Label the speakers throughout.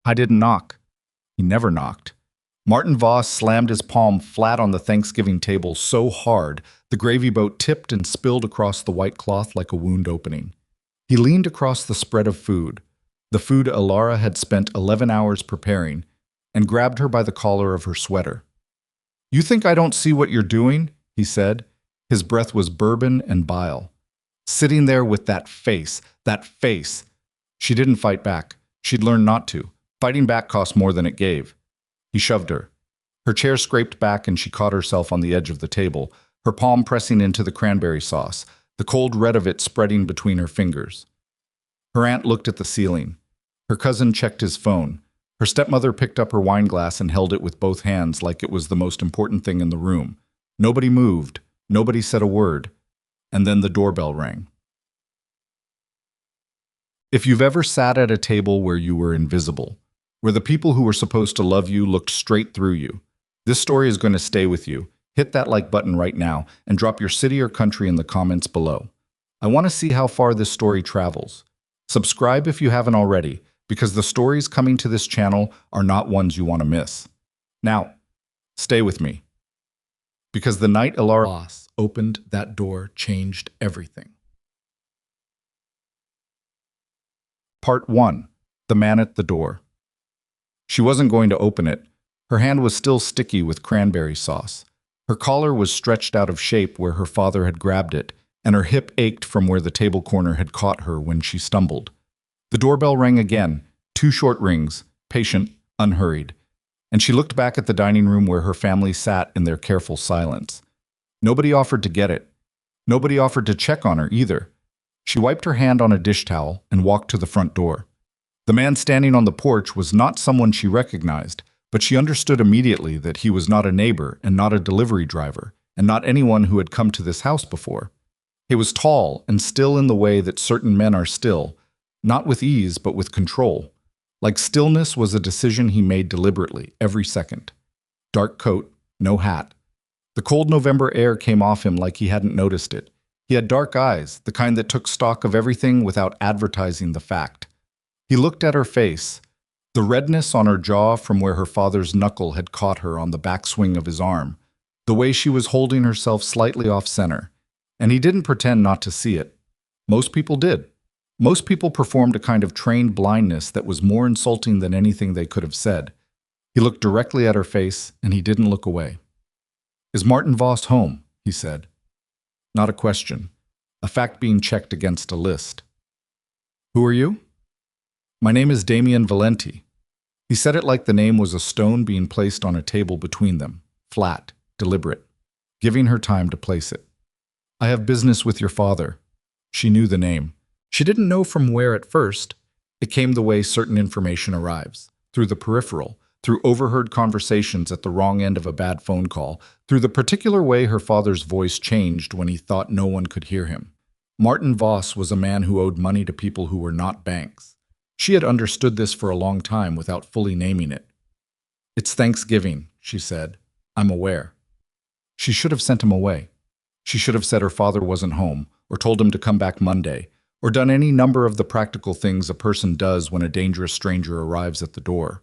Speaker 1: I didn't knock. He never knocked. Martin Voss slammed his palm flat on the Thanksgiving table so hard the gravy boat tipped and spilled across the white cloth like a wound opening. He leaned across the spread of food, the food Elara had spent 11 hours preparing, and grabbed her by the collar of her sweater. "You think I don't see what you're doing?" he said. His breath was bourbon and bile. "Sitting there with that face, that face." She didn't fight back. She'd learned not to. Fighting back cost more than it gave. He shoved her. Her chair scraped back and she caught herself on the edge of the table, her palm pressing into the cranberry sauce, the cold red of it spreading between her fingers. Her aunt looked at the ceiling. Her cousin checked his phone. Her stepmother picked up her wine glass and held it with both hands like it was the most important thing in the room. Nobody moved. Nobody said a word. And then the doorbell rang. If you've ever sat at a table where you were invisible, where the people who were supposed to love you looked straight through you, this story is going to stay with you. Hit that like button right now and drop your city or country in the comments below. I want to see how far this story travels. Subscribe if you haven't already, because the stories coming to this channel are not ones you want to miss. Now, stay with me. Because the night Elara opened that door changed everything. Part 1. The Man at the Door. She wasn't going to open it. Her hand was still sticky with cranberry sauce. Her collar was stretched out of shape where her father had grabbed it, and her hip ached from where the table corner had caught her when she stumbled. The doorbell rang again, 2 short rings, patient, unhurried, and she looked back at the dining room where her family sat in their careful silence. Nobody offered to get it. Nobody offered to check on her either. She wiped her hand on a dish towel and walked to the front door. The man standing on the porch was not someone she recognized, but she understood immediately that he was not a neighbor and not a delivery driver, and not anyone who had come to this house before. He was tall and still in the way that certain men are still, not with ease but with control. Like stillness was a decision he made deliberately, every second. Dark coat, no hat. The cold November air came off him like he hadn't noticed it. He had dark eyes, the kind that took stock of everything without advertising the fact. He looked at her face, the redness on her jaw from where her father's knuckle had caught her on the backswing of his arm, the way she was holding herself slightly off-center. And he didn't pretend not to see it. Most people did. Most people performed a kind of trained blindness that was more insulting than anything they could have said. He looked directly at her face, and he didn't look away. "Is Martin Voss home?" he said. Not a question, a fact being checked against a list. "Who are you?" "My name is Damien Valenti." He said it like the name was a stone being placed on a table between them, flat, deliberate, giving her time to place it. "I have business with your father." She knew the name. She didn't know from where at first. It came the way certain information arrives, through the peripheral, through overheard conversations at the wrong end of a bad phone call, through the particular way her father's voice changed when he thought no one could hear him. Martin Voss was a man who owed money to people who were not banks. She had understood this for a long time without fully naming it. "It's Thanksgiving," she said. "I'm aware." She should have sent him away. She should have said her father wasn't home, or told him to come back Monday, or done any number of the practical things a person does when a dangerous stranger arrives at the door.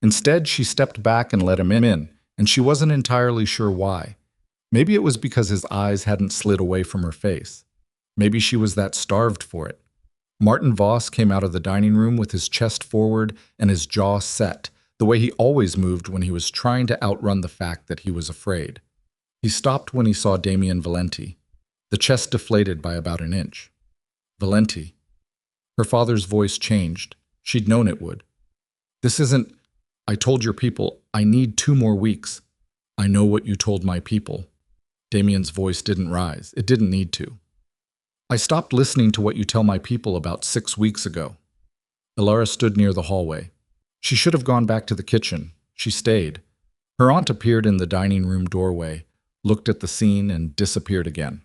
Speaker 1: Instead, she stepped back and let him in, and she wasn't entirely sure why. Maybe it was because his eyes hadn't slid away from her face. Maybe she was that starved for it. Martin Voss came out of the dining room with his chest forward and his jaw set, the way he always moved when he was trying to outrun the fact that he was afraid. He stopped when he saw Damien Valenti. The chest deflated by about an inch. "Valenti." Her father's voice changed. She'd known it would. "This isn't... I told your people, I need 2 more weeks. I know what you told my people." Damien's voice didn't rise. It didn't need to. "I stopped listening to what you tell my people about 6 weeks ago." Elara stood near the hallway. She should have gone back to the kitchen. She stayed. Her aunt appeared in the dining room doorway, looked at the scene, and disappeared again.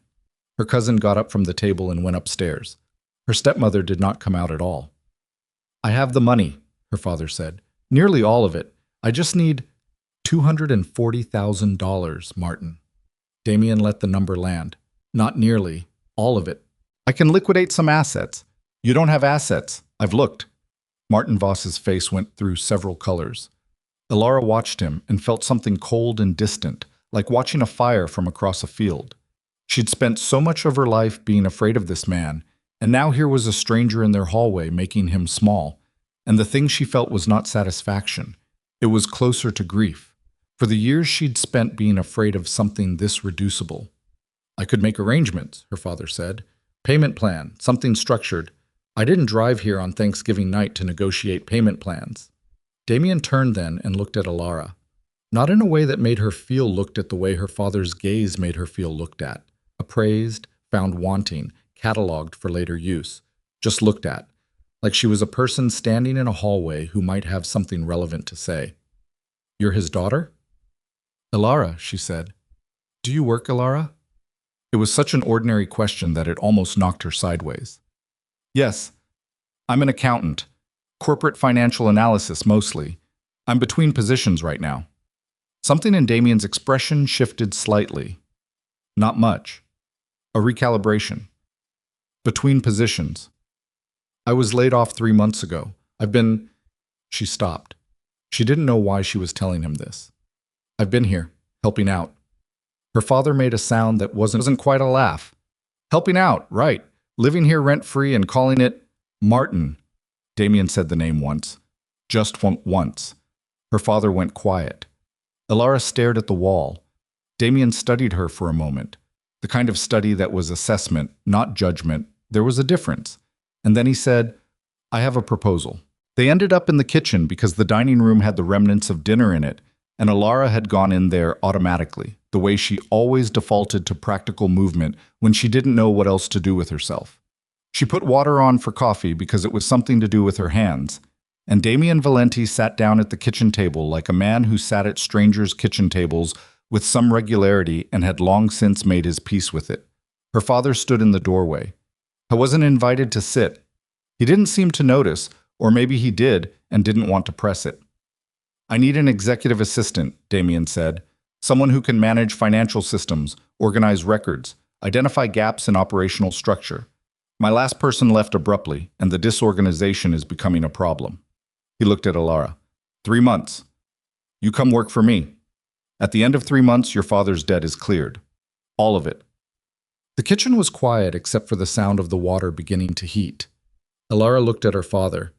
Speaker 1: Her cousin got up from the table and went upstairs. Her stepmother did not come out at all. "I have the money," her father said. "Nearly all of it. I just need $240,000, Martin." Damien let the number land. "Not nearly. All of it. I can liquidate some assets." "You don't have assets. I've looked." Martin Voss's face went through several colors. Elara watched him and felt something cold and distant, like watching a fire from across a field. She'd spent so much of her life being afraid of this man, and now here was a stranger in their hallway making him small, and the thing she felt was not satisfaction. It was closer to grief. For the years she'd spent being afraid of something this reducible. "I could make arrangements," her father said. "Payment plan, something structured. I didn't drive here on Thanksgiving night to negotiate payment plans." Damien turned then and looked at Elara. Not in a way that made her feel looked at the way her father's gaze made her feel looked at. Appraised, found wanting, catalogued for later use. Just looked at. Like she was a person standing in a hallway who might have something relevant to say. "You're his daughter?" "Elara," she said. "Do you work, Elara?" It was such an ordinary question that it almost knocked her sideways. "Yes. I'm an accountant. Corporate financial analysis mostly. I'm between positions right now." Something in Damien's expression shifted slightly. Not much. A recalibration. "Between positions. I was laid off 3 months ago. I've been—" She stopped. She didn't know why she was telling him this. "I've been here, helping out." Her father made a sound that wasn't quite a laugh. "Helping out, right. Living here rent-free and calling it—" "Martin." Damien said the name once. Just once. Her father went quiet. Elara stared at the wall. Damien studied her for a moment. The kind of study that was assessment, not judgment. There was a difference. And then he said, "I have a proposal." They ended up in the kitchen because the dining room had the remnants of dinner in it, and Elara had gone in there automatically, the way she always defaulted to practical movement when she didn't know what else to do with herself. She put water on for coffee because it was something to do with her hands, and Damien Valenti sat down at the kitchen table like a man who sat at strangers' kitchen tables with some regularity and had long since made his peace with it. Her father stood in the doorway. "I wasn't invited to sit." He didn't seem to notice, or maybe he did and didn't want to press it. "I need an executive assistant," Damien said. "Someone who can manage financial systems, organize records, identify gaps in operational structure. My last person left abruptly, and the disorganization is becoming a problem." He looked at Elara. 3 months. You come work for me. At the end of 3 months, your father's debt is cleared. All of it." The kitchen was quiet except for the sound of the water beginning to heat. Elara looked at her father.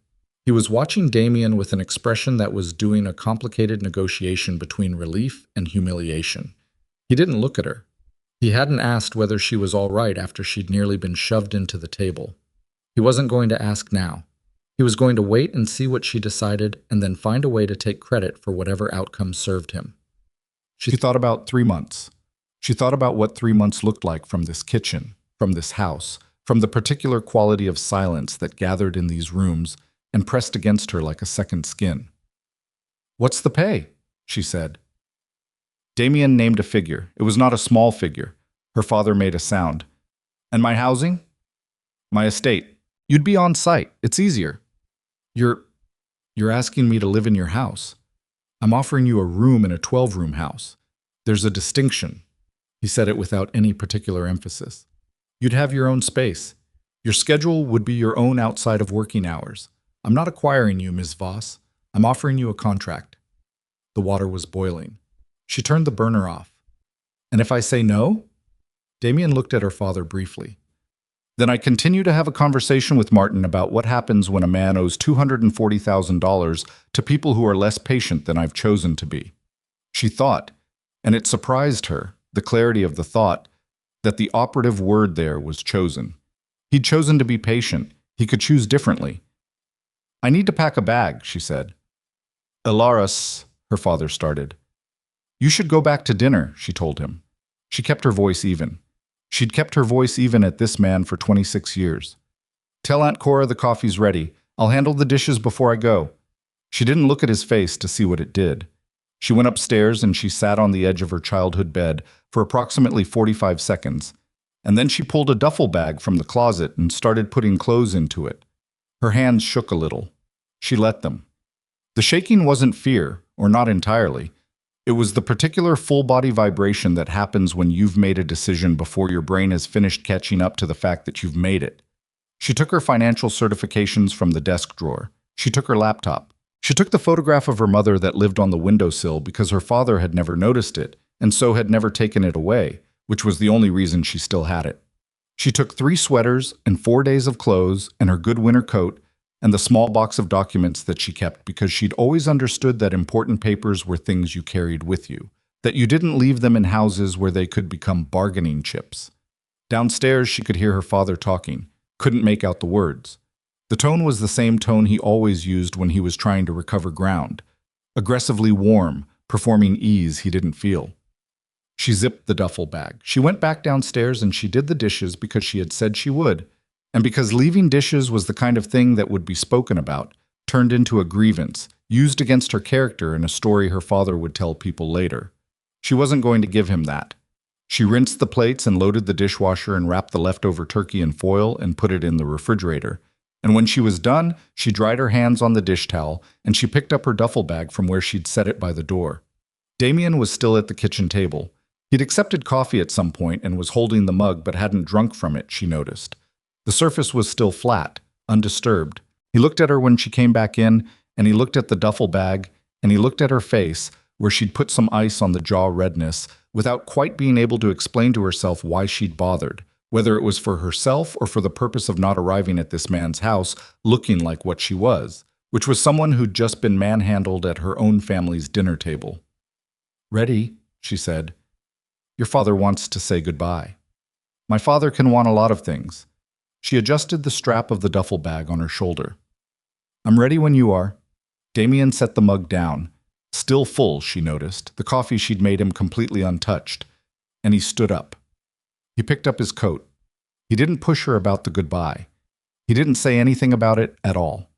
Speaker 1: He was watching Damien with an expression that was doing a complicated negotiation between relief and humiliation. He didn't look at her. He hadn't asked whether she was all right after she'd nearly been shoved into the table. He wasn't going to ask now. He was going to wait and see what she decided and then find a way to take credit for whatever outcome served him. She thought about 3 months. She thought about what 3 months looked like from this kitchen, from this house, from the particular quality of silence that gathered in these rooms and pressed against her like a second skin. "What's the pay?" she said. Damien named a figure. It was not a small figure. Her father made a sound. "And my housing?" "My estate. You'd be on site. It's easier." You're asking me to live in your house. I'm offering you a room in a 12-room house. There's a distinction." He said it without any particular emphasis. "You'd have your own space. Your schedule would be your own outside of working hours. I'm not acquiring you, Ms. Voss. I'm offering you a contract." The water was boiling. She turned the burner off. "And if I say no?" Damien looked at her father briefly. "Then I continue to have a conversation with Martin about what happens when a man owes $240,000 to people who are less patient than I've chosen to be." She thought, and it surprised her, the clarity of the thought, that the operative word there was chosen. He'd chosen to be patient. He could choose differently. "I need to pack a bag," she said. "Elaras," her father started. "You should go back to dinner," she told him. She kept her voice even. She'd kept her voice even at this man for 26 years. "Tell Aunt Cora the coffee's ready. I'll handle the dishes before I go." She didn't look at his face to see what it did. She went upstairs and she sat on the edge of her childhood bed for approximately 45 seconds, and then she pulled a duffel bag from the closet and started putting clothes into it. Her hands shook a little. She let them. The shaking wasn't fear, or not entirely. It was the particular full-body vibration that happens when you've made a decision before your brain has finished catching up to the fact that you've made it. She took her financial certifications from the desk drawer. She took her laptop. She took the photograph of her mother that lived on the windowsill because her father had never noticed it, and so had never taken it away, which was the only reason she still had it. She took 3 sweaters and 4 days of clothes and her good winter coat and the small box of documents that she kept because she'd always understood that important papers were things you carried with you, that you didn't leave them in houses where they could become bargaining chips. Downstairs, she could hear her father talking, couldn't make out the words. The tone was the same tone he always used when he was trying to recover ground, aggressively warm, performing ease he didn't feel. She zipped the duffel bag. She went back downstairs and she did the dishes because she had said she would, and because leaving dishes was the kind of thing that would be spoken about, turned into a grievance, used against her character in a story her father would tell people later. She wasn't going to give him that. She rinsed the plates and loaded the dishwasher and wrapped the leftover turkey in foil and put it in the refrigerator. And when she was done, she dried her hands on the dish towel and she picked up her duffel bag from where she'd set it by the door. Damien was still at the kitchen table. He'd accepted coffee at some point and was holding the mug but hadn't drunk from it, she noticed. The surface was still flat, undisturbed. He looked at her when she came back in, and he looked at the duffel bag, and he looked at her face, where she'd put some ice on the jaw redness, without quite being able to explain to herself why she'd bothered, whether it was for herself or for the purpose of not arriving at this man's house looking like what she was, which was someone who'd just been manhandled at her own family's dinner table. "Ready," she said. "Your father wants to say goodbye." "My father can want a lot of things." She adjusted the strap of the duffel bag on her shoulder. "I'm ready when you are." Damien set the mug down. Still full, she noticed, the coffee she'd made him completely untouched, and he stood up. He picked up his coat. He didn't push her about the goodbye. He didn't say anything about it at all.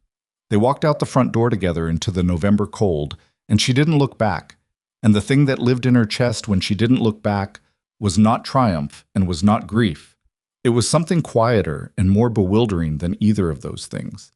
Speaker 1: They walked out the front door together into the November cold, and she didn't look back. And the thing that lived in her chest when she didn't look back was not triumph and was not grief. It was something quieter and more bewildering than either of those things.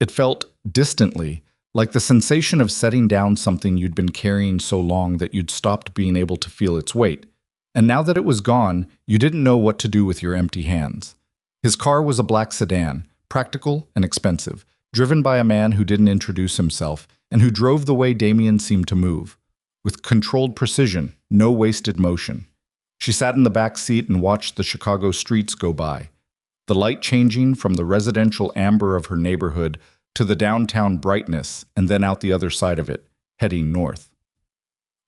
Speaker 1: It felt, distantly, like the sensation of setting down something you'd been carrying so long that you'd stopped being able to feel its weight. And now that it was gone, you didn't know what to do with your empty hands. His car was a black sedan, practical and expensive, driven by a man who didn't introduce himself and who drove the way Damien seemed to move, with controlled precision, no wasted motion. She sat in the back seat and watched the Chicago streets go by, the light changing from the residential amber of her neighborhood to the downtown brightness and then out the other side of it, heading north.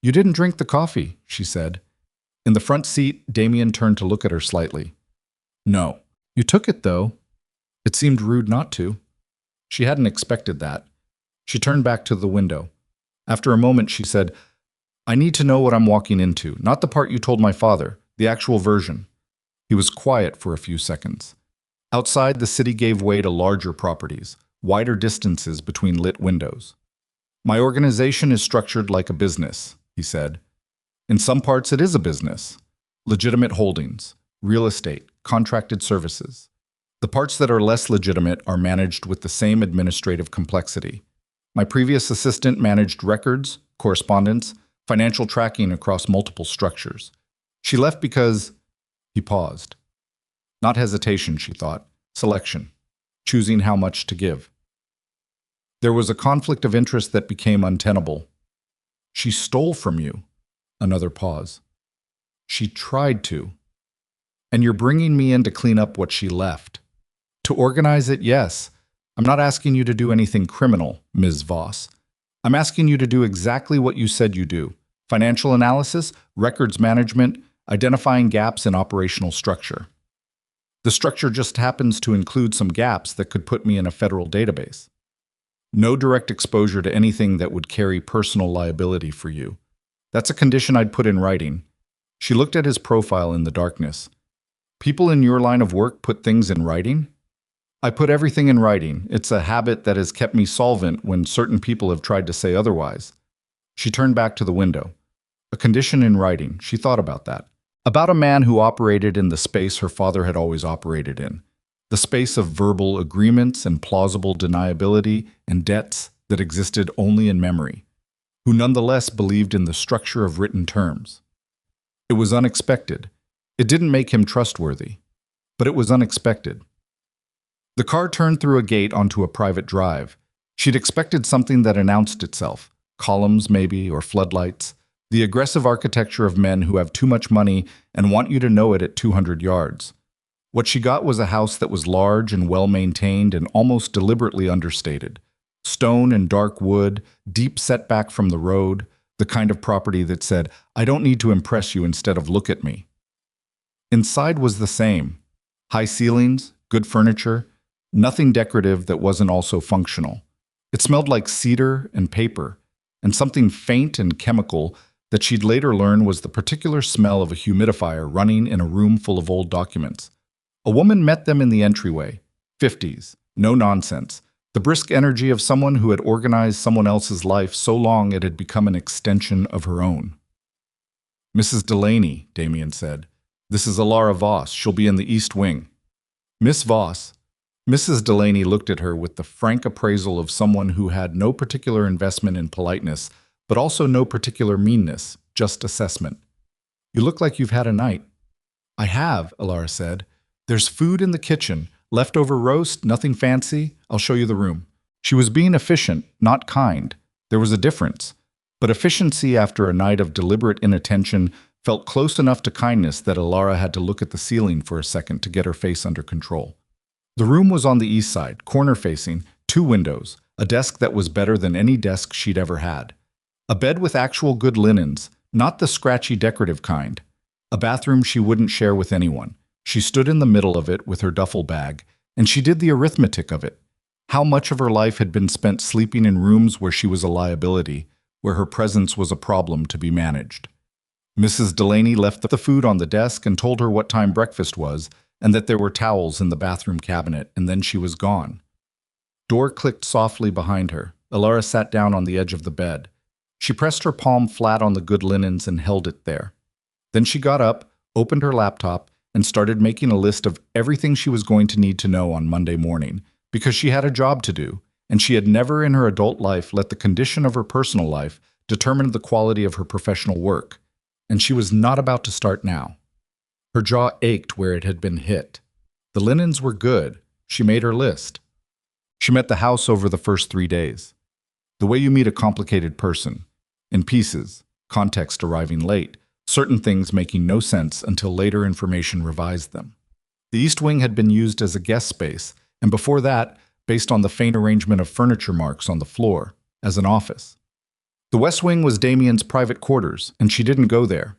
Speaker 1: "You didn't drink the coffee," she said. In the front seat, Damien turned to look at her slightly. "No. You took it, though." It seemed rude not to. She hadn't expected that. She turned back to the window. After a moment, she said, "I need to know what I'm walking into, not the part you told my father, the actual version." He was quiet for a few seconds. Outside, the city gave way to larger properties, wider distances between lit windows. "My organization is structured like a business," he said. "In some parts, it is a business. Legitimate holdings, real estate, contracted services. The parts that are less legitimate are managed with the same administrative complexity. My previous assistant managed records, correspondence, financial tracking across multiple structures. She left because..." He paused. Not hesitation, she thought. Selection. Choosing how much to give. There was a conflict of interest that became untenable. "She stole from you." Another pause. "She tried to. And you're bringing me in to clean up what she left." "To organize it, yes. I'm not asking you to do anything criminal, Ms. Voss. I'm asking you to do exactly what you said you do. Financial analysis, records management, identifying gaps in operational structure. The structure just happens to include some gaps that could put me in a federal database. No direct exposure to anything that would carry personal liability for you. That's a condition I'd put in writing." She looked at his profile in the darkness. "People in your line of work put things in writing?" "I put everything in writing. It's a habit that has kept me solvent when certain people have tried to say otherwise." She turned back to the window. A condition in writing, she thought about that. About a man who operated in the space her father had always operated in. The space of verbal agreements and plausible deniability and debts that existed only in memory, who nonetheless believed in the structure of written terms. It was unexpected. It didn't make him trustworthy, but it was unexpected. The car turned through a gate onto a private drive. She'd expected something that announced itself, columns maybe, or floodlights, the aggressive architecture of men who have too much money and want you to know it at 200 yards. What she got was a house that was large and well-maintained and almost deliberately understated. Stone and dark wood, deep setback from the road, the kind of property that said, "I don't need to impress you, instead of look at me." Inside was the same. High ceilings, good furniture, nothing decorative that wasn't also functional. It smelled like cedar and paper, and something faint and chemical that she'd later learn was the particular smell of a humidifier running in a room full of old documents. A woman met them in the entryway. 50s, no nonsense. The brisk energy of someone who had organized someone else's life so long it had become an extension of her own. "Mrs. Delaney," Damien said. "This is Elara Voss. She'll be in the East Wing." "Miss Voss." Mrs. Delaney looked at her with the frank appraisal of someone who had no particular investment in politeness, but also no particular meanness, just assessment. "You look like you've had a night." "I have," Elara said. "There's food in the kitchen, leftover roast, nothing fancy. I'll show you the room." She was being efficient, not kind. There was a difference. But efficiency after a night of deliberate inattention felt close enough to kindness that Elara had to look at the ceiling for a second to get her face under control. The room was on the east side, corner-facing, 2 windows, a desk that was better than any desk she'd ever had. A bed with actual good linens, not the scratchy decorative kind. A bathroom she wouldn't share with anyone. She stood in the middle of it with her duffel bag, and she did the arithmetic of it. How much of her life had been spent sleeping in rooms where she was a liability, where her presence was a problem to be managed. Mrs. Delaney left the food on the desk and told her what time breakfast was, and that there were towels in the bathroom cabinet, and then she was gone. Door clicked softly behind her. Elara sat down on the edge of the bed. She pressed her palm flat on the good linens and held it there. Then she got up, opened her laptop, and started making a list of everything she was going to need to know on Monday morning, because she had a job to do, and she had never in her adult life let the condition of her personal life determine the quality of her professional work, and she was not about to start now. Her jaw ached where it had been hit. The linens were good. She made her list. She met the house over the first 3 days. The way you meet a complicated person, in pieces, context arriving late, certain things making no sense until later information revised them. The East Wing had been used as a guest space, and before that, based on the faint arrangement of furniture marks on the floor, as an office. The West Wing was Damien's private quarters, and she didn't go there.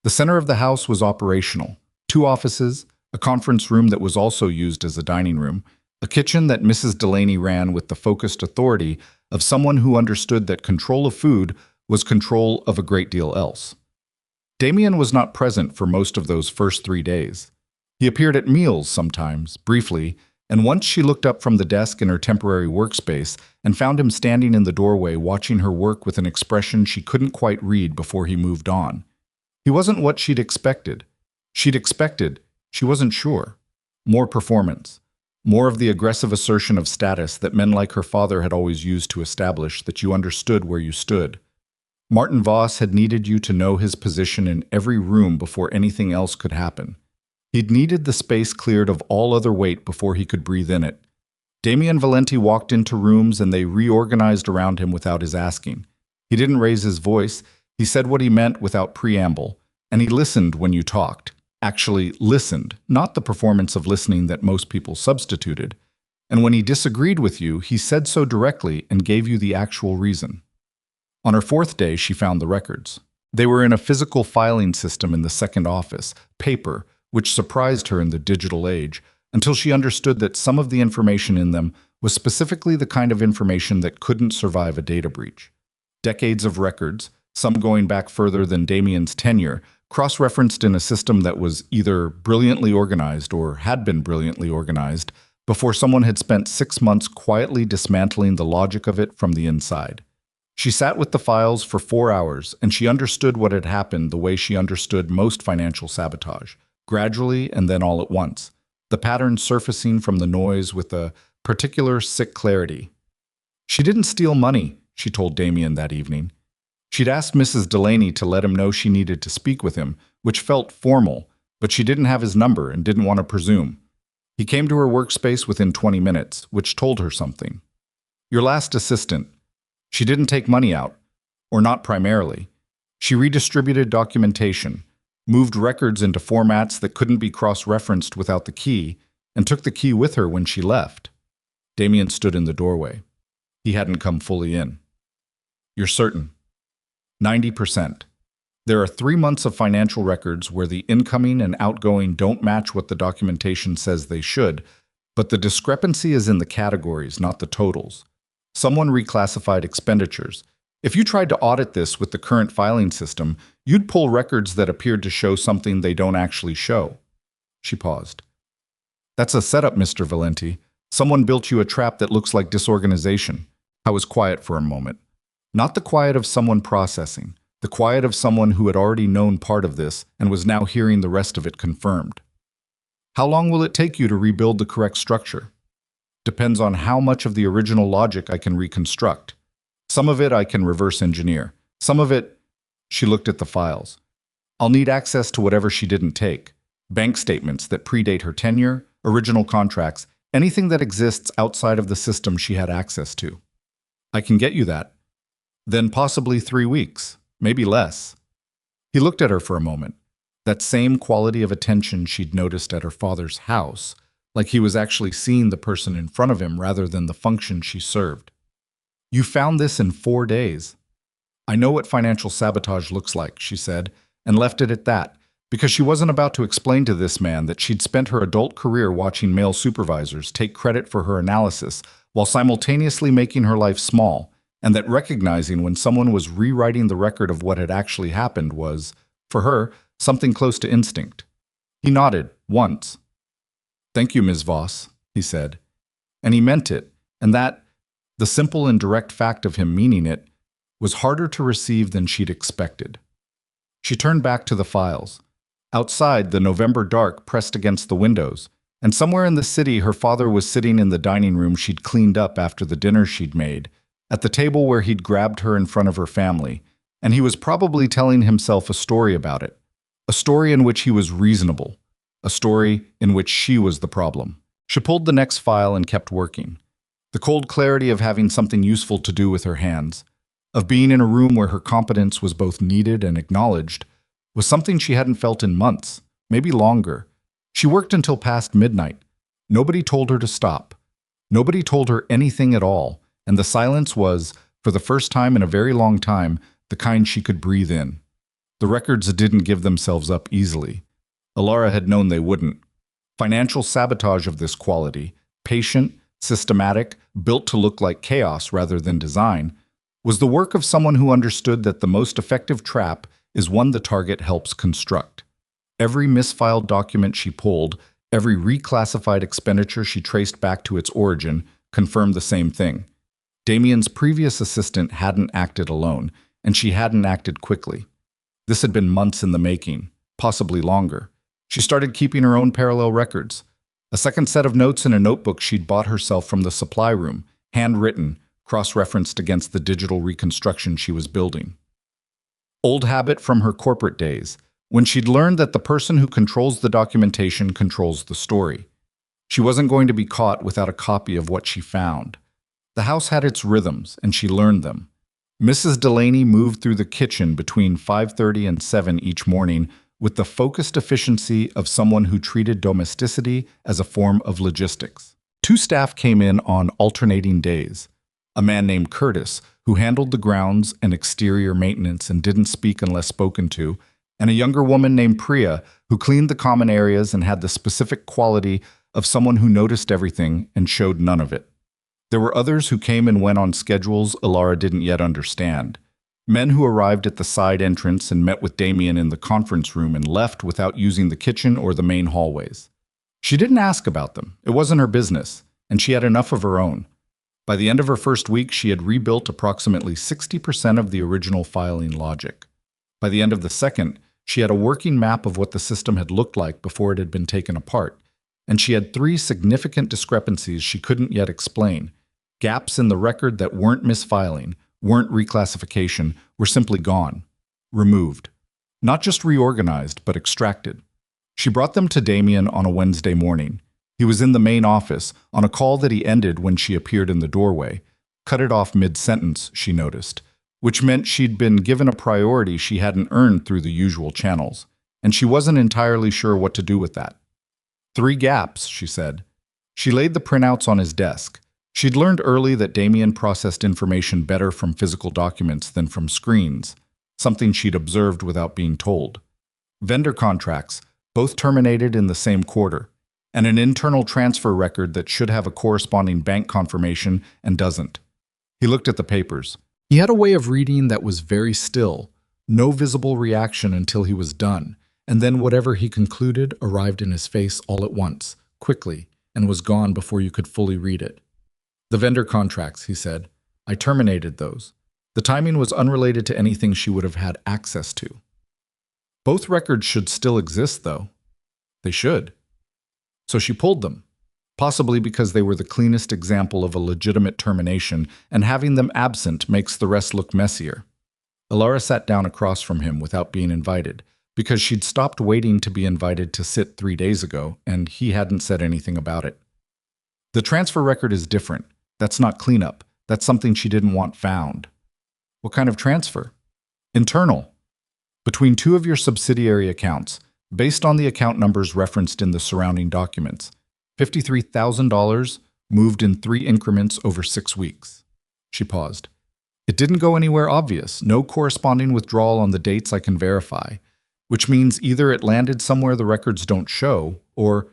Speaker 1: The center of the house was operational. 2 offices, a conference room that was also used as a dining room, a kitchen that Mrs. Delaney ran with the focused authority of someone who understood that control of food was control of a great deal else. Damien was not present for most of those first 3 days. He appeared at meals sometimes, briefly, and once she looked up from the desk in her temporary workspace and found him standing in the doorway watching her work with an expression she couldn't quite read before he moved on. He wasn't what she'd expected. She wasn't sure. More performance. More of the aggressive assertion of status that men like her father had always used to establish that you understood where you stood. Martin Voss had needed you to know his position in every room before anything else could happen. He'd needed the space cleared of all other weight before he could breathe in it. Damien Valenti walked into rooms and they reorganized around him without his asking. He didn't raise his voice. He said what he meant without preamble, and he listened when you talked. Actually listened, not the performance of listening that most people substituted. And when he disagreed with you, he said so directly and gave you the actual reason. On her 4th day, she found the records. They were in a physical filing system in the second office, paper, which surprised her in the digital age, until she understood that some of the information in them was specifically the kind of information that couldn't survive a data breach. Decades of records, some going back further than Damien's tenure, cross-referenced in a system that was either brilliantly organized or had been brilliantly organized before someone had spent 6 months quietly dismantling the logic of it from the inside. She sat with the files for 4 hours, and she understood what had happened the way she understood most financial sabotage, gradually and then all at once, the pattern surfacing from the noise with a particular sick clarity. She didn't steal money, she told Damien that evening. She'd asked Mrs. Delaney to let him know she needed to speak with him, which felt formal, but she didn't have his number and didn't want to presume. He came to her workspace within 20 minutes, which told her something. Your last assistant. She didn't take money out, or not primarily. She redistributed documentation, moved records into formats that couldn't be cross-referenced without the key, and took the key with her when she left. Damien stood in the doorway. He hadn't come fully in. You're certain? 90%. There are 3 months of financial records where the incoming and outgoing don't match what the documentation says they should, but the discrepancy is in the categories, not the totals. Someone reclassified expenditures. If you tried to audit this with the current filing system, you'd pull records that appeared to show something they don't actually show. She paused. That's a setup, Mr. Valenti. Someone built you a trap that looks like disorganization. I was quiet for a moment. Not the quiet of someone processing, the quiet of someone who had already known part of this and was now hearing the rest of it confirmed. How long will it take you to rebuild the correct structure? Depends on how much of the original logic I can reconstruct. Some of it I can reverse engineer. Some of it, she looked at the files. I'll need access to whatever she didn't take. Bank statements that predate her tenure, original contracts, anything that exists outside of the system she had access to. I can get you that. Then possibly 3 weeks, maybe less. He looked at her for a moment. That same quality of attention she'd noticed at her father's house, like he was actually seeing the person in front of him rather than the function she served. You found this in 4 days. I know what financial sabotage looks like, she said, and left it at that, because she wasn't about to explain to this man that she'd spent her adult career watching male supervisors take credit for her analysis while simultaneously making her life small, and that recognizing when someone was rewriting the record of what had actually happened was, for her, something close to instinct. He nodded, once. Thank you, Ms. Voss, he said. And he meant it, and that, the simple and direct fact of him meaning it, was harder to receive than she'd expected. She turned back to the files. Outside, the November dark pressed against the windows, and somewhere in the city her father was sitting in the dining room she'd cleaned up after the dinner she'd made, at the table where he'd grabbed her in front of her family, and he was probably telling himself a story about it, a story in which he was reasonable, a story in which she was the problem. She pulled the next file and kept working. The cold clarity of having something useful to do with her hands, of being in a room where her competence was both needed and acknowledged, was something she hadn't felt in months, maybe longer. She worked until past midnight. Nobody told her to stop. Nobody told her anything at all, and the silence was, for the first time in a very long time, the kind she could breathe in. The records didn't give themselves up easily. Elara had known they wouldn't. Financial sabotage of this quality, patient, systematic, built to look like chaos rather than design, was the work of someone who understood that the most effective trap is one the target helps construct. Every misfiled document she pulled, every reclassified expenditure she traced back to its origin, confirmed the same thing. Damien's previous assistant hadn't acted alone, and she hadn't acted quickly. This had been months in the making, possibly longer. She started keeping her own parallel records. A second set of notes in a notebook she'd bought herself from the supply room, handwritten, cross-referenced against the digital reconstruction she was building. Old habit from her corporate days, when she'd learned that the person who controls the documentation controls the story. She wasn't going to be caught without a copy of what she found. The house had its rhythms, and she learned them. Mrs. Delaney moved through the kitchen between 5:30 and 7 each morning with the focused efficiency of someone who treated domesticity as a form of logistics. 2 staff came in on alternating days. A man named Curtis, who handled the grounds and exterior maintenance and didn't speak unless spoken to, and a younger woman named Priya, who cleaned the common areas and had the specific quality of someone who noticed everything and showed none of it. There were others who came and went on schedules Elara didn't yet understand. Men who arrived at the side entrance and met with Damien in the conference room and left without using the kitchen or the main hallways. She didn't ask about them. It wasn't her business, and she had enough of her own. By the end of her first week, she had rebuilt approximately 60% of the original filing logic. By the end of the second, she had a working map of what the system had looked like before it had been taken apart, and she had 3 significant discrepancies she couldn't yet explain. Gaps in the record that weren't misfiling, weren't reclassification, were simply gone, removed. Not just reorganized, but extracted. She brought them to Damien on a Wednesday morning. He was in the main office, on a call that he ended when she appeared in the doorway, cut it off mid-sentence, she noticed, which meant she'd been given a priority she hadn't earned through the usual channels, and she wasn't entirely sure what to do with that. 3 gaps, she said. She laid the printouts on his desk. She'd learned early that Damien processed information better from physical documents than from screens, something she'd observed without being told. Vendor contracts, both terminated in the same quarter, and an internal transfer record that should have a corresponding bank confirmation and doesn't. He looked at the papers. He had a way of reading that was very still, no visible reaction until he was done, and then whatever he concluded arrived in his face all at once, quickly, and was gone before you could fully read it. The vendor contracts, he said. I terminated those. The timing was unrelated to anything she would have had access to. Both records should still exist, though. They should. So she pulled them, possibly because they were the cleanest example of a legitimate termination, and having them absent makes the rest look messier. Elara sat down across from him without being invited, because she'd stopped waiting to be invited to sit 3 days ago, and he hadn't said anything about it. The transfer record is different. That's not cleanup. That's something she didn't want found. What kind of transfer? Internal. Between 2 of your subsidiary accounts, based on the account numbers referenced in the surrounding documents. $53,000 moved in 3 increments over 6 weeks. She paused. It didn't go anywhere obvious, no corresponding withdrawal on the dates I can verify, which means either it landed somewhere the records don't show, or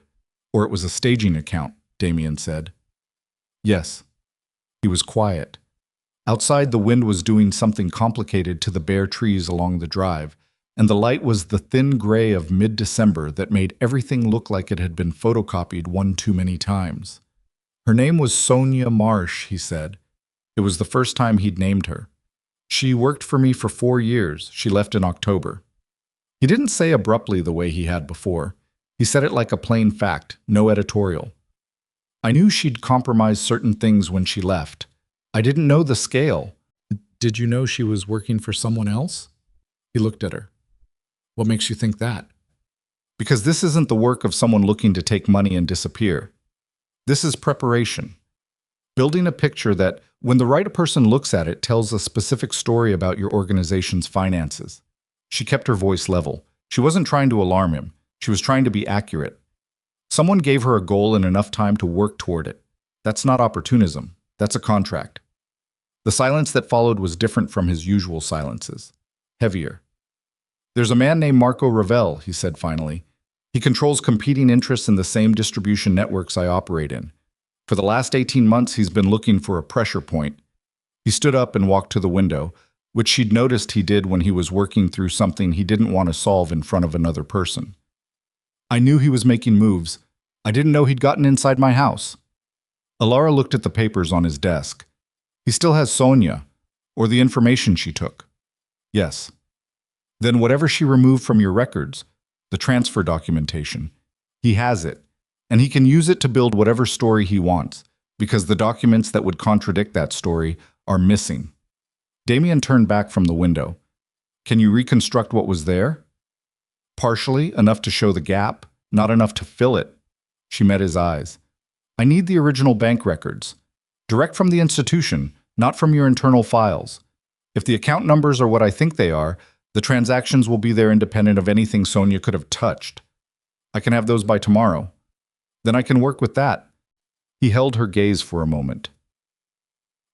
Speaker 1: it was a staging account, Damien said. Yes. He was quiet. Outside, the wind was doing something complicated to the bare trees along the drive, and the light was the thin gray of mid-December that made everything look like it had been photocopied one too many times. Her name was Sonia Marsh, he said. It was the first time he'd named her. She worked for me for 4 years. She left in October. He didn't say abruptly the way he had before. He said it like a plain fact, no editorial. I knew she'd compromised certain things when she left. I didn't know the scale. Did you know she was working for someone else? He looked at her. What makes you think that? Because this isn't the work of someone looking to take money and disappear. This is preparation. Building a picture that, when the right person looks at it, tells a specific story about your organization's finances. She kept her voice level. She wasn't trying to alarm him. She was trying to be accurate. Someone gave her a goal and enough time to work toward it. That's not opportunism. That's a contract. The silence that followed was different from his usual silences. Heavier. There's a man named Marco Ravel, he said finally. He controls competing interests in the same distribution networks I operate in. For the last 18 months, he's been looking for a pressure point. He stood up and walked to the window, which she'd noticed he did when he was working through something he didn't want to solve in front of another person. I knew he was making moves. I didn't know he'd gotten inside my house. Elara looked at the papers on his desk. He still has Sonia, or the information she took. Yes. Then whatever she removed from your records, the transfer documentation, he has it, and he can use it to build whatever story he wants, because the documents that would contradict that story are missing. Damien turned back from the window. Can you reconstruct what was there? Partially, enough to show the gap, not enough to fill it. She met his eyes. I need the original bank records. Direct from the institution, not from your internal files. If the account numbers are what I think they are, the transactions will be there independent of anything Sonia could have touched. I can have those by tomorrow. Then I can work with that. He held her gaze for a moment.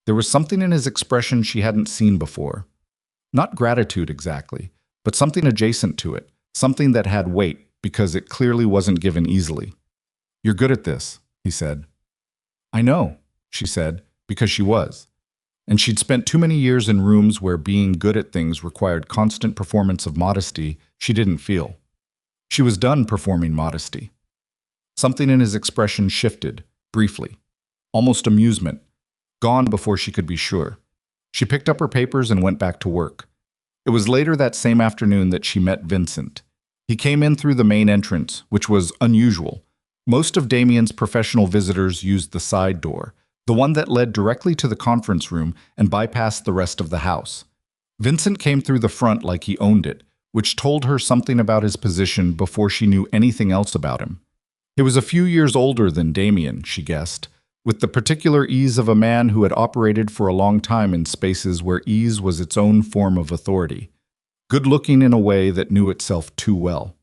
Speaker 1: There was something in his expression she hadn't seen before. Not gratitude exactly, but something adjacent to it, something that had weight because it clearly wasn't given easily. You're good at this, he said. I know, she said, because she was. And she'd spent too many years in rooms where being good at things required constant performance of modesty she didn't feel. She was done performing modesty. Something in his expression shifted, briefly. Almost amusement. Gone before she could be sure. She picked up her papers and went back to work. It was later that same afternoon that she met Vincent. He came in through the main entrance, which was unusual. Most of Damien's professional visitors used the side door, the one that led directly to the conference room and bypassed the rest of the house. Vincent came through the front like he owned it, which told her something about his position before she knew anything else about him. He was a few years older than Damien, she guessed, with the particular ease of a man who had operated for a long time in spaces where ease was its own form of authority, good-looking in a way that knew itself too well.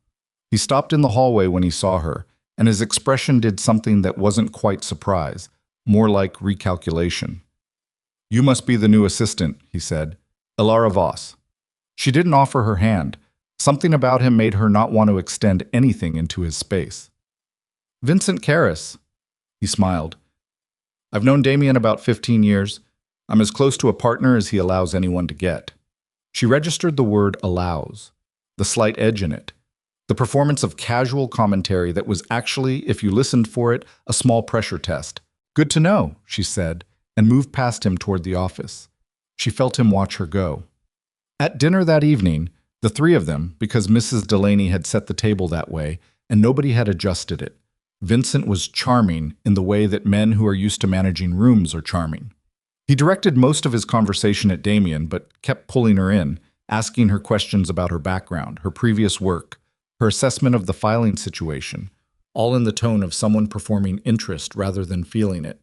Speaker 1: He stopped in the hallway when he saw her, and his expression did something that wasn't quite surprise, more like recalculation. "You must be the new assistant," he said. "Elara Voss." She didn't offer her hand. Something about him made her not want to extend anything into his space. "Vincent Karras," he smiled. "I've known Damien about 15 years. I'm as close to a partner as he allows anyone to get." She registered the word allows, the slight edge in it, the performance of casual commentary that was actually, if you listened for it, a small pressure test. "Good to know," she said, and moved past him toward the office. She felt him watch her go. At dinner that evening, the three of them, because Mrs. Delaney had set the table that way, and nobody had adjusted it. Vincent was charming in the way that men who are used to managing rooms are charming. He directed most of his conversation at Damien, but kept pulling her in, asking her questions about her background, her previous work, her assessment of the filing situation, all in the tone of someone performing interest rather than feeling it.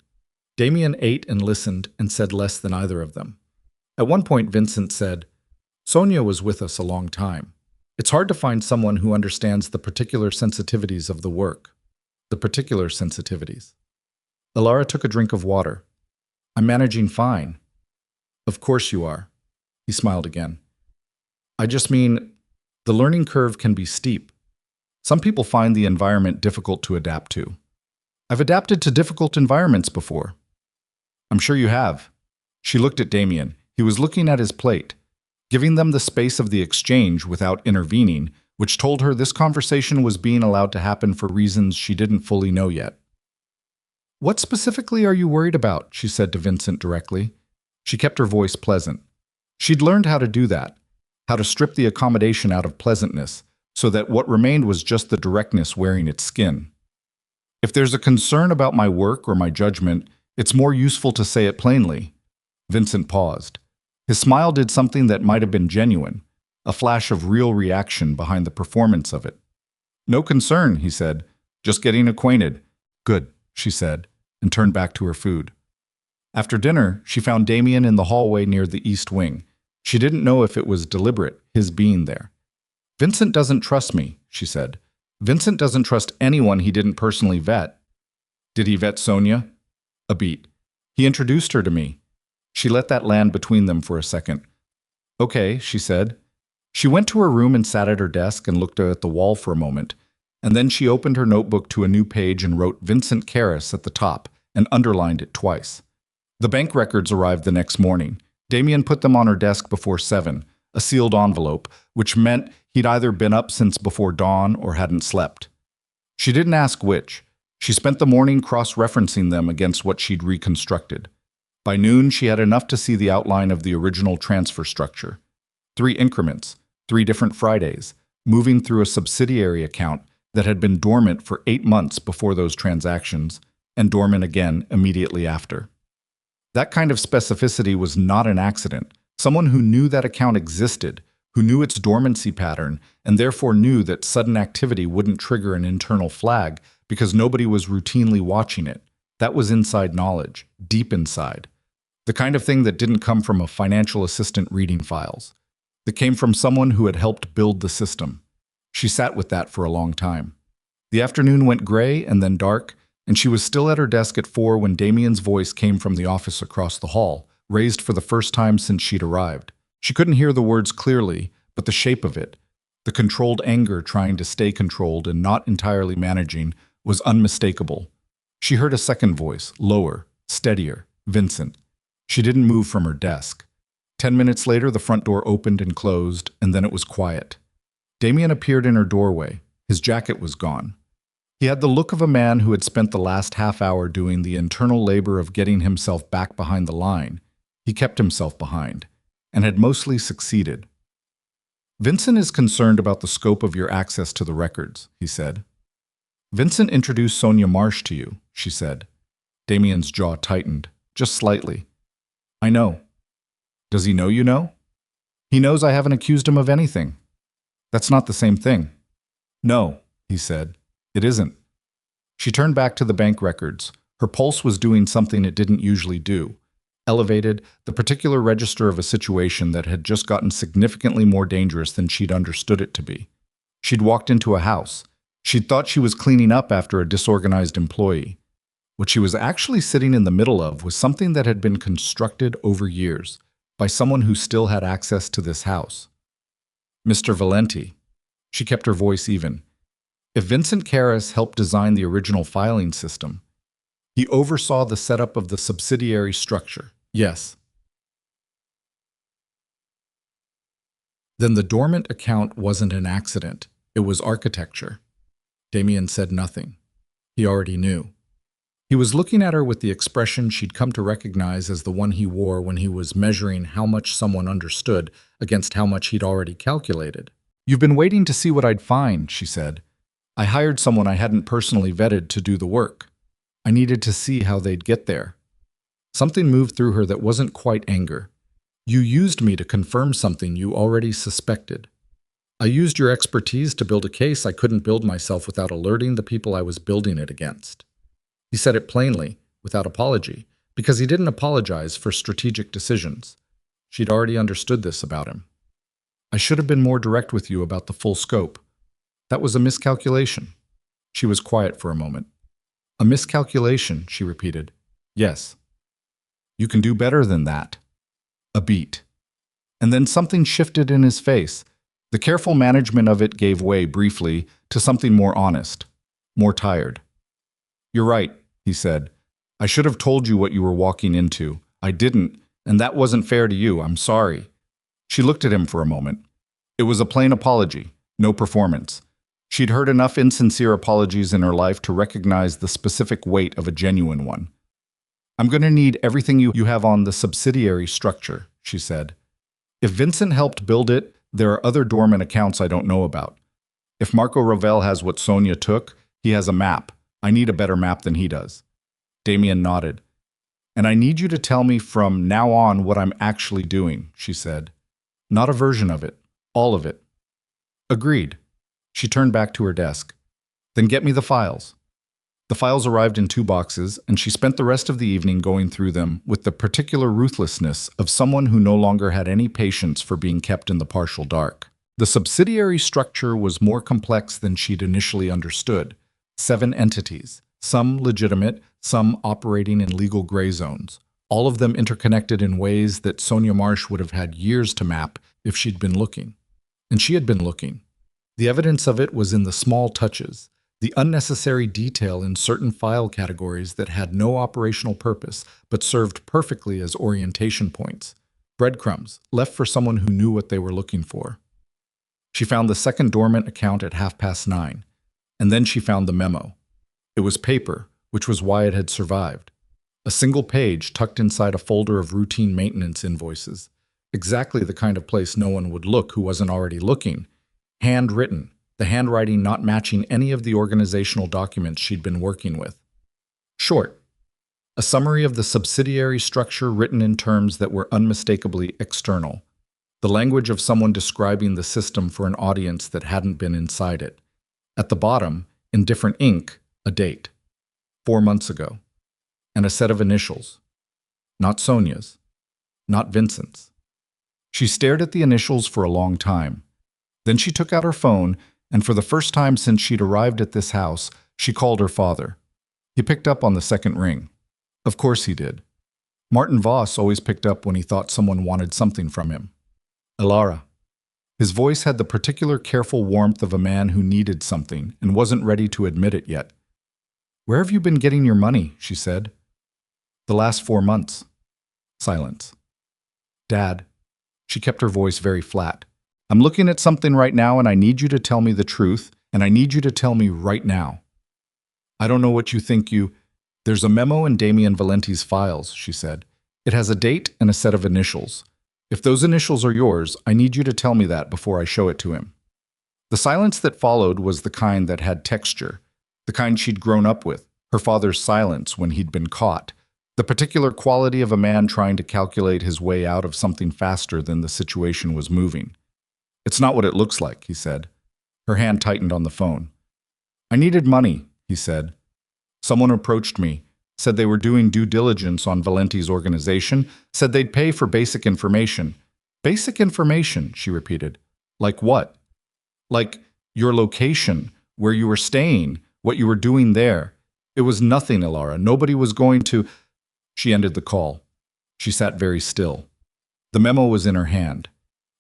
Speaker 1: Damien ate and listened and said less than either of them. At one point, Vincent said, "Sonia was with us a long time. It's hard to find someone who understands the particular sensitivities of the work." The particular sensitivities. Elara took a drink of water. "I'm managing fine." "Of course you are." He smiled again. "I just mean, the learning curve can be steep. Some people find the environment difficult to adapt to. I've adapted to difficult environments before." "I'm sure you have." She looked at Damien. He was looking at his plate, giving them the space of the exchange without intervening, which told her this conversation was being allowed to happen for reasons she didn't fully know yet. "What specifically are you worried about?" she said to Vincent directly. She kept her voice pleasant. She'd learned how to do that, how to strip the accommodation out of pleasantness, so that what remained was just the directness wearing its skin. "If there's a concern about my work or my judgment, it's more useful to say it plainly." Vincent paused. His smile did something that might have been genuine, a flash of real reaction behind the performance of it. "No concern," he said. "Just getting acquainted." "Good," she said, and turned back to her food. After dinner, she found Damien in the hallway near the east wing. She didn't know if it was deliberate, his being there. "Vincent doesn't trust me," she said. "Vincent doesn't trust anyone he didn't personally vet." "Did he vet Sonia?" "A beat. He introduced her to me." She let that land between them for a second. "Okay," she said. She went to her room and sat at her desk and looked at the wall for a moment, and then she opened her notebook to a new page and wrote Vincent Karras at the top and underlined it twice. The bank records arrived the next morning. Damien put them on her desk before 7, a sealed envelope, which meant he'd either been up since before dawn or hadn't slept. She didn't ask which. She spent the morning cross-referencing them against what she'd reconstructed. By noon, she had enough to see the outline of the original transfer structure. 3 increments, 3 different Fridays, moving through a subsidiary account that had been dormant for 8 months before those transactions, and dormant again immediately after. That kind of specificity was not an accident. Someone who knew that account existed, who knew its dormancy pattern, and therefore knew that sudden activity wouldn't trigger an internal flag because nobody was routinely watching it. That was inside knowledge, deep inside. The kind of thing that didn't come from a financial assistant reading files. That came from someone who had helped build the system. She sat with that for a long time. The afternoon went gray and then dark, and she was still at her desk at 4 when Damien's voice came from the office across the hall, raised for the first time since she'd arrived. She couldn't hear the words clearly, but the shape of it, the controlled anger trying to stay controlled and not entirely managing, was unmistakable. She heard a second voice, lower, steadier, Vincent. She didn't move from her desk. 10 minutes later, the front door opened and closed, and then it was quiet. Damien appeared in her doorway. His jacket was gone. He had the look of a man who had spent the last half hour doing the internal labor of getting himself back behind the line. He kept himself behind, and had mostly succeeded. "Vincent is concerned about the scope of your access to the records," he said. "Vincent introduced Sonia Marsh to you," she said. Damien's jaw tightened, just slightly. "I know." "Does he know you know?" "He knows I haven't accused him of anything." "That's not the same thing." "No," he said. "It isn't." She turned back to the bank records, Her pulse was doing something it didn't usually do. Elevated, the particular register of a situation that had just gotten significantly more dangerous than she'd understood it to be. She'd walked into a house. She'd thought she was cleaning up after a disorganized employee. What she was actually sitting in the middle of was something that had been constructed over years by someone who still had access to this house. Mr. Valenti. She kept her voice even. If Vincent Karras helped design the original filing system, he oversaw the setup of the subsidiary structure. Yes. Then the dormant account wasn't an accident. It was architecture. Damien said nothing. He already knew. He was looking at her with the expression she'd come to recognize as the one he wore when he was measuring how much someone understood against how much he'd already calculated. "You've been waiting to see what I'd find," she said. "I hired someone I hadn't personally vetted to do the work. I needed to see how they'd get there." Something moved through her that wasn't quite anger. "You used me to confirm something you already suspected. I used your expertise to build a case I couldn't build myself without alerting the people I was building it against." He said it plainly, without apology, because he didn't apologize for strategic decisions. She'd already understood this about him. "I should have been more direct with you about the full scope. That was a miscalculation." She was quiet for a moment. "A miscalculation," she repeated. "Yes. You can do better than that." A beat. And then something shifted in his face. The careful management of it gave way briefly to something more honest, more tired. "You're right," he said. "I should have told you what you were walking into. I didn't, and that wasn't fair to you. I'm sorry." She looked at him for a moment. It was a plain apology, no performance. She'd heard enough insincere apologies in her life to recognize the specific weight of a genuine one. "I'm going to need everything you have on the subsidiary structure," she said. "If Vincent helped build it, there are other dormant accounts I don't know about. If Marco Ravel has what Sonia took, he has a map. I need a better map than he does." Damien nodded. "And I need you to tell me from now on what I'm actually doing," she said. "Not a version of it. All of it." "Agreed." She turned back to her desk. "Then get me the files." The files arrived in 2 boxes, and she spent the rest of the evening going through them with the particular ruthlessness of someone who no longer had any patience for being kept in the partial dark. The subsidiary structure was more complex than she'd initially understood. 7 entities, some legitimate, some operating in legal gray zones, all of them interconnected in ways that Sonia Marsh would have had years to map if she'd been looking. And she had been looking. The evidence of it was in the small touches, the unnecessary detail in certain file categories that had no operational purpose but served perfectly as orientation points, breadcrumbs left for someone who knew what they were looking for. She found the second dormant account at 9:30, and then she found the memo. It was paper, which was why it had survived. A single page tucked inside a folder of routine maintenance invoices, exactly the kind of place no one would look who wasn't already looking, handwritten, the handwriting not matching any of the organizational documents she'd been working with. Short. A summary of the subsidiary structure written in terms that were unmistakably external. The language of someone describing the system for an audience that hadn't been inside it. At the bottom, in different ink, a date. 4 months ago. And a set of initials. Not Sonia's. Not Vincent's. She stared at the initials for a long time. Then she took out her phone, and for the first time since she'd arrived at this house, she called her father. He picked up on the second ring. Of course he did. Martin Voss always picked up when he thought someone wanted something from him. Elara. His voice had the particular careful warmth of a man who needed something and wasn't ready to admit it yet. "Where have you been getting your money?" she said. "The last 4 months." Silence. "Dad." She kept her voice very flat. "I'm looking at something right now and I need you to tell me the truth, and I need you to tell me right now. I don't know what you think you—" "There's a memo in Damien Valenti's files," she said. "It has a date and a set of initials. If those initials are yours, I need you to tell me that before I show it to him." The silence that followed was the kind that had texture, the kind she'd grown up with, her father's silence when he'd been caught, the particular quality of a man trying to calculate his way out of something faster than the situation was moving. "It's not what it looks like," he said. Her hand tightened on the phone. "I needed money," he said. "Someone approached me. Said they were doing due diligence on Valenti's organization, said they'd pay for basic information. Basic information, she repeated. Like what? Like your location, where you were staying, what you were doing there. It was nothing, Elara. Nobody was going to... She ended the call. She sat very still. The memo was in her hand.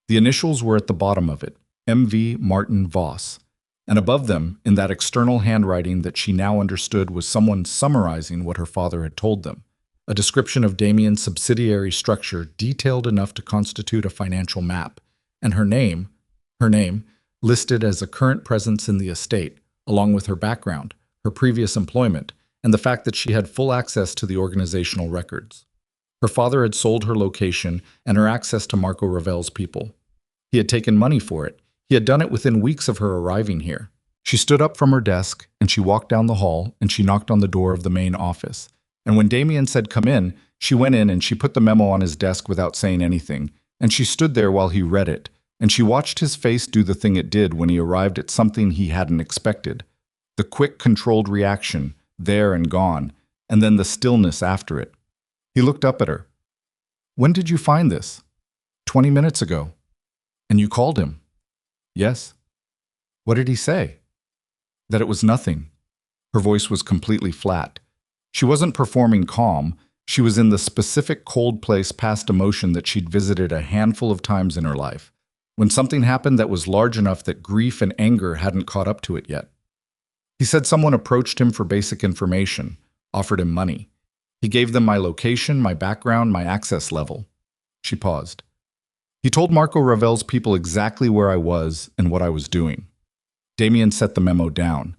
Speaker 1: The initials were at the bottom of it, M.V. Martin Voss. And above them, in that external handwriting that she now understood was someone summarizing what her father had told them, a description of Damien's subsidiary structure detailed enough to constitute a financial map, and her name, listed as a current presence in the estate, along with her background, her previous employment, and the fact that she had full access to the organizational records. Her father had sold her location and her access to Marco Ravel's people. He had taken money for it. He had done it within weeks of her arriving here. She stood up from her desk, and she walked down the hall, and she knocked on the door of the main office. And when Damien said, "Come in," she went in and she put the memo on his desk without saying anything, and she stood there while he read it, and she watched his face do the thing it did when he arrived at something he hadn't expected. The quick, controlled reaction, there and gone, and then the stillness after it. He looked up at her. "When did you find this?" 20 minutes ago. "And you called him?" "Yes." "What did he say?" "That it was nothing." Her voice was completely flat. She wasn't performing calm. She was in the specific cold place past emotion that she'd visited a handful of times in her life, when something happened that was large enough that grief and anger hadn't caught up to it yet. He said someone approached him for basic information, offered him money. He gave them my location, my background, my access level. She paused. He told Marco Ravel's people exactly where I was and what I was doing. Damien set the memo down.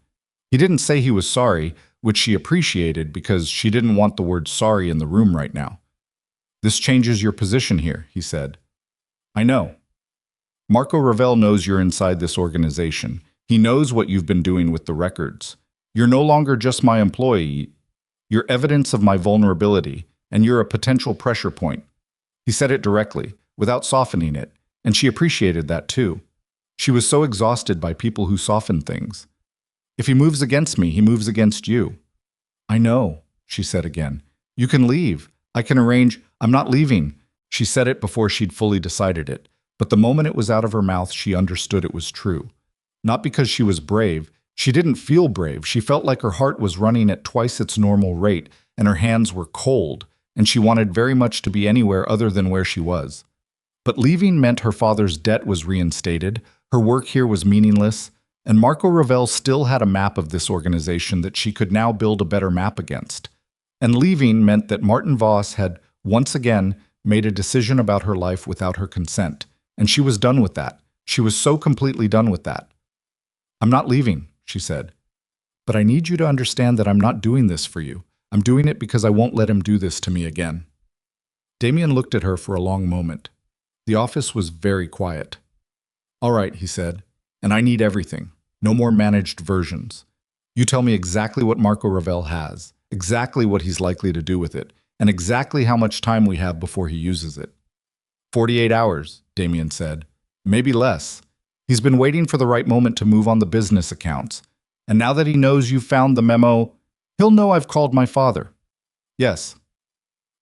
Speaker 1: He didn't say he was sorry, which she appreciated because she didn't want the word sorry in the room right now. "This changes your position here," he said. "I know. Marco Ravel knows you're inside this organization. He knows what you've been doing with the records. You're no longer just my employee. You're evidence of my vulnerability, and you're a potential pressure point." He said it directly, without softening it, and she appreciated that too. She was so exhausted by people who soften things. "If he moves against me, he moves against you." "I know," she said again. "You can leave. I can arrange." "I'm not leaving." She said it before she'd fully decided it, but the moment it was out of her mouth, she understood it was true. Not because she was brave. She didn't feel brave. She felt like her heart was running at twice its normal rate, and her hands were cold, and she wanted very much to be anywhere other than where she was. But leaving meant her father's debt was reinstated, her work here was meaningless, and Marco Ravel still had a map of this organization that she could now build a better map against. And leaving meant that Martin Voss had, once again, made a decision about her life without her consent, and she was done with that. She was so completely done with that. "I'm not leaving," she said. "But I need you to understand that I'm not doing this for you. I'm doing it because I won't let him do this to me again." Damien looked at her for a long moment. The office was very quiet. "All right," he said, "and I need everything. No more managed versions. You tell me exactly what Marco Ravel has, exactly what he's likely to do with it, and exactly how much time we have before he uses it." 48 hours, Damien said. "Maybe less. He's been waiting for the right moment to move on the business accounts. And now that he knows you've found the memo, he'll know I've called my father." "Yes."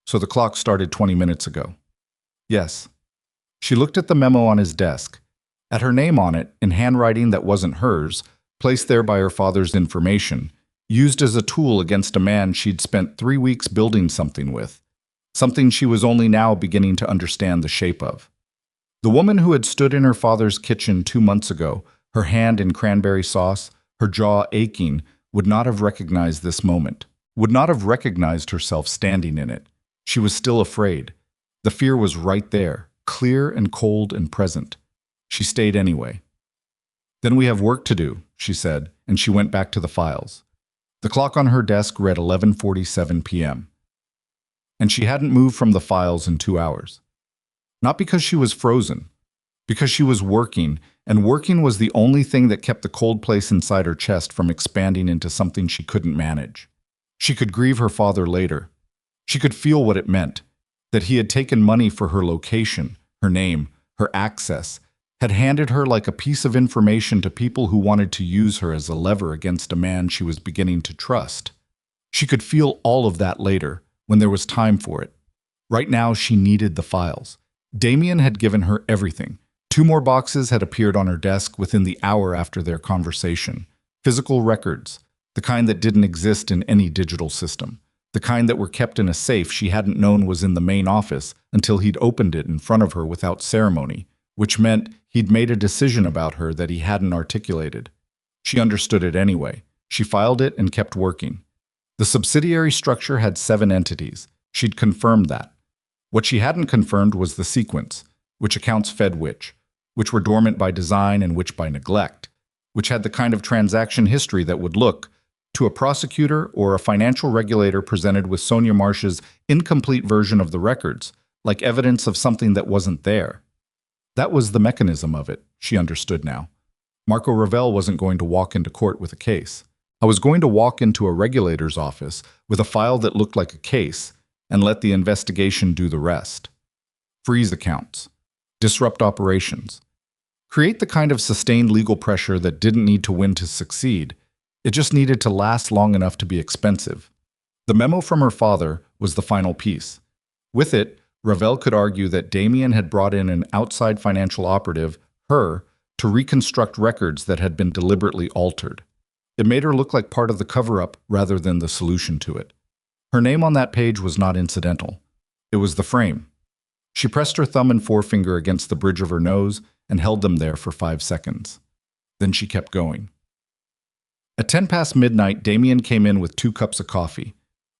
Speaker 1: "So the clock started 20 minutes ago." "Yes." She looked at the memo on his desk. At her name on it, in handwriting that wasn't hers, placed there by her father's information, used as a tool against a man she'd spent 3 weeks building something with, something she was only now beginning to understand the shape of. The woman who had stood in her father's kitchen 2 months ago, her hand in cranberry sauce, her jaw aching, would not have recognized this moment, would not have recognized herself standing in it. She was still afraid. The fear was right there, clear and cold and present. She stayed anyway. "Then we have work to do," she said, and she went back to the files. The clock on her desk read 11:47 p.m. And she hadn't moved from the files in 2 hours. Not because she was frozen, because she was working, and working was the only thing that kept the cold place inside her chest from expanding into something she couldn't manage. She could grieve her father later. She could feel what it meant, that he had taken money for her location, her name, her access, had handed her like a piece of information to people who wanted to use her as a lever against a man she was beginning to trust. She could feel all of that later, when there was time for it. Right now, she needed the files. Damien had given her everything. 2 more boxes had appeared on her desk within the hour after their conversation. Physical records, the kind that didn't exist in any digital system. The kind that were kept in a safe she hadn't known was in the main office until he'd opened it in front of her without ceremony, which meant he'd made a decision about her that he hadn't articulated. She understood it anyway. She filed it and kept working. The subsidiary structure had 7 entities. She'd confirmed that. What she hadn't confirmed was the sequence, which accounts fed which were dormant by design and which by neglect, which had the kind of transaction history that would look, to a prosecutor or a financial regulator presented with Sonia Marsh's incomplete version of the records, like evidence of something that wasn't there. That was the mechanism of it, she understood now. Marco Ravel wasn't going to walk into court with a case. I was going to walk into a regulator's office with a file that looked like a case and let the investigation do the rest. Freeze accounts. Disrupt operations. Create the kind of sustained legal pressure that didn't need to win to succeed. It just needed to last long enough to be expensive. The memo from her father was the final piece. With it, Ravel could argue that Damien had brought in an outside financial operative, her, to reconstruct records that had been deliberately altered. It made her look like part of the cover-up rather than the solution to it. Her name on that page was not incidental. It was the frame. She pressed her thumb and forefinger against the bridge of her nose and held them there for 5 seconds. Then she kept going. At 10 past midnight, Damien came in with 2 cups of coffee.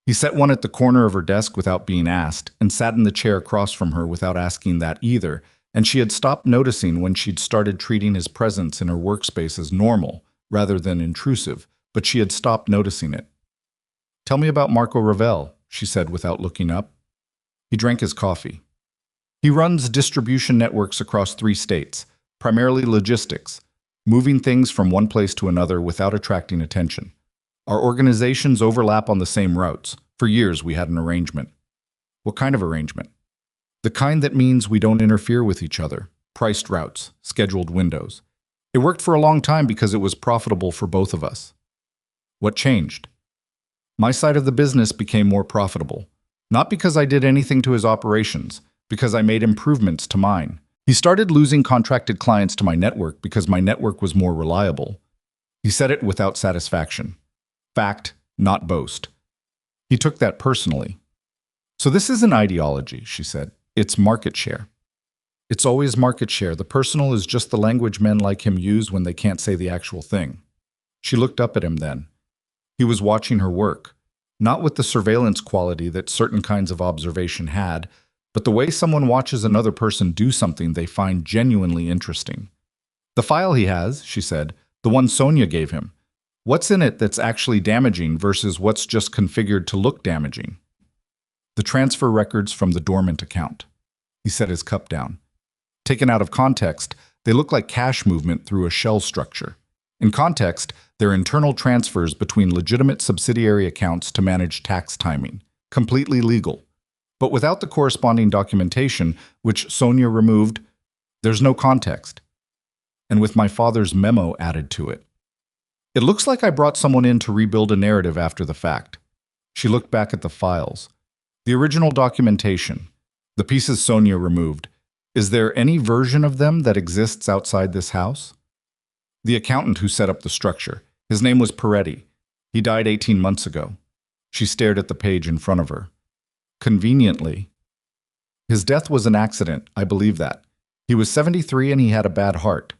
Speaker 1: He set one at the corner of her desk without being asked, and sat in the chair across from her without asking that either, and she had stopped noticing when she'd started treating his presence in her workspace as normal, rather than intrusive, but she had stopped noticing it. "Tell me about Marco Ravel," she said without looking up. He drank his coffee. "He runs distribution networks across 3 states, primarily logistics, moving things from one place to another without attracting attention. Our organizations overlap on the same routes. For years we had an arrangement." "What kind of arrangement?" "The kind that means we don't interfere with each other. Priced routes, scheduled windows. It worked for a long time because it was profitable for both of us." "What changed?" "My side of the business became more profitable. Not because I did anything to his operations, because I made improvements to mine. He started losing contracted clients to my network because my network was more reliable." He said it without satisfaction. Fact, not boast. He took that personally. "So this isn't ideology," she said. "It's market share." "It's always market share. The personal is just the language men like him use when they can't say the actual thing." She looked up at him then. He was watching her work, not with the surveillance quality that certain kinds of observation had, but the way someone watches another person do something they find genuinely interesting. "The file he has," she said, "the one Sonia gave him. What's in it that's actually damaging versus what's just configured to look damaging?" "The transfer records from the dormant account." He set his cup down. "Taken out of context, they look like cash movement through a shell structure. In context, they're internal transfers between legitimate subsidiary accounts to manage tax timing. Completely legal. But without the corresponding documentation, which Sonia removed, there's no context. And with my father's memo added to it. It looks like I brought someone in to rebuild a narrative after the fact." She looked back at the files. "The original documentation. The pieces Sonia removed. Is there any version of them that exists outside this house?" "The accountant who set up the structure. His name was Peretti. He died 18 months ago." She stared at the page in front of her. "Conveniently. His death was an accident, I believe that. He was 73 and he had a bad heart."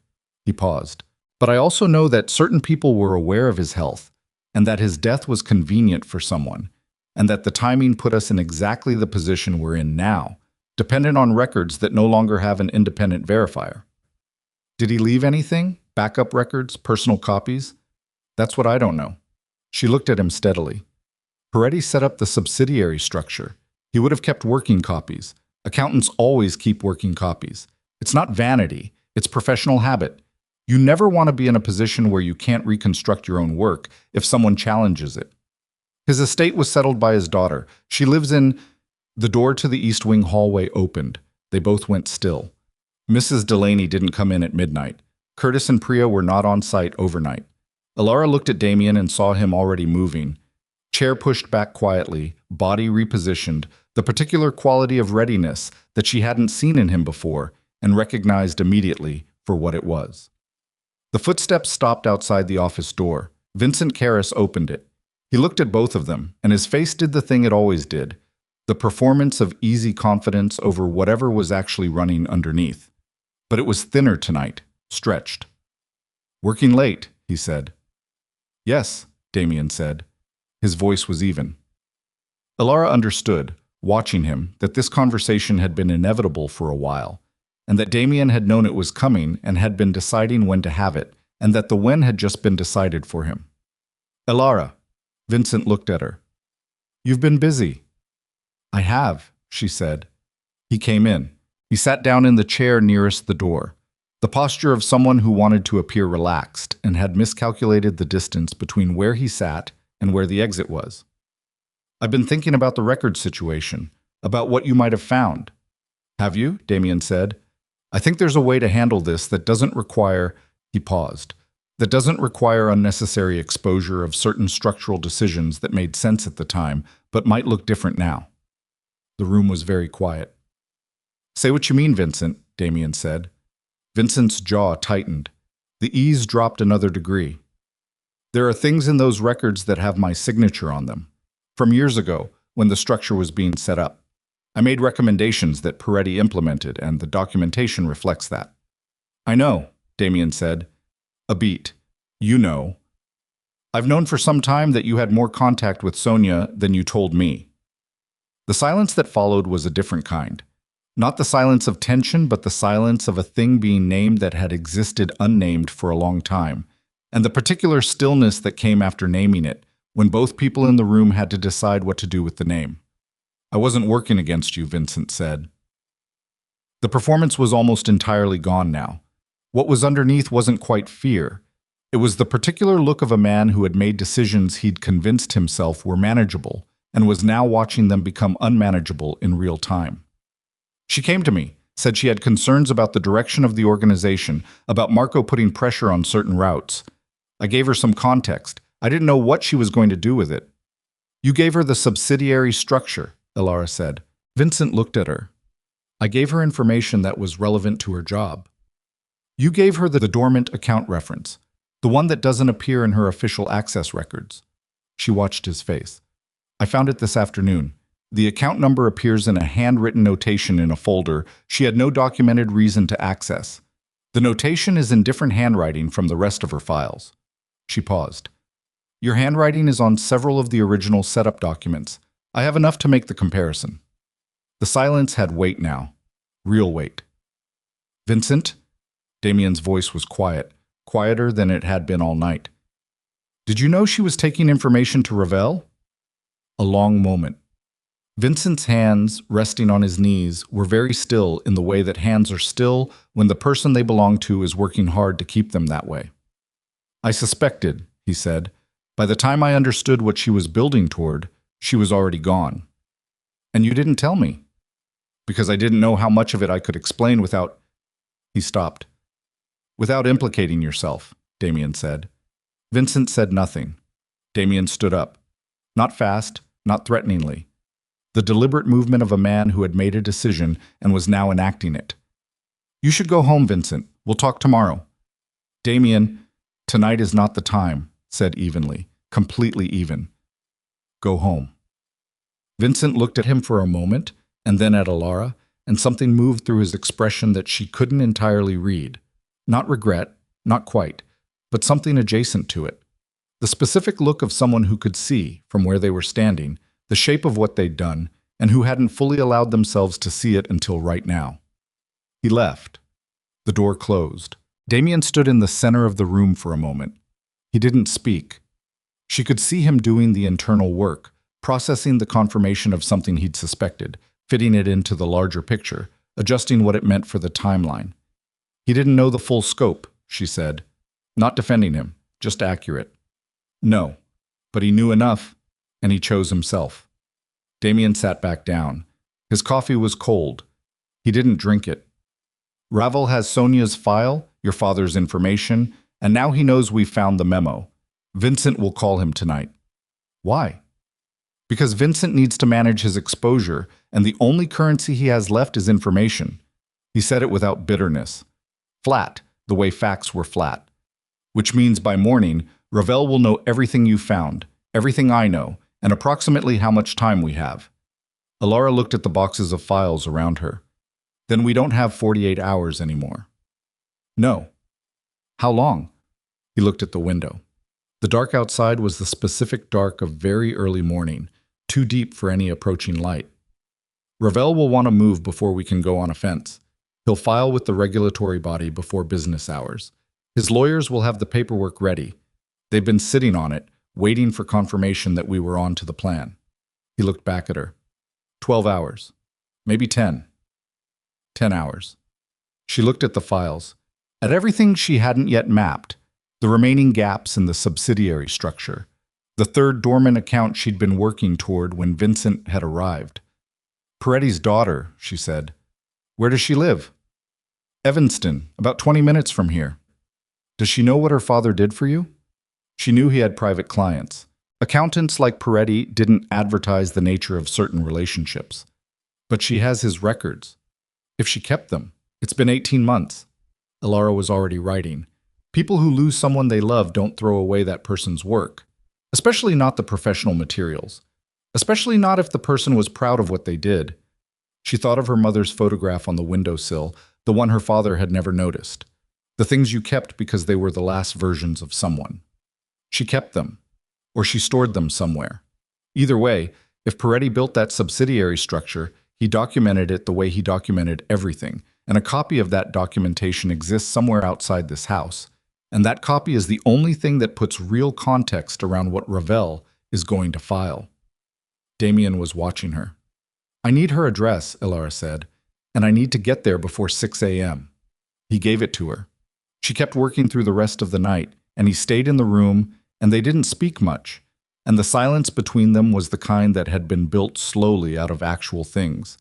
Speaker 1: He paused. "But I also know that certain people were aware of his health, and that his death was convenient for someone, and that the timing put us in exactly the position we're in now, dependent on records that no longer have an independent verifier." "Did he leave anything? Backup records? Personal copies?" "That's what I don't know." She looked at him steadily. "Peretti set up the subsidiary structure. He would have kept working copies. Accountants always keep working copies. It's not vanity, it's professional habit. You never want to be in a position where you can't reconstruct your own work if someone challenges it. His estate was settled by his daughter. She lives in..." The door to the East Wing hallway opened. They both went still. Mrs. Delaney didn't come in at midnight. Curtis and Priya were not on site overnight. Elara looked at Damien and saw him already moving. Chair pushed back quietly, body repositioned, the particular quality of readiness that she hadn't seen in him before and recognized immediately for what it was. The footsteps stopped outside the office door. Vincent Karras opened it. He looked at both of them, and his face did the thing it always did, the performance of easy confidence over whatever was actually running underneath. But it was thinner tonight, stretched. "Working late," he said. "Yes," Damien said. His voice was even. Elara understood, watching him, that this conversation had been inevitable for a while, and that Damien had known it was coming and had been deciding when to have it, and that the when had just been decided for him. "Elara," Vincent looked at her. "You've been busy." "I have," she said. He came in. He sat down in the chair nearest the door, the posture of someone who wanted to appear relaxed and had miscalculated the distance between where he sat and where the exit was. "I've been thinking about the record situation, about what you might have found." "Have you?" Damien said. "I think there's a way to handle this that doesn't require—" He paused. "That doesn't require unnecessary exposure of certain structural decisions that made sense at the time, but might look different now." The room was very quiet. "Say what you mean, Vincent," Damien said. Vincent's jaw tightened. The ease dropped another degree. "There are things in those records that have my signature on them. From years ago, when the structure was being set up. I made recommendations that Peretti implemented, and the documentation reflects that." "I know," Damien said. "A beat. You know. I've known for some time that you had more contact with Sonia than you told me." The silence that followed was a different kind. Not the silence of tension, but the silence of a thing being named that had existed unnamed for a long time, and the particular stillness that came after naming it, when both people in the room had to decide what to do with the name. "I wasn't working against you," Vincent said. The performance was almost entirely gone now. What was underneath wasn't quite fear. It was the particular look of a man who had made decisions he'd convinced himself were manageable, and was now watching them become unmanageable in real time. "She came to me, said she had concerns about the direction of the organization, about Marco putting pressure on certain routes. I gave her some context. I didn't know what she was going to do with it." "You gave her the subsidiary structure," Elara said. Vincent looked at her. "I gave her information that was relevant to her job." "You gave her the dormant account reference, the one that doesn't appear in her official access records." She watched his face. "I found it this afternoon. The account number appears in a handwritten notation in a folder she had no documented reason to access. The notation is in different handwriting from the rest of her files." She paused. "Your handwriting is on several of the original setup documents. I have enough to make the comparison." The silence had weight now. Real weight. "Vincent?" Damien's voice was quiet, quieter than it had been all night. "Did you know she was taking information to Ravel?" A long moment. Vincent's hands, resting on his knees, were very still in the way that hands are still when the person they belong to is working hard to keep them that way. "I suspected," he said. "By the time I understood what she was building toward, she was already gone." "And you didn't tell me?" "Because I didn't know how much of it I could explain without—" He stopped. "Without implicating yourself," Damien said. Vincent said nothing. Damien stood up. Not fast, not threateningly. The deliberate movement of a man who had made a decision and was now enacting it. "You should go home, Vincent. We'll talk tomorrow." Damien, "Tonight is not the time," said evenly, completely even. "Go home." Vincent looked at him for a moment, and then at Elara, and something moved through his expression that she couldn't entirely read. Not regret, not quite, but something adjacent to it. The specific look of someone who could see, from where they were standing, the shape of what they'd done, and who hadn't fully allowed themselves to see it until right now. He left. The door closed. Damien stood in the center of the room for a moment. He didn't speak. She could see him doing the internal work, processing the confirmation of something he'd suspected, fitting it into the larger picture, adjusting what it meant for the timeline. "He didn't know the full scope," she said. Not defending him, just accurate. "No, but he knew enough, and he chose himself." Damien sat back down. His coffee was cold. He didn't drink it. "Ravel has Sonia's file, your father's information, and now he knows we've found the memo. Vincent will call him tonight." "Why?" Because Vincent needs to manage his exposure, and the only currency he has left is information. He said it without bitterness. Flat, the way facts were flat. Which means by morning, Ravel will know everything you found, everything I know, and approximately how much time we have. Elara looked at the boxes of files around her. Then we don't have 48 hours anymore. No. How long? He looked at the window. The dark outside was the specific dark of very early morning, too deep for any approaching light. Ravel will want to move before we can go on offense. He'll file with the regulatory body before business hours. His lawyers will have the paperwork ready. They've been sitting on it, waiting for confirmation that we were on to the plan. He looked back at her. 12 hours. Maybe 10. 10 hours. She looked at the files, at everything she hadn't yet mapped, the remaining gaps in the subsidiary structure, the third dormant account she'd been working toward when Vincent had arrived. Peretti's daughter, she said. Where does she live? Evanston, about 20 minutes from here. Does she know what her father did for you? She knew he had private clients. Accountants like Peretti didn't advertise the nature of certain relationships. But she has his records. If she kept them, it's been 18 months. Elara was already writing. People who lose someone they love don't throw away that person's work, especially not the professional materials, especially not if the person was proud of what they did. She thought of her mother's photograph on the windowsill, the one her father had never noticed. The things you kept because they were the last versions of someone. She kept them, or she stored them somewhere. Either way, if Peretti built that subsidiary structure, he documented it the way he documented everything, and a copy of that documentation exists somewhere outside this house. And that copy is the only thing that puts real context around what Ravel is going to file. Damien was watching her. I need her address, Elara said, and I need to get there before 6 a.m. He gave it to her. She kept working through the rest of the night, and he stayed in the room, and they didn't speak much, and the silence between them was the kind that had been built slowly out of actual things.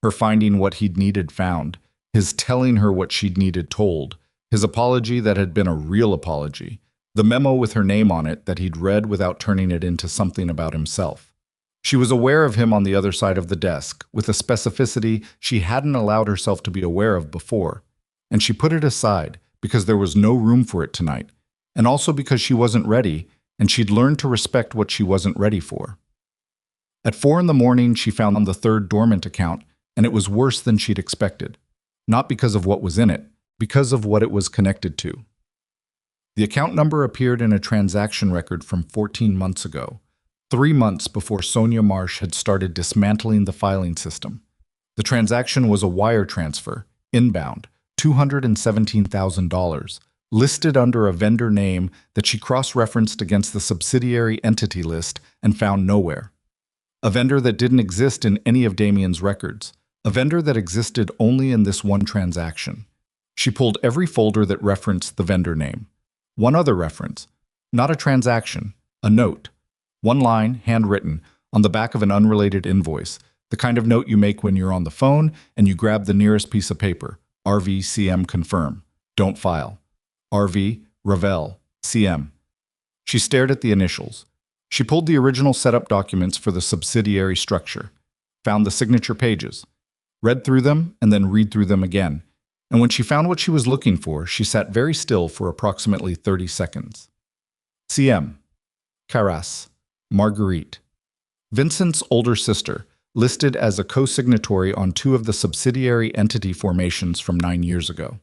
Speaker 1: Her finding what he'd needed found, his telling her what she'd needed told, his apology that had been a real apology, the memo with her name on it that he'd read without turning it into something about himself. She was aware of him on the other side of the desk, with a specificity she hadn't allowed herself to be aware of before, and she put it aside because there was no room for it tonight, and also because she wasn't ready, and she'd learned to respect what she wasn't ready for. At 4 in the morning, she found the third dormant account, and it was worse than she'd expected. Not because of what was in it, because of what it was connected to. The account number appeared in a transaction record from 14 months ago, 3 months before Sonia Marsh had started dismantling the filing system. The transaction was a wire transfer, inbound, $217,000, listed under a vendor name that she cross-referenced against the subsidiary entity list and found nowhere. A vendor that didn't exist in any of Damien's records, a vendor that existed only in this one transaction. She pulled every folder that referenced the vendor name. One other reference, not a transaction, a note. One line, handwritten, on the back of an unrelated invoice, the kind of note you make when you're on the phone and you grab the nearest piece of paper. RV CM confirm. Don't file. RV Ravel CM. She stared at the initials. She pulled the original setup documents for the subsidiary structure, found the signature pages, read through them, and then read through them again. And when she found what she was looking for, she sat very still for approximately 30 seconds. CM. Caras. Marguerite. Vincent's older sister, listed as a co-signatory on 2 of the subsidiary entity formations from 9 years ago.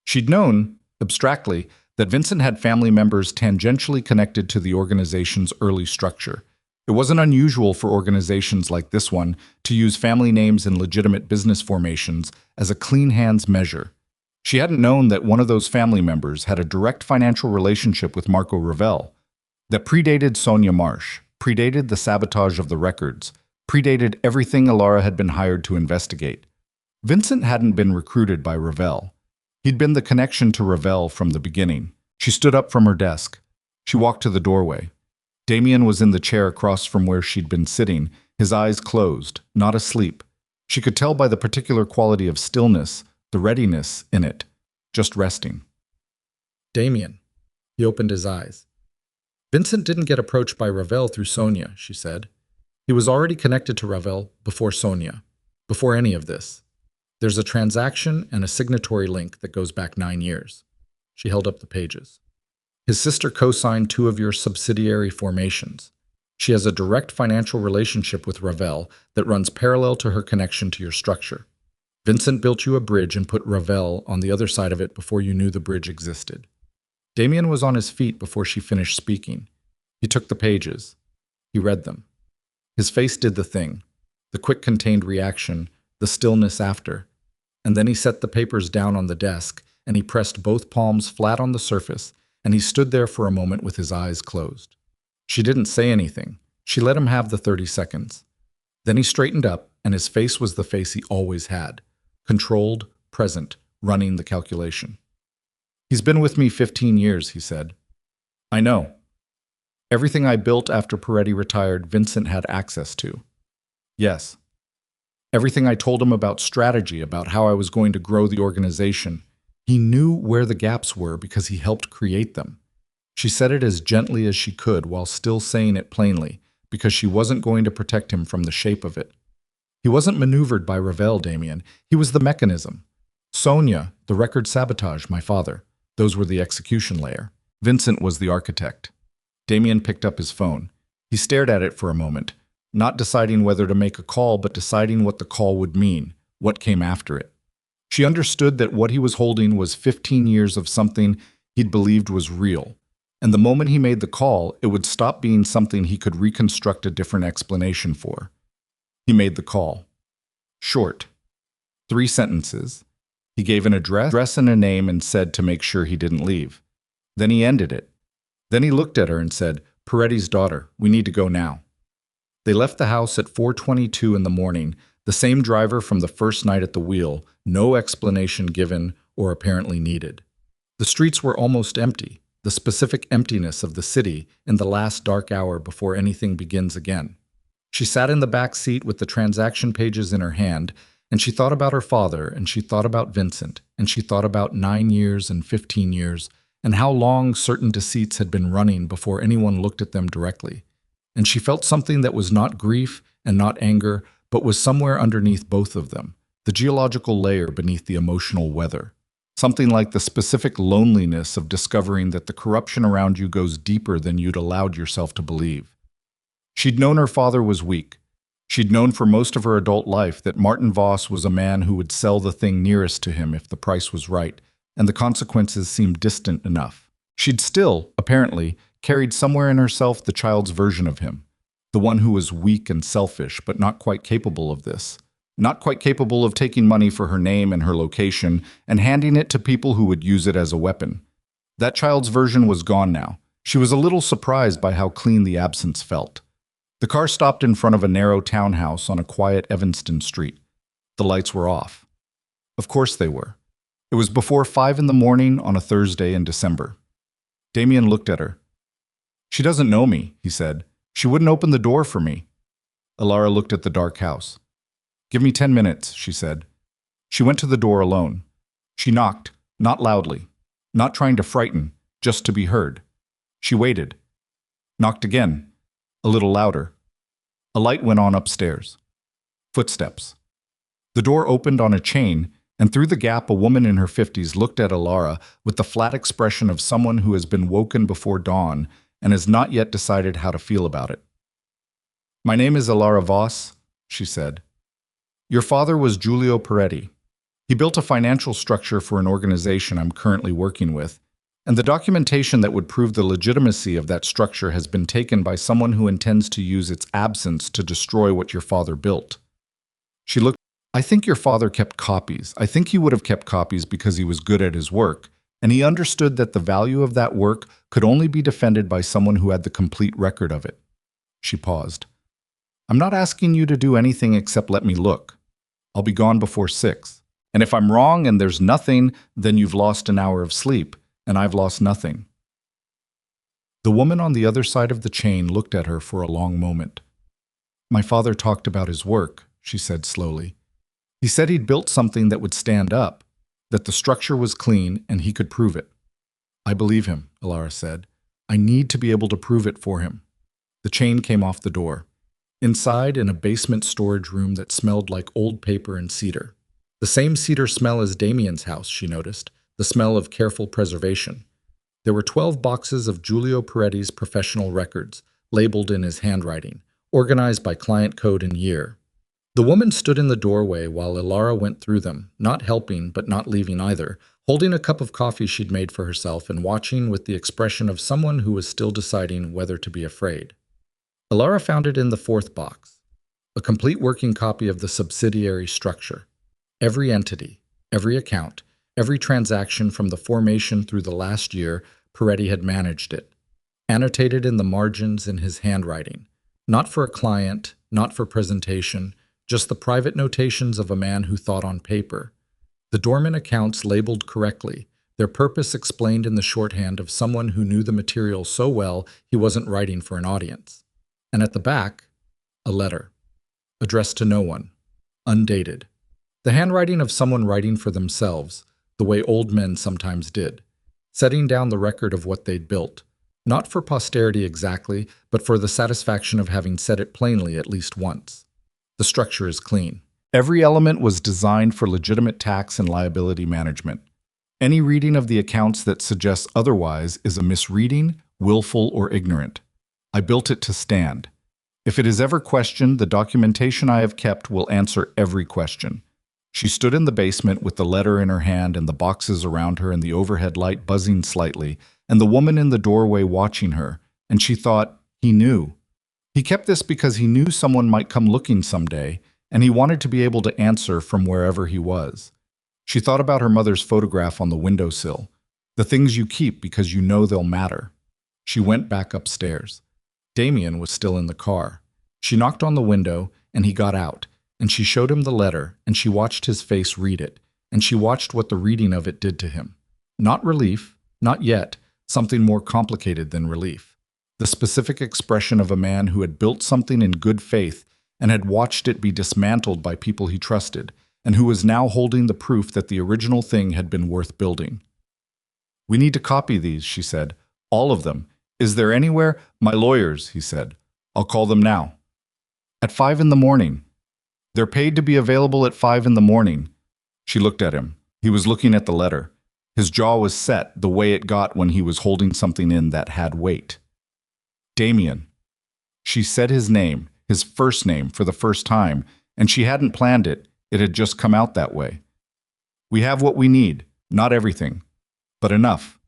Speaker 1: She'd known, abstractly, that Vincent had family members tangentially connected to the organization's early structure. It wasn't unusual for organizations like this one to use family names in legitimate business formations as a clean hands measure. She hadn't known that one of those family members had a direct financial relationship with Marco Ravel that predated Sonia Marsh, predated the sabotage of the records, predated everything Elara had been hired to investigate. Vincent hadn't been recruited by Ravel. He'd been the connection to Ravel from the beginning. She stood up from her desk. She walked to the doorway. Damien was in the chair across from where she'd been sitting, his eyes closed, not asleep. She could tell by the particular quality of stillness, the readiness in it, just resting. Damien. He opened his eyes. Vincent didn't get approached by Ravel through Sonia, she said. He was already connected to Ravel before Sonia, before any of this. There's a transaction and a signatory link that goes back 9 years. She held up the pages. His sister co-signed 2 of your subsidiary formations. She has a direct financial relationship with Ravel that runs parallel to her connection to your structure. Vincent built you a bridge and put Ravel on the other side of it before you knew the bridge existed. Damien was on his feet before she finished speaking. He took the pages. He read them. His face did the thing, the quick contained reaction, the stillness after. And then he set the papers down on the desk, and he pressed both palms flat on the surface, and he stood there for a moment with his eyes closed. She didn't say anything. She let him have the 30 seconds. Then he straightened up, and his face was the face he always had. Controlled, present, running the calculation. He's been with me 15 years, he said. I know. Everything I built after Peretti retired, Vincent had access to. Yes. Everything I told him about strategy, about how I was going to grow the organization. He knew where the gaps were because he helped create them. She said it as gently as she could while still saying it plainly, because she wasn't going to protect him from the shape of it. He wasn't maneuvered by Ravel, Damien. He was the mechanism. Sonia, the record sabotage, my father. Those were the execution layer. Vincent was the architect. Damien picked up his phone. He stared at it for a moment, not deciding whether to make a call, but deciding what the call would mean, what came after it. She understood that what he was holding was 15 years of something he'd believed was real. And the moment he made the call, it would stop being something he could reconstruct a different explanation for. He made the call. Short. 3 sentences. He gave an address and a name and said to make sure he didn't leave. Then he ended it. Then he looked at her and said, Peretti's daughter, we need to go now. They left the house at 4:22 in the morning, the same driver from the first night at the wheel, no explanation given or apparently needed. The streets were almost empty, the specific emptiness of the city in the last dark hour before anything begins again. She sat in the back seat with the transaction pages in her hand, and she thought about her father, and she thought about Vincent, and she thought about 9 years and 15 years, and how long certain deceits had been running before anyone looked at them directly. And she felt something that was not grief and not anger, but was somewhere underneath both of them, the geological layer beneath the emotional weather. Something like the specific loneliness of discovering that the corruption around you goes deeper than you'd allowed yourself to believe. She'd known her father was weak. She'd known for most of her adult life that Martin Voss was a man who would sell the thing nearest to him if the price was right, and the consequences seemed distant enough. She'd still, apparently, carried somewhere in herself the child's version of him, the one who was weak and selfish, but not quite capable of this. Not quite capable of taking money for her name and her location and handing it to people who would use it as a weapon. That child's version was gone now. She was a little surprised by how clean the absence felt. The car stopped in front of a narrow townhouse on a quiet Evanston street. The lights were off. Of course they were. It was before 5 in the morning on a Thursday in December. Damien looked at her. She doesn't know me, he said. She wouldn't open the door for me. Elara looked at the dark house. Give me 10 minutes, she said. She went to the door alone. She knocked, not loudly, not trying to frighten, just to be heard. She waited. Knocked again, a little louder. A light went on upstairs. Footsteps. The door opened on a chain, and through the gap a woman in her 50s looked at Elara with the flat expression of someone who has been woken before dawn and has not yet decided how to feel about it. My name is Elara Voss, she said. Your father was Giulio Peretti. He built a financial structure for an organization I'm currently working with, and the documentation that would prove the legitimacy of that structure has been taken by someone who intends to use its absence to destroy what your father built. She looked. I think your father kept copies. I think he would have kept copies because he was good at his work, and he understood that the value of that work could only be defended by someone who had the complete record of it. She paused. I'm not asking you to do anything except let me look. I'll be gone before 6. And if I'm wrong and there's nothing, then you've lost an hour of sleep, and I've lost nothing. The woman on the other side of the chain looked at her for a long moment. My father talked about his work, she said slowly. He said he'd built something that would stand up, that the structure was clean and he could prove it. I believe him, Elara said. I need to be able to prove it for him. The chain came off the door. Inside, in a basement storage room that smelled like old paper and cedar. The same cedar smell as Damien's house, she noticed, the smell of careful preservation. There were 12 boxes of Giulio Peretti's professional records, labeled in his handwriting, organized by client code and year. The woman stood in the doorway while Elara went through them, not helping but not leaving either, holding a cup of coffee she'd made for herself and watching with the expression of someone who was still deciding whether to be afraid. Elara found it in the fourth box, a complete working copy of the subsidiary structure. Every entity, every account, every transaction from the formation through the last year, Peretti had managed it, annotated in the margins in his handwriting, not for a client, not for presentation, just the private notations of a man who thought on paper. The dormant accounts labeled correctly, their purpose explained in the shorthand of someone who knew the material so well he wasn't writing for an audience. And at the back, a letter, addressed to no one, undated. The handwriting of someone writing for themselves, the way old men sometimes did, setting down the record of what they'd built, not for posterity exactly, but for the satisfaction of having said it plainly at least once. The structure is clean. Every element was designed for legitimate tax and liability management. Any reading of the accounts that suggests otherwise is a misreading, willful, or ignorant. I built it to stand. If it is ever questioned, the documentation I have kept will answer every question. She stood in the basement with the letter in her hand and the boxes around her and the overhead light buzzing slightly, and the woman in the doorway watching her, and she thought, he knew. He kept this because he knew someone might come looking someday, and he wanted to be able to answer from wherever he was. She thought about her mother's photograph on the windowsill, the things you keep because you know they'll matter. She went back upstairs. Damien was still in the car. She knocked on the window, and he got out, and she showed him the letter, and she watched his face read it, and she watched what the reading of it did to him. Not relief, not yet, something more complicated than relief. The specific expression of a man who had built something in good faith and had watched it be dismantled by people he trusted, and who was now holding the proof that the original thing had been worth building. "We need to copy these," she said. "All of them. Is there anywhere?" "My lawyers," he said. "I'll call them now." "At 5 in the morning. They're paid to be available at 5 in the morning. She looked at him. He was looking at the letter. His jaw was set, the way it got when he was holding something in that had weight. Damien. She said his name, his first name, for the first time, and she hadn't planned it. It had just come out that way. "We have what we need. Not everything, but enough."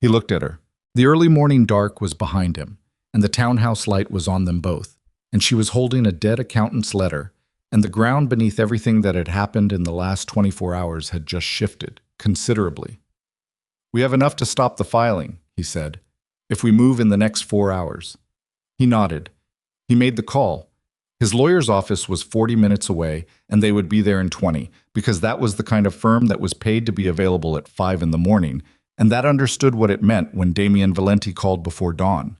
Speaker 1: He looked at her. The early morning dark was behind him, and the townhouse light was on them both, and she was holding a dead accountant's letter, and the ground beneath everything that had happened in the last 24 hours had just shifted, considerably. "We have enough to stop the filing," he said, "if we move in the next 4 hours. He nodded. He made the call. His lawyer's office was 40 minutes away, and they would be there in 20, because that was the kind of firm that was paid to be available at 5 in the morning, and that understood what it meant when Damien Valenti called before dawn.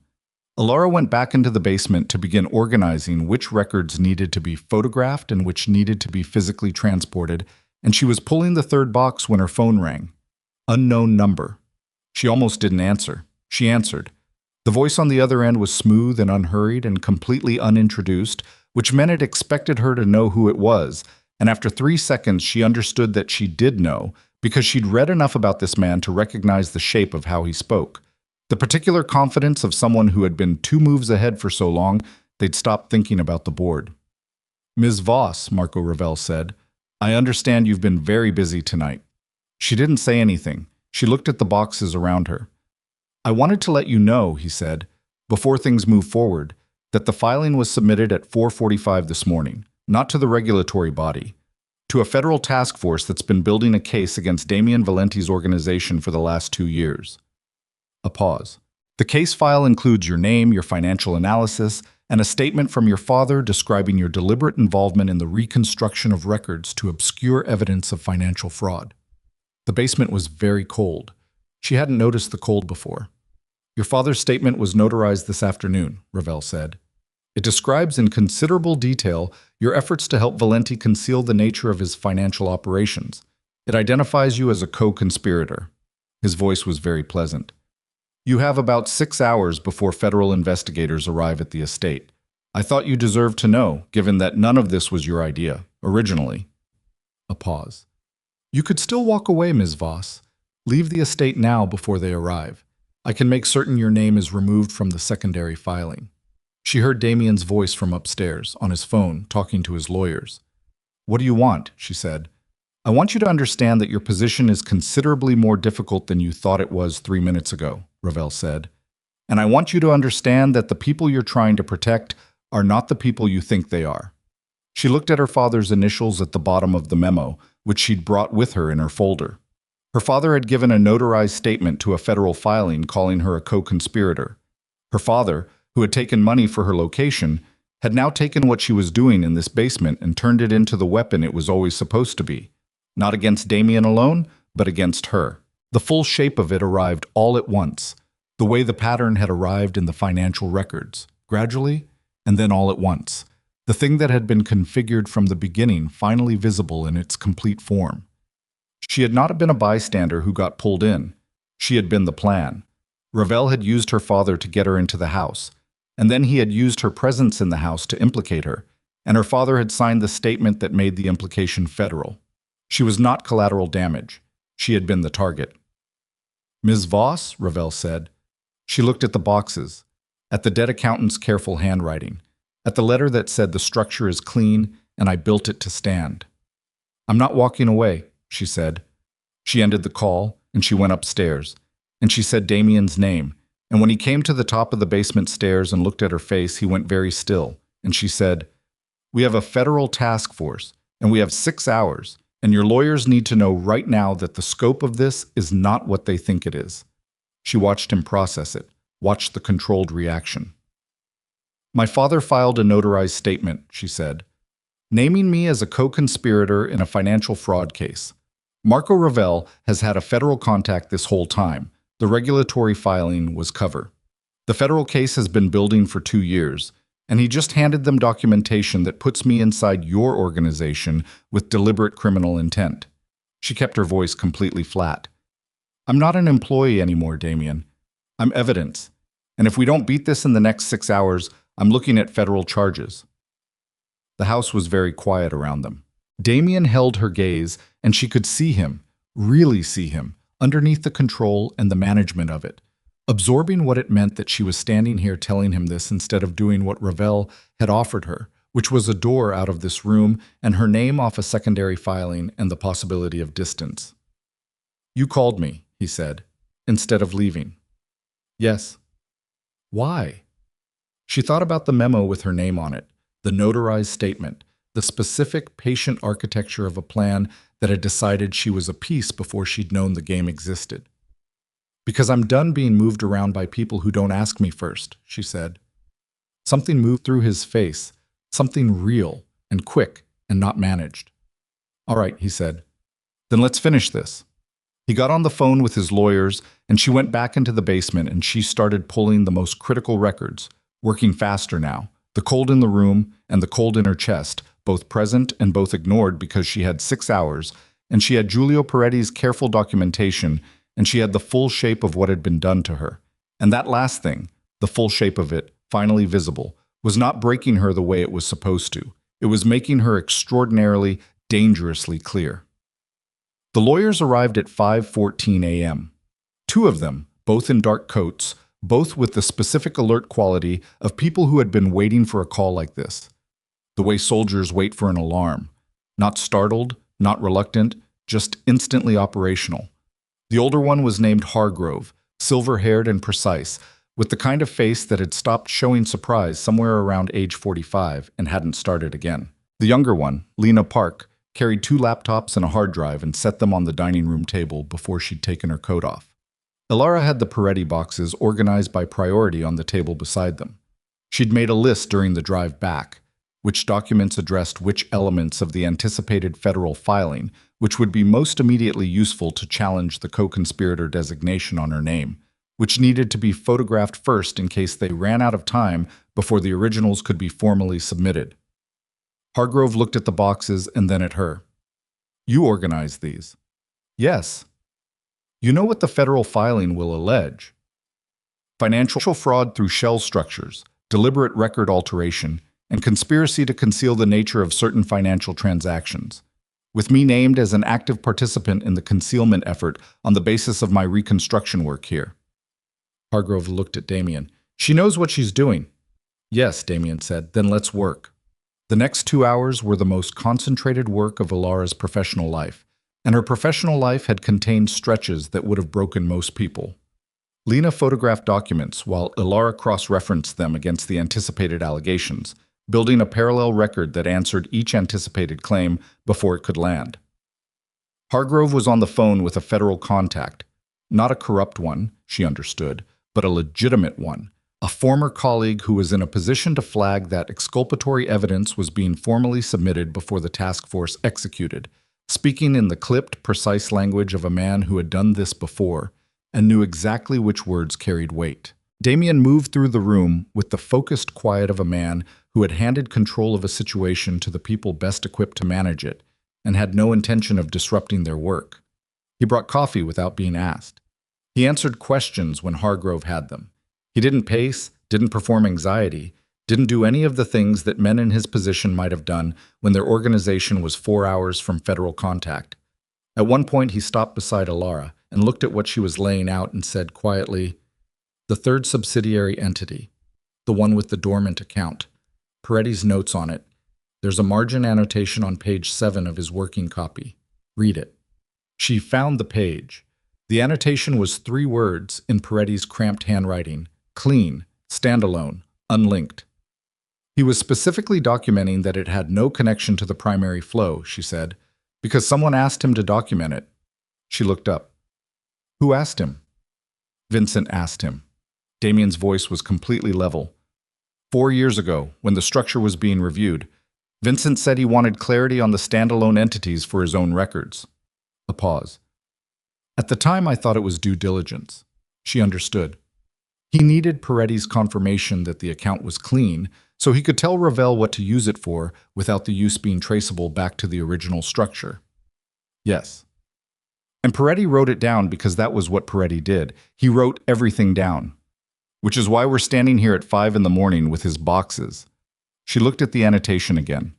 Speaker 1: Elara went back into the basement to begin organizing which records needed to be photographed and which needed to be physically transported, and she was pulling the third box when her phone rang. Unknown number. She almost didn't answer. She answered. The voice on the other end was smooth and unhurried and completely unintroduced, which meant it expected her to know who it was, and after 3 seconds she understood that she did know, because she'd read enough about this man to recognize the shape of how he spoke. The particular confidence of someone who had been 2 moves ahead for so long, they'd stopped thinking about the board. "Ms. Voss," Marco Ravel said, "I understand you've been very busy tonight." She didn't say anything. She looked at the boxes around her. "I wanted to let you know," he said, "before things move forward, that the filing was submitted at 4:45 this morning, not to the regulatory body, to a federal task force that's been building a case against Damien Valenti's organization for the last 2 years. A pause. "The case file includes your name, your financial analysis, and a statement from your father describing your deliberate involvement in the reconstruction of records to obscure evidence of financial fraud." The basement was very cold. She hadn't noticed the cold before. "Your father's statement was notarized this afternoon," Ravel said. "It describes in considerable detail your efforts to help Valenti conceal the nature of his financial operations. It identifies you as a co-conspirator." His voice was very pleasant. "You have about 6 hours before federal investigators arrive at the estate. I thought you deserved to know, given that none of this was your idea, originally. A pause. You could still walk away, Ms. Voss. Leave the estate now before they arrive. I can make certain your name is removed from the secondary filing. She heard Damien's voice from upstairs, on his phone, talking to his lawyers. What do you want? She said. I want you to understand that your position is considerably more difficult than you thought it was 3 minutes ago, Ravel said. And I want you to understand that the people you're trying to protect are not the people you think they are. She looked at her father's initials at the bottom of the memo, which she'd brought with her in her folder. Her father had given a notarized statement to a federal filing calling her a co-conspirator. Her father, who had taken money for her location, had now taken what she was doing in this basement and turned it into the weapon it was always supposed to be. Not against Damien alone, but against her. The full shape of it arrived all at once, the way the pattern had arrived in the financial records, gradually, and then all at once. The thing that had been configured from the beginning finally visible in its complete form. She had not been a bystander who got pulled in. She had been the plan. Ravel had used her father to get her into the house, and then he had used her presence in the house to implicate her, and her father had signed the statement that made the implication federal. She was not collateral damage. She had been the target. Ms. Voss, Ravel said. She looked at the boxes, at the dead accountant's careful handwriting, at the letter that said the structure is clean and I built it to stand. I'm not walking away, she said. She ended the call and she went upstairs, and she said Damien's name, and when he came to the top of the basement stairs and looked at her face, he went very still, and she said, We have a federal task force, and we have 6 hours, and your lawyers need to know right now that the scope of this is not what they think it is. She watched him process it, watched the controlled reaction. My father filed a notarized statement, she said, naming me as a co-conspirator in a financial fraud case. Marco Ravel has had a federal contact this whole time. The regulatory filing was cover. The federal case has been building for 2 years, and he just handed them documentation that puts me inside your organization with deliberate criminal intent. She kept her voice completely flat. I'm not an employee anymore, Damien. I'm evidence. And if we don't beat this in the next 6 hours, I'm looking at federal charges. The house was very quiet around them. Damien held her gaze, and she could see him, really see him, underneath the control and the management of it, absorbing what it meant that she was standing here telling him this instead of doing what Ravel had offered her, which was a door out of this room and her name off a secondary filing and the possibility of distance. You called me, he said, instead of leaving. Yes. Why? She thought about the memo with her name on it, the notarized statement, the specific patient architecture of a plan that had decided she was a piece before she'd known the game existed. Because I'm done being moved around by people who don't ask me first, she said. Something moved through his face, something real and quick and not managed. All right, he said. Then let's finish this. He got on the phone with his lawyers, and she went back into the basement and she started pulling the most critical records, working faster now, the cold in the room and the cold in her chest, both present and both ignored because she had 6 hours, and she had Giulio Peretti's careful documentation, and she had the full shape of what had been done to her. And that last thing, the full shape of it, finally visible, was not breaking her the way it was supposed to. It was making her extraordinarily, dangerously clear. The lawyers arrived at 5:14 a.m. 2 of them, both in dark coats, both with the specific alert quality of people who had been waiting for a call like this. The way soldiers wait for an alarm. Not startled, not reluctant, just instantly operational. The older one was named Hargrove, silver-haired and precise, with the kind of face that had stopped showing surprise somewhere around age 45 and hadn't started again. The younger one, Lena Park, carried 2 laptops and a hard drive and set them on the dining room table before she'd taken her coat off. Elara had the Peretti boxes organized by priority on the table beside them. She'd made a list during the drive back, which documents addressed which elements of the anticipated federal filing, which would be most immediately useful to challenge the co-conspirator designation on her name, which needed to be photographed first in case they ran out of time before the originals could be formally submitted. Hargrove looked at the boxes and then at her. You organized these. Yes. You know what the federal filing will allege. Financial fraud through shell structures, deliberate record alteration, and conspiracy to conceal the nature of certain financial transactions, with me named as an active participant in the concealment effort on the basis of my reconstruction work here. Hargrove looked at Damien. She knows what she's doing. Yes, Damien said, then let's work. The next 2 hours were the most concentrated work of Elara's professional life, and her professional life had contained stretches that would have broken most people. Lena photographed documents while Elara cross-referenced them against the anticipated allegations, building a parallel record that answered each anticipated claim before it could land. Hargrove was on the phone with a federal contact, not a corrupt one, she understood, but a legitimate one, a former colleague who was in a position to flag that exculpatory evidence was being formally submitted before the task force executed, speaking in the clipped, precise language of a man who had done this before and knew exactly which words carried weight. Damien moved through the room with the focused quiet of a man who had handed control of a situation to the people best equipped to manage it and had no intention of disrupting their work. He brought coffee without being asked. He answered questions when Hargrove had them. He didn't pace, didn't perform anxiety, didn't do any of the things that men in his position might have done when their organization was 4 hours from federal contact. At one point, he stopped beside Elara and looked at what she was laying out and said quietly, "The third subsidiary entity, the one with the dormant account. Peretti's notes on it. There's a margin annotation on page 7 of his working copy. Read it." She found the page. The annotation was 3 words in Peretti's cramped handwriting: clean, standalone, unlinked. He was specifically documenting that it had no connection to the primary flow, she said, because someone asked him to document it. She looked up. Who asked him? Vincent asked him. Damien's voice was completely level. 4 years ago, when the structure was being reviewed, Vincent said he wanted clarity on the standalone entities for his own records. A pause. At the time, I thought it was due diligence. She understood. He needed Peretti's confirmation that the account was clean, so he could tell Ravel what to use it for without the use being traceable back to the original structure. Yes. And Peretti wrote it down because that was what Peretti did. He wrote everything down. Which is why we're standing here at 5 in the morning with his boxes. She looked at the annotation again.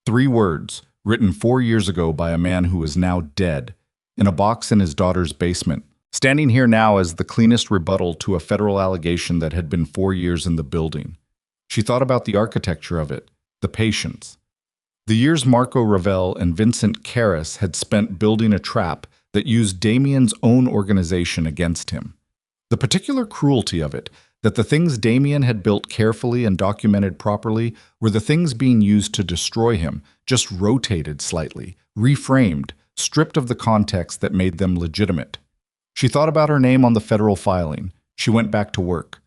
Speaker 1: 3 words, written 4 years ago by a man who is now dead, in a box in his daughter's basement, standing here now as the cleanest rebuttal to a federal allegation that had been 4 years in the building. She thought about the architecture of it, the patience. The years Marco Ravel and Vincent Karras had spent building a trap that used Damien's own organization against him. The particular cruelty of it, that the things Damien had built carefully and documented properly were the things being used to destroy him, just rotated slightly, reframed, stripped of the context that made them legitimate. She thought about her name on the federal filing. She went back to work.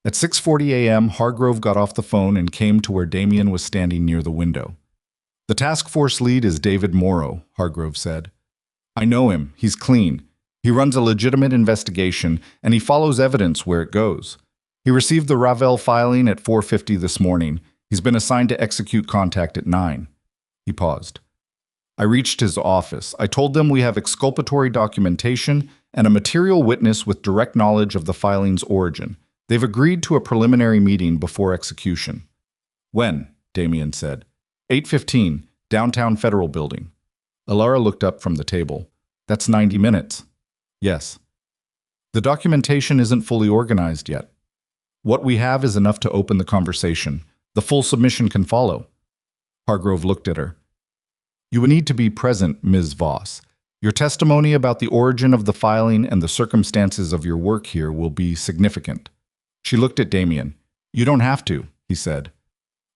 Speaker 1: At 6:40 a.m., Hargrove got off the phone and came to where Damien was standing near the window. The task force lead is David Morrow, Hargrove said. I know him. He's clean. He runs a legitimate investigation, and he follows evidence where it goes. He received the Ravel filing at 4:50 this morning. He's been assigned to execute contact at 9. He paused. I reached his office. I told them we have exculpatory documentation and a material witness with direct knowledge of the filing's origin. They've agreed to a preliminary meeting before execution. When? Damien said. 8:15, downtown Federal Building. Elara looked up from the table. That's 90 minutes. Yes. The documentation isn't fully organized yet. What we have is enough to open the conversation. The full submission can follow. Hargrove looked at her. You would need to be present, Ms. Voss. Your testimony about the origin of the filing and the circumstances of your work here will be significant. She looked at Damien. You don't have to, he said.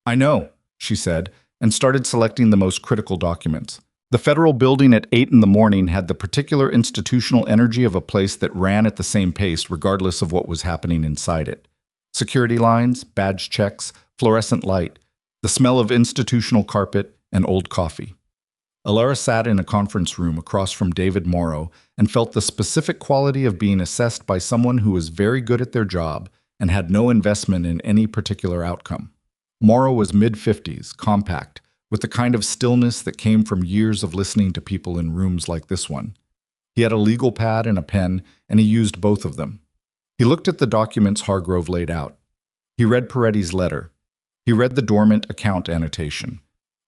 Speaker 1: I know, she said, and started selecting the most critical documents. The federal building at 8 in the morning had the particular institutional energy of a place that ran at the same pace regardless of what was happening inside it. Security lines, badge checks, fluorescent light, the smell of institutional carpet, and old coffee. Elara sat in a conference room across from David Morrow and felt the specific quality of being assessed by someone who was very good at their job and had no investment in any particular outcome. Morrow was mid-50s, compact, with the kind of stillness that came from years of listening to people in rooms like this one. He had a legal pad and a pen, and he used both of them. He looked at the documents Hargrove laid out. He read Peretti's letter. He read the dormant account annotation.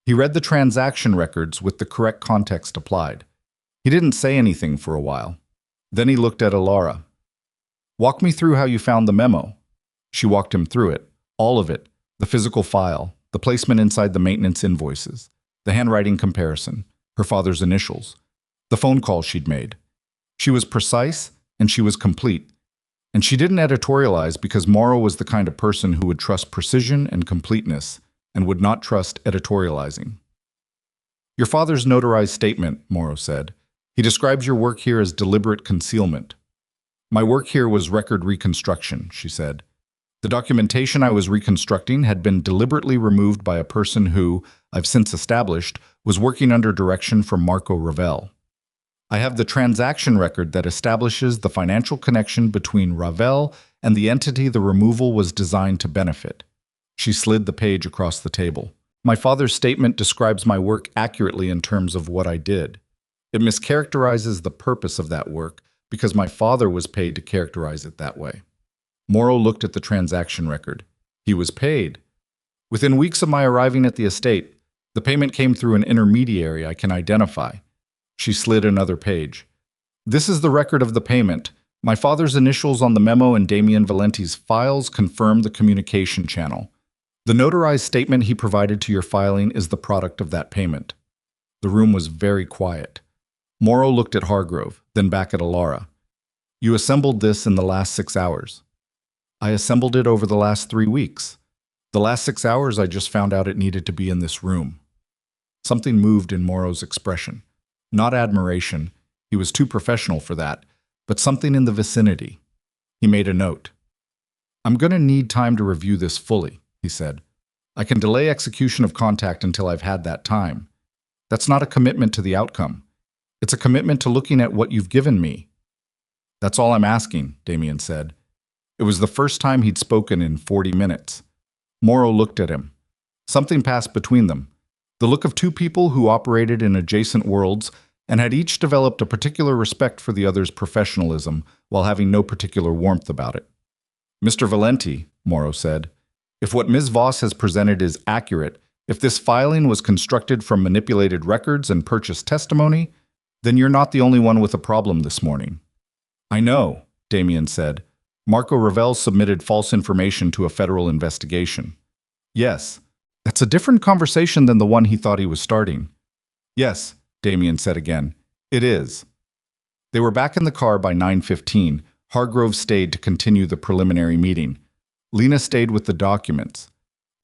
Speaker 1: He read the transaction records with the correct context applied. He didn't say anything for a while. Then he looked at Elara. "Walk me through how you found the memo." She walked him through it, all of it, the physical file, the placement inside the maintenance invoices, the handwriting comparison, her father's initials, the phone call she'd made. She was precise and she was complete. And she didn't editorialize because Morrow was the kind of person who would trust precision and completeness and would not trust editorializing. "Your father's notarized statement," Morrow said. "He describes your work here as deliberate concealment." "My work here was record reconstruction," she said. "The documentation I was reconstructing had been deliberately removed by a person who, I've since established, was working under direction from Marco Ravel. I have the transaction record that establishes the financial connection between Ravel and the entity the removal was designed to benefit." She slid the page across the table. "My father's statement describes my work accurately in terms of what I did. It mischaracterizes the purpose of that work because my father was paid to characterize it that way." Morrow looked at the transaction record. He was paid. "Within weeks of my arriving at the estate, the payment came through an intermediary I can identify." She slid another page. "This is the record of the payment. My father's initials on the memo and Damien Valenti's files confirm the communication channel. The notarized statement he provided to your filing is the product of that payment." The room was very quiet. Morrow looked at Hargrove, then back at Elara. "You assembled this in the last 6 hours." "I assembled it over the last 3 weeks. The last 6 hours I just found out it needed to be in this room." Something moved in Morrow's expression. Not admiration, he was too professional for that, but something in the vicinity. He made a note. "I'm going to need time to review this fully," he said. "I can delay execution of contact until I've had that time. That's not a commitment to the outcome. It's a commitment to looking at what you've given me." "That's all I'm asking," Damien said. It was the first time he'd spoken in 40 minutes. Morrow looked at him. Something passed between them. The look of two people who operated in adjacent worlds and had each developed a particular respect for the other's professionalism while having no particular warmth about it. "Mr. Valenti," Morrow said, "if what Ms. Voss has presented is accurate, if this filing was constructed from manipulated records and purchased testimony, then you're not the only one with a problem this morning." "I know," Damien said. "Marco Ravel submitted false information to a federal investigation." "Yes, that's a different conversation than the one he thought he was starting." "Yes," Damien said again, "it is." They were back in the car by 9:15. Hargrove stayed to continue the preliminary meeting. Lena stayed with the documents.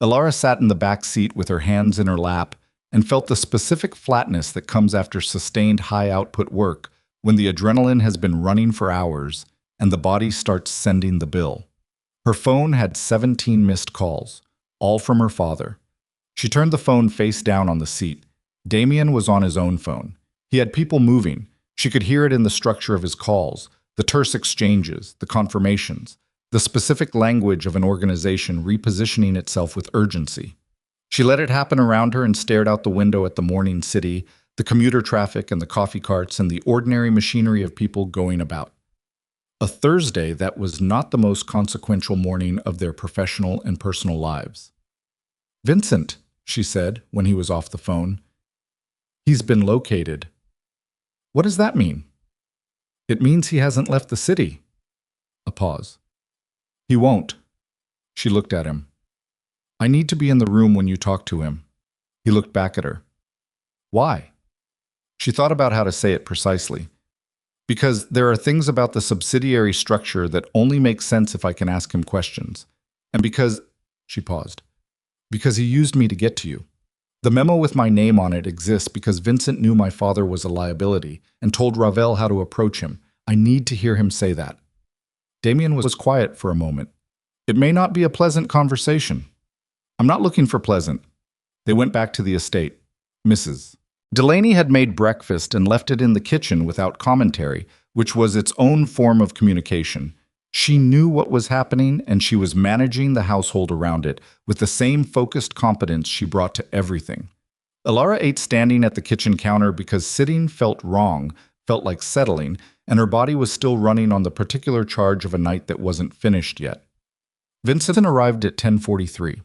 Speaker 1: Elara sat in the back seat with her hands in her lap and felt the specific flatness that comes after sustained high-output work when the adrenaline has been running for hours and the body starts sending the bill. Her phone had 17 missed calls, all from her father. She turned the phone face down on the seat. Damien was on his own phone. He had people moving. She could hear it in the structure of his calls, the terse exchanges, the confirmations, the specific language of an organization repositioning itself with urgency. She let it happen around her and stared out the window at the morning city, the commuter traffic and the coffee carts and the ordinary machinery of people going about. A Thursday that was not the most consequential morning of their professional and personal lives. "Vincent," she said when he was off the phone. "He's been located." "What does that mean?" "It means he hasn't left the city." A pause. "He won't." She looked at him. "I need to be in the room when you talk to him." He looked back at her. "Why?" She thought about how to say it precisely. "Because there are things about the subsidiary structure that only make sense if I can ask him questions. And because," she paused, "because he used me to get to you. The memo with my name on it exists because Vincent knew my father was a liability and told Ravel how to approach him. I need to hear him say that." Damien was quiet for a moment. "It may not be a pleasant conversation." "I'm not looking for pleasant." They went back to the estate. Mrs. Delaney had made breakfast and left it in the kitchen without commentary, which was its own form of communication. She knew what was happening, and she was managing the household around it with the same focused competence she brought to everything. Elara ate standing at the kitchen counter because sitting felt wrong, felt like settling, and her body was still running on the particular charge of a night that wasn't finished yet. Vincent arrived at 10:43.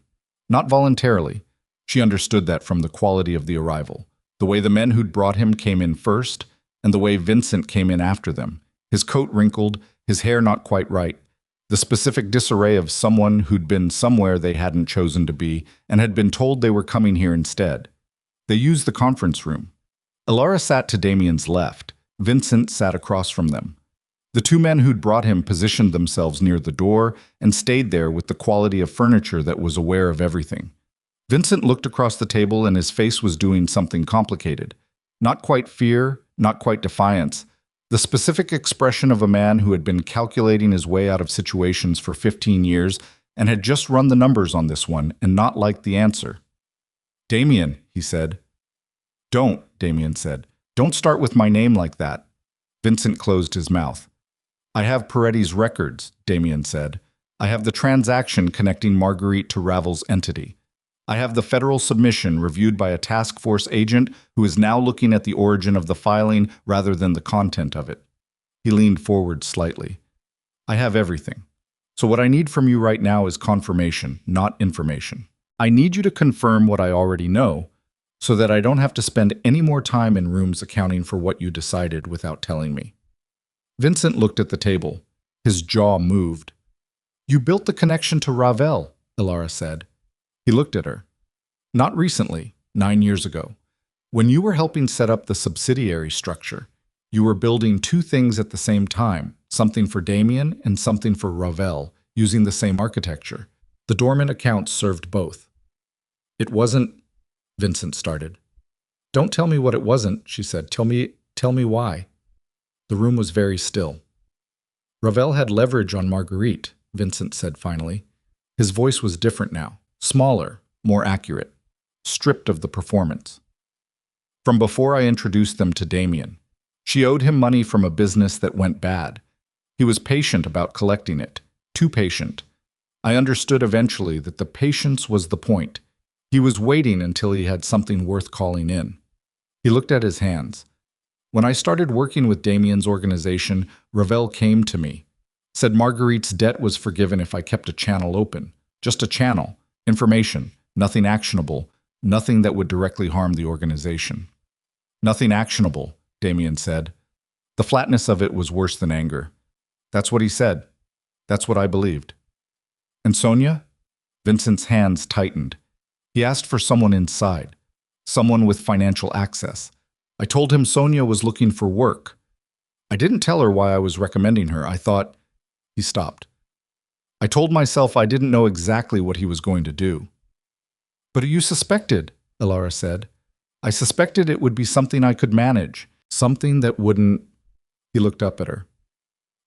Speaker 1: Not voluntarily. She understood that from the quality of the arrival, the way the men who'd brought him came in first, and the way Vincent came in after them, his coat wrinkled, his hair not quite right, the specific disarray of someone who'd been somewhere they hadn't chosen to be and had been told they were coming here instead. They used the conference room. Elara sat to Damien's left. Vincent sat across from them. The two men who'd brought him positioned themselves near the door and stayed there with the quality of furniture that was aware of everything. Vincent looked across the table and his face was doing something complicated. Not quite fear, not quite defiance. The specific expression of a man who had been calculating his way out of situations for 15 years and had just run the numbers on this one and not liked the answer. "Damien," he said. "Don't," Damien said. "Don't start with my name like that." Vincent closed his mouth. "I have Peretti's records," Damien said. "I have the transaction connecting Marguerite to Ravel's entity. I have the federal submission reviewed by a task force agent who is now looking at the origin of the filing rather than the content of it." He leaned forward slightly. "I have everything. So what I need from you right now is confirmation, not information. I need you to confirm what I already know, so that I don't have to spend any more time in rooms accounting for what you decided without telling me." Vincent looked at the table. His jaw moved. "You built the connection to Ravel," Elara said. He looked at her. "Not recently, 9 years ago. When you were helping set up the subsidiary structure, you were building two things at the same time, something for Damien and something for Ravel, using the same architecture. The dormant accounts served both." "It wasn't," Vincent started. "Don't tell me what it wasn't," she said. Tell me why." The room was very still. "Ravel had leverage on Marguerite," Vincent said finally. His voice was different now, smaller, more accurate, stripped of the performance. "From before I introduced them to Damien. She owed him money from a business that went bad. He was patient about collecting it, too patient. I understood eventually that the patience was the point. He was waiting until he had something worth calling in." He looked at his hands. "When I started working with Damien's organization, Ravel came to me. Said Marguerite's debt was forgiven if I kept a channel open. Just a channel. Information. Nothing actionable. Nothing that would directly harm the organization." "Nothing actionable," Damien said. The flatness of it was worse than anger. "That's what he said. That's what I believed." "And Sonia?" Vincent's hands tightened. He asked for someone inside. Someone with financial access. I told him Sonia was looking for work. I didn't tell her why I was recommending her. I thought... He stopped. I told myself I didn't know exactly what he was going to do. "But you suspected," Elara said. "I suspected it would be something I could manage. Something that wouldn't..." He looked up at her.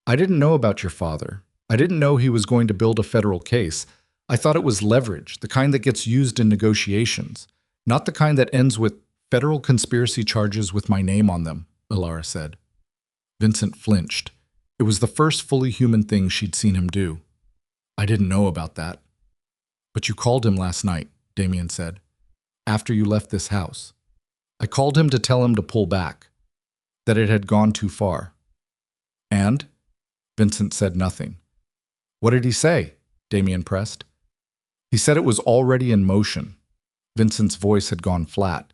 Speaker 1: "I didn't know about your father. I didn't know he was going to build a federal case. I thought it was leverage, the kind that gets used in negotiations. Not the kind that ends with federal conspiracy charges with my name on them," Elara said. Vincent flinched. It was the first fully human thing she'd seen him do. "I didn't know about that." "But you called him last night," Damien said. "After you left this house. I called him to tell him to pull back. That it had gone too far." "And?" Vincent said nothing. "What did he say?" Damien pressed. "He said it was already in motion." Vincent's voice had gone flat.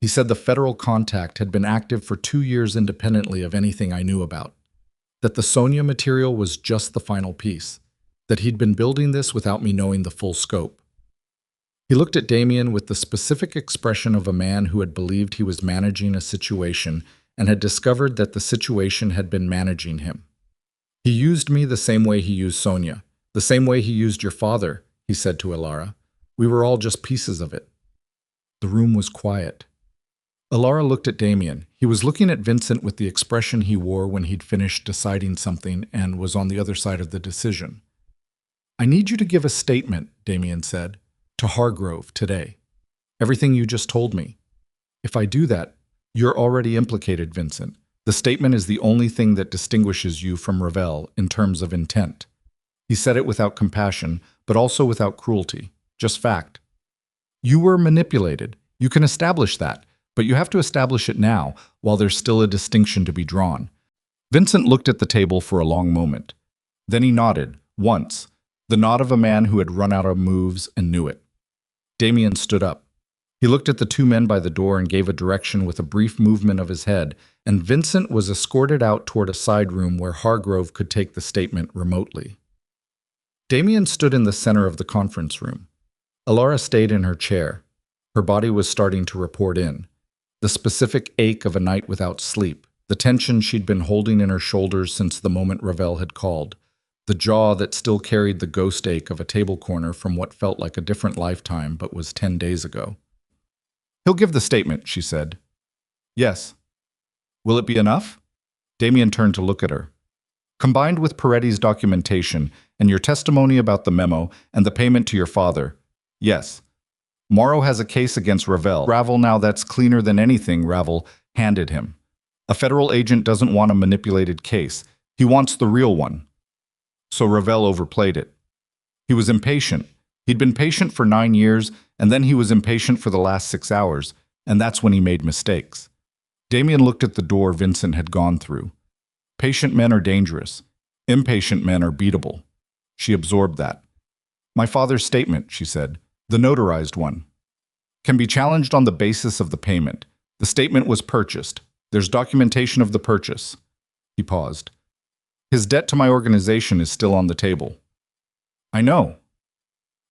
Speaker 1: "He said the federal contact had been active for 2 years independently of anything I knew about. That the Sonia material was just the final piece. That he'd been building this without me knowing the full scope." He looked at Damien with the specific expression of a man who had believed he was managing a situation and had discovered that the situation had been managing him. "He used me the same way he used Sonia, the same way he used your father," he said to Elara. "We were all just pieces of it." The room was quiet. Elara looked at Damien. He was looking at Vincent with the expression he wore when he'd finished deciding something and was on the other side of the decision. "I need you to give a statement," Damien said, "to Hargrove today. Everything you just told me. If I do that, you're already implicated, Vincent. The statement is the only thing that distinguishes you from Ravel in terms of intent." He said it without compassion, but also without cruelty. Just fact. "You were manipulated. You can establish that. But you have to establish it now, while there's still a distinction to be drawn." Vincent looked at the table for a long moment. Then he nodded, once, the nod of a man who had run out of moves and knew it. Damien stood up. He looked at the two men by the door and gave a direction with a brief movement of his head, and Vincent was escorted out toward a side room where Hargrove could take the statement remotely. Damien stood in the center of the conference room. Elara stayed in her chair. Her body was starting to report in. The specific ache of a night without sleep, the tension she'd been holding in her shoulders since the moment Ravel had called, the jaw that still carried the ghost ache of a table corner from what felt like a different lifetime but was 10 days ago. "He'll give the statement," she said. "Yes." "Will it be enough?" Damien turned to look at her. "Combined with Peretti's documentation and your testimony about the memo and the payment to your father, yes. Morrow has a case against Ravel. Now that's cleaner than anything Ravel handed him. A federal agent doesn't want a manipulated case. He wants the real one." So Ravel overplayed it. He was impatient. He'd been patient for 9 years, and then he was impatient for the last 6 hours, and that's when he made mistakes. Damien looked at the door Vincent had gone through. Patient men are dangerous. Impatient men are beatable. She absorbed that. "My father's statement," she said, "the notarized one, can be challenged on the basis of the payment. The statement was purchased. There's documentation of the purchase." He paused. "His debt to my organization is still on the table." "I know.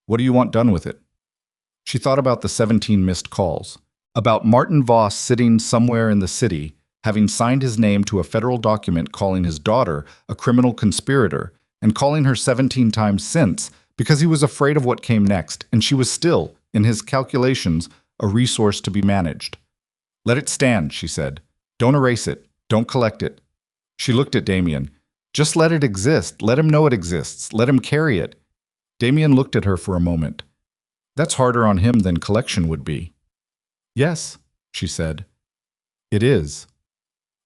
Speaker 1: What do you want done with it?" She thought about the 17 missed calls, about Martin Voss sitting somewhere in the city, having signed his name to a federal document calling his daughter a criminal conspirator, and calling her 17 times since because he was afraid of what came next, and she was still, in his calculations, a resource to be managed. "Let it stand," she said. "Don't erase it. Don't collect it." She looked at Damien. "Just let it exist. Let him know it exists. Let him carry it." Damien looked at her for a moment. "That's harder on him than collection would be." "Yes," she said. "It is."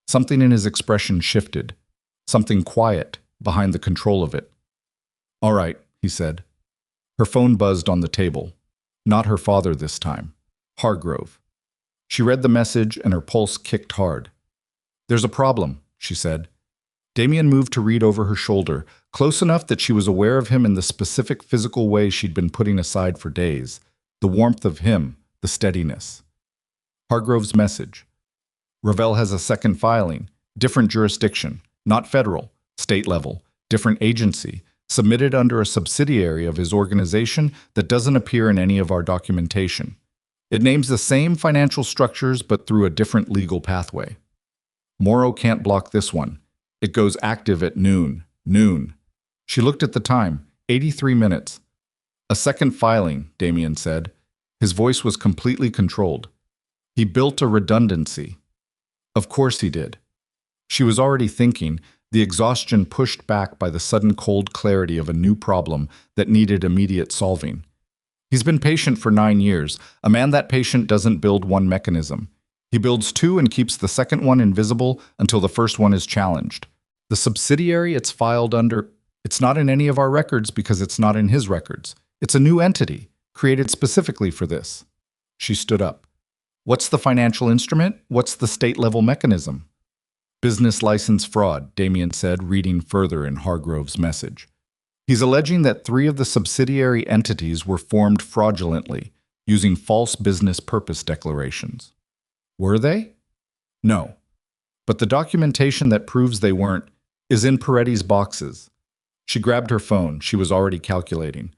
Speaker 1: Something in his expression shifted. Something quiet behind the control of it. "All right," he said. Her phone buzzed on the table. Not her father this time. Hargrove. She read the message and her pulse kicked hard. "There's a problem," she said. Damien moved to read over her shoulder, close enough that she was aware of him in the specific physical way she'd been putting aside for days. The warmth of him, the steadiness. Hargrove's message. "Ravel has a second filing, different jurisdiction, not federal, state level, different agency, submitted under a subsidiary of his organization that doesn't appear in any of our documentation. It names the same financial structures but through a different legal pathway. Morrow can't block this one. It goes active at noon. She looked at the time, 83 minutes. "A second filing," Damien said. His voice was completely controlled. "He built a redundancy." Of course he did. She was already thinking, the exhaustion pushed back by the sudden cold clarity of a new problem that needed immediate solving. He's been patient for 9 years. A man that patient doesn't build one mechanism. He builds 2 and keeps the second one invisible until the first one is challenged. The subsidiary it's filed under, it's not in any of our records because it's not in his records. It's a new entity, created specifically for this. She stood up. "What's the financial instrument? What's the state-level mechanism?" "Business license fraud," Damien said, reading further in Hargrove's message. "He's alleging that 3 of the subsidiary entities were formed fraudulently, using false business purpose declarations." "Were they?" "No. But the documentation that proves they weren't is in Peretti's boxes." She grabbed her phone. She was already calculating.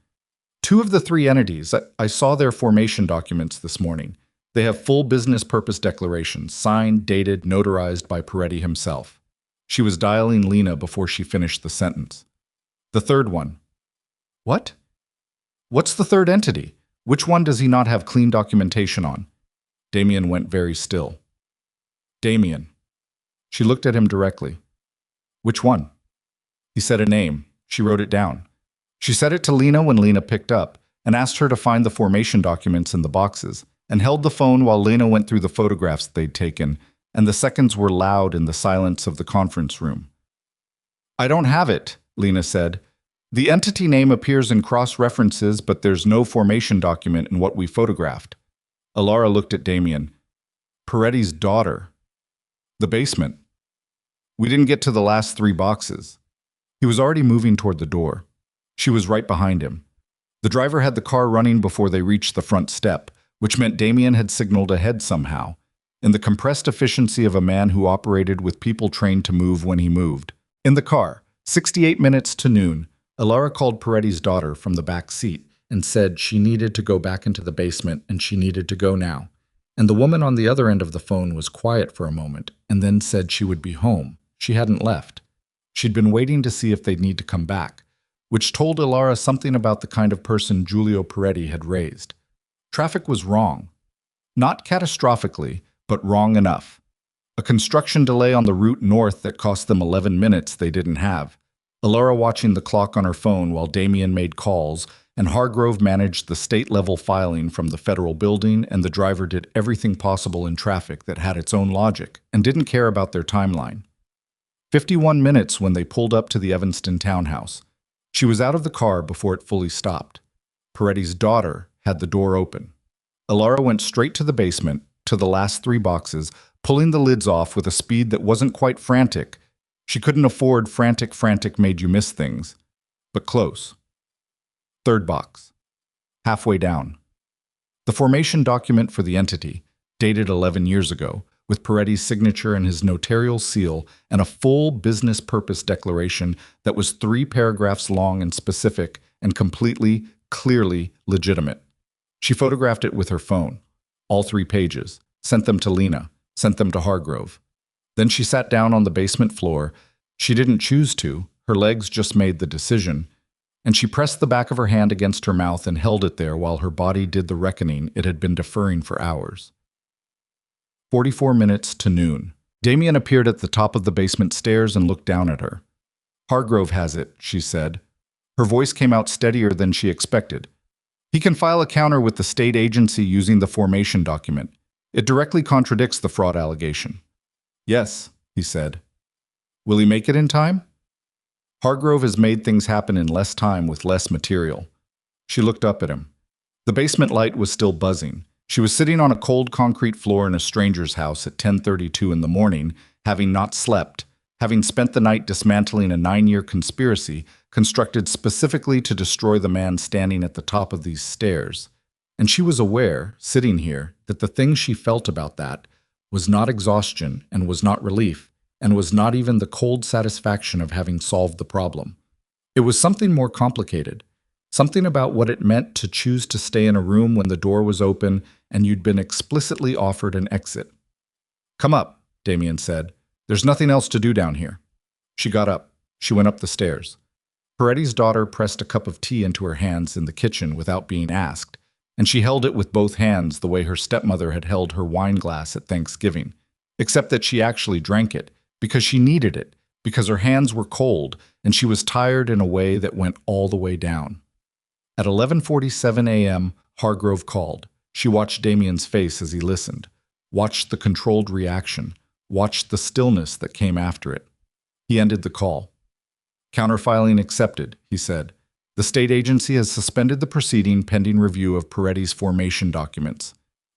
Speaker 1: 2 of the 3 entities, I saw their formation documents this morning. They have full business purpose declarations, signed, dated, notarized by Peretti himself. She was dialing Lena before she finished the sentence. "The third one." "What? What's the third entity? Which one does he not have clean documentation on?" Damien went very still. "Damien." She looked at him directly. "Which one?" He said a name. She wrote it down. She said it to Lena when Lena picked up, and asked her to find the formation documents in the boxes, and held the phone while Lena went through the photographs they'd taken, and the seconds were loud in the silence of the conference room. "I don't have it," Lena said. "The entity name appears in cross-references, but there's no formation document in what we photographed." Elara looked at Damien. "Peretti's daughter. The basement. We didn't get to the last 3 boxes." He was already moving toward the door. She was right behind him. The driver had the car running before they reached the front step, which meant Damien had signaled ahead somehow, in the compressed efficiency of a man who operated with people trained to move when he moved. In the car, 68 minutes to noon, Elara called Peretti's daughter from the back seat and said she needed to go back into the basement and she needed to go now. And the woman on the other end of the phone was quiet for a moment and then said she would be home. She hadn't left. She'd been waiting to see if they'd need to come back, which told Elara something about the kind of person Giulio Peretti had raised. Traffic was wrong. Not catastrophically, but wrong enough. A construction delay on the route north that cost them 11 minutes they didn't have. Elara watching the clock on her phone while Damien made calls, and Hargrove managed the state-level filing from the federal building, and the driver did everything possible in traffic that had its own logic and didn't care about their timeline. 51 minutes when they pulled up to the Evanston townhouse. She was out of the car before it fully stopped. Peretti's daughter had the door open. Elara went straight to the basement, to the last 3 boxes, pulling the lids off with a speed that wasn't quite frantic. She couldn't afford frantic made you miss things, but close. 3rd box. Halfway down. The formation document for the entity, dated 11 years ago, with Peretti's signature and his notarial seal, and a full business purpose declaration that was 3 paragraphs long and specific and completely, clearly legitimate. She photographed it with her phone, all 3 pages, sent them to Lena, sent them to Hargrove. Then she sat down on the basement floor. She didn't choose to, her legs just made the decision, and she pressed the back of her hand against her mouth and held it there while her body did the reckoning it had been deferring for hours. 44 minutes to noon. Damien appeared at the top of the basement stairs and looked down at her. "Hargrove has it," she said. Her voice came out steadier than she expected. "He can file a counter with the state agency using the formation document. It directly contradicts the fraud allegation." "Yes," he said. "Will he make it in time?" Hargrove has made things happen in less time with less material. She looked up at him. The basement light was still buzzing. She was sitting on a cold concrete floor in a stranger's house at 10:32 in the morning, having not slept, having spent the night dismantling a 9-year conspiracy constructed specifically to destroy the man standing at the top of these stairs. And she was aware, sitting here, that the thing she felt about that was not exhaustion and was not relief, and was not even the cold satisfaction of having solved the problem. It was something more complicated, something about what it meant to choose to stay in a room when the door was open and you'd been explicitly offered an exit. "Come up," Damien said. "There's nothing else to do down here." She got up. She went up the stairs. Peretti's daughter pressed a cup of tea into her hands in the kitchen without being asked, and she held it with both hands the way her stepmother had held her wine glass at Thanksgiving, except that she actually drank it, because she needed it, because her hands were cold, and she was tired in a way that went all the way down. At 11:47 a.m., Hargrove called. She watched Damien's face as he listened, watched the controlled reaction, watched the stillness that came after it. He ended the call. "Counterfiling accepted," he said. "The state agency has suspended the proceeding pending review of Peretti's formation documents."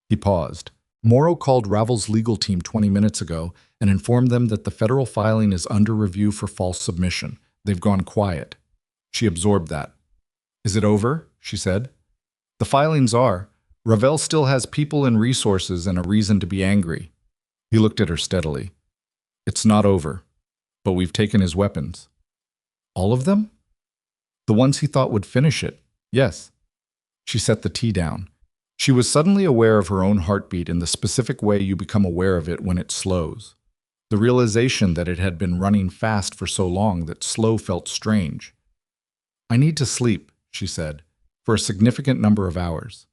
Speaker 1: He paused. "Morrow called Ravel's legal team 20 minutes ago and informed them that the federal filing is under review for false submission. They've gone quiet." She absorbed that. "Is it over?" she said. "The filings are. Ravel still has people and resources and a reason to be angry." He looked at her steadily. "It's not over, but we've taken his weapons." "All of them?" "The ones he thought would finish it, yes." She set the tea down. She was suddenly aware of her own heartbeat in the specific way you become aware of it when it slows. The realization that it had been running fast for so long that slow felt strange. "I need to sleep," she said, "for a significant number of hours."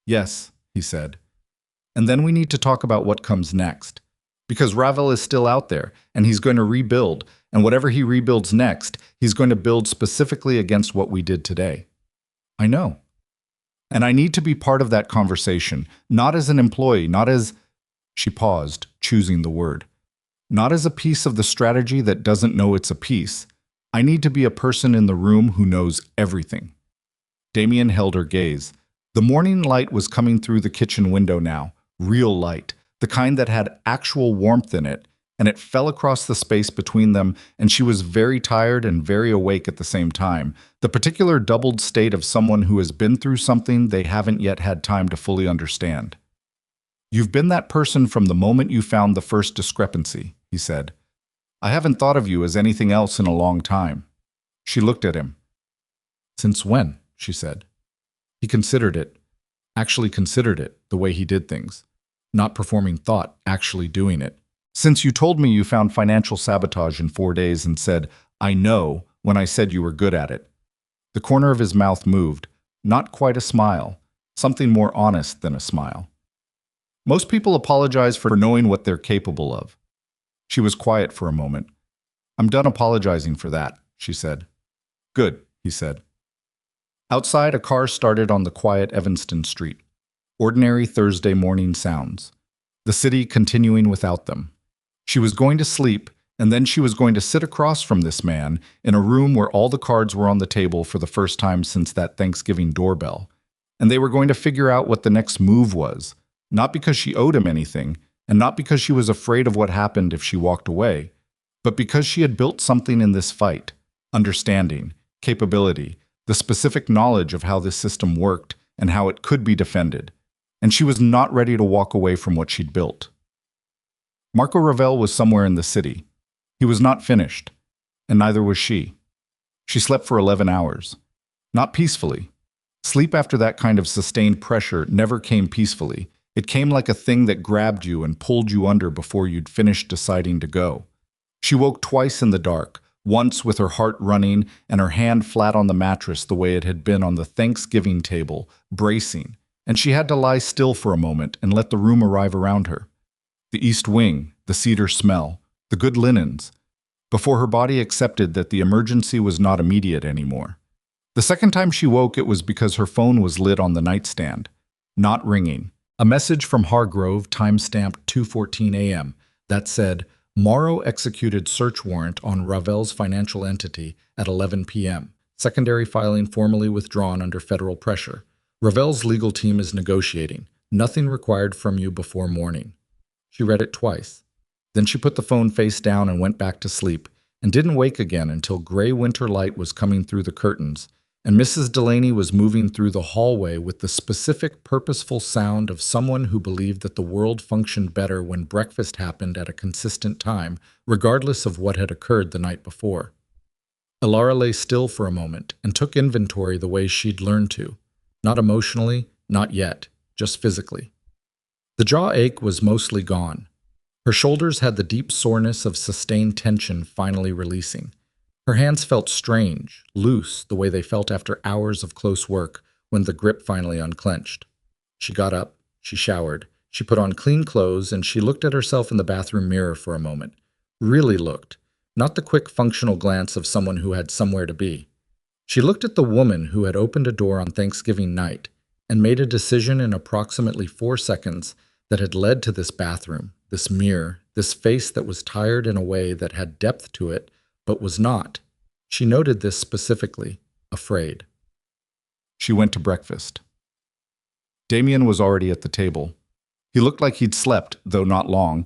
Speaker 1: "Yes," he said. "And then we need to talk about what comes next. Because Ravel is still out there, and he's going to rebuild, and whatever he rebuilds next, he's going to build specifically against what we did today." "I know. And I need to be part of that conversation, not as an employee, not as—" She paused, choosing the word. "Not as a piece of the strategy that doesn't know it's a piece. I need to be a person in the room who knows everything." Damien held her gaze. The morning light was coming through the kitchen window now, real light, the kind that had actual warmth in it, and it fell across the space between them, and she was very tired and very awake at the same time, the particular doubled state of someone who has been through something they haven't yet had time to fully understand. "You've been that person from the moment you found the first discrepancy," he said. "I haven't thought of you as anything else in a long time." She looked at him. "Since when?" she said. He considered it, the way he did things. Not performing thought, actually doing it. "Since you told me you found financial sabotage in 4 days and said, 'I know,' when I said you were good at it." The corner of his mouth moved, not quite a smile, something more honest than a smile. "Most people apologize for knowing what they're capable of." She was quiet for a moment. "I'm done apologizing for that," she said. "Good," he said. Outside, a car started on the quiet Evanston street. Ordinary Thursday morning sounds. The city continuing without them. She was going to sleep, and then she was going to sit across from this man in a room where all the cards were on the table for the first time since that Thanksgiving doorbell. And they were going to figure out what the next move was, not because she owed him anything, and not because she was afraid of what happened if she walked away, but because she had built something in this fight: understanding, capability, the specific knowledge of how this system worked and how it could be defended. And she was not ready to walk away from what she'd built. Marco Ravel was somewhere in the city. He was not finished, and neither was she. She slept for 11 hours. Not peacefully. Sleep after that kind of sustained pressure never came peacefully. It came like a thing that grabbed you and pulled you under before you'd finished deciding to go. She woke twice in the dark, once with her heart running and her hand flat on the mattress the way it had been on the Thanksgiving table, bracing, and she had to lie still for a moment and let the room arrive around her. The east wing, the cedar smell, the good linens, before her body accepted that the emergency was not immediate anymore. The second time she woke, it was because her phone was lit on the nightstand, not ringing. A message from Hargrove, time-stamped 2:14 a.m., that said, "Morrow executed search warrant on Ravel's financial entity at 11 p.m. Secondary filing formally withdrawn under federal pressure. Ravel's legal team is negotiating. Nothing required from you before morning." She read it twice. Then she put the phone face down and went back to sleep, and didn't wake again until gray winter light was coming through the curtains, and Mrs. Delaney was moving through the hallway with the specific, purposeful sound of someone who believed that the world functioned better when breakfast happened at a consistent time, regardless of what had occurred the night before. Elara lay still for a moment and took inventory the way she'd learned to. Not emotionally, not yet, just physically. The jaw ache was mostly gone. Her shoulders had the deep soreness of sustained tension finally releasing. Her hands felt strange, loose, the way they felt after hours of close work when the grip finally unclenched. She got up, she showered, she put on clean clothes, and she looked at herself in the bathroom mirror for a moment. Really looked, not the quick functional glance of someone who had somewhere to be. She looked at the woman who had opened a door on Thanksgiving night and made a decision in approximately 4 seconds that had led to this bathroom, this mirror, this face that was tired in a way that had depth to it, but was not. She noted this specifically, afraid. She went to breakfast. Damien was already at the table. He looked like he'd slept, though not long.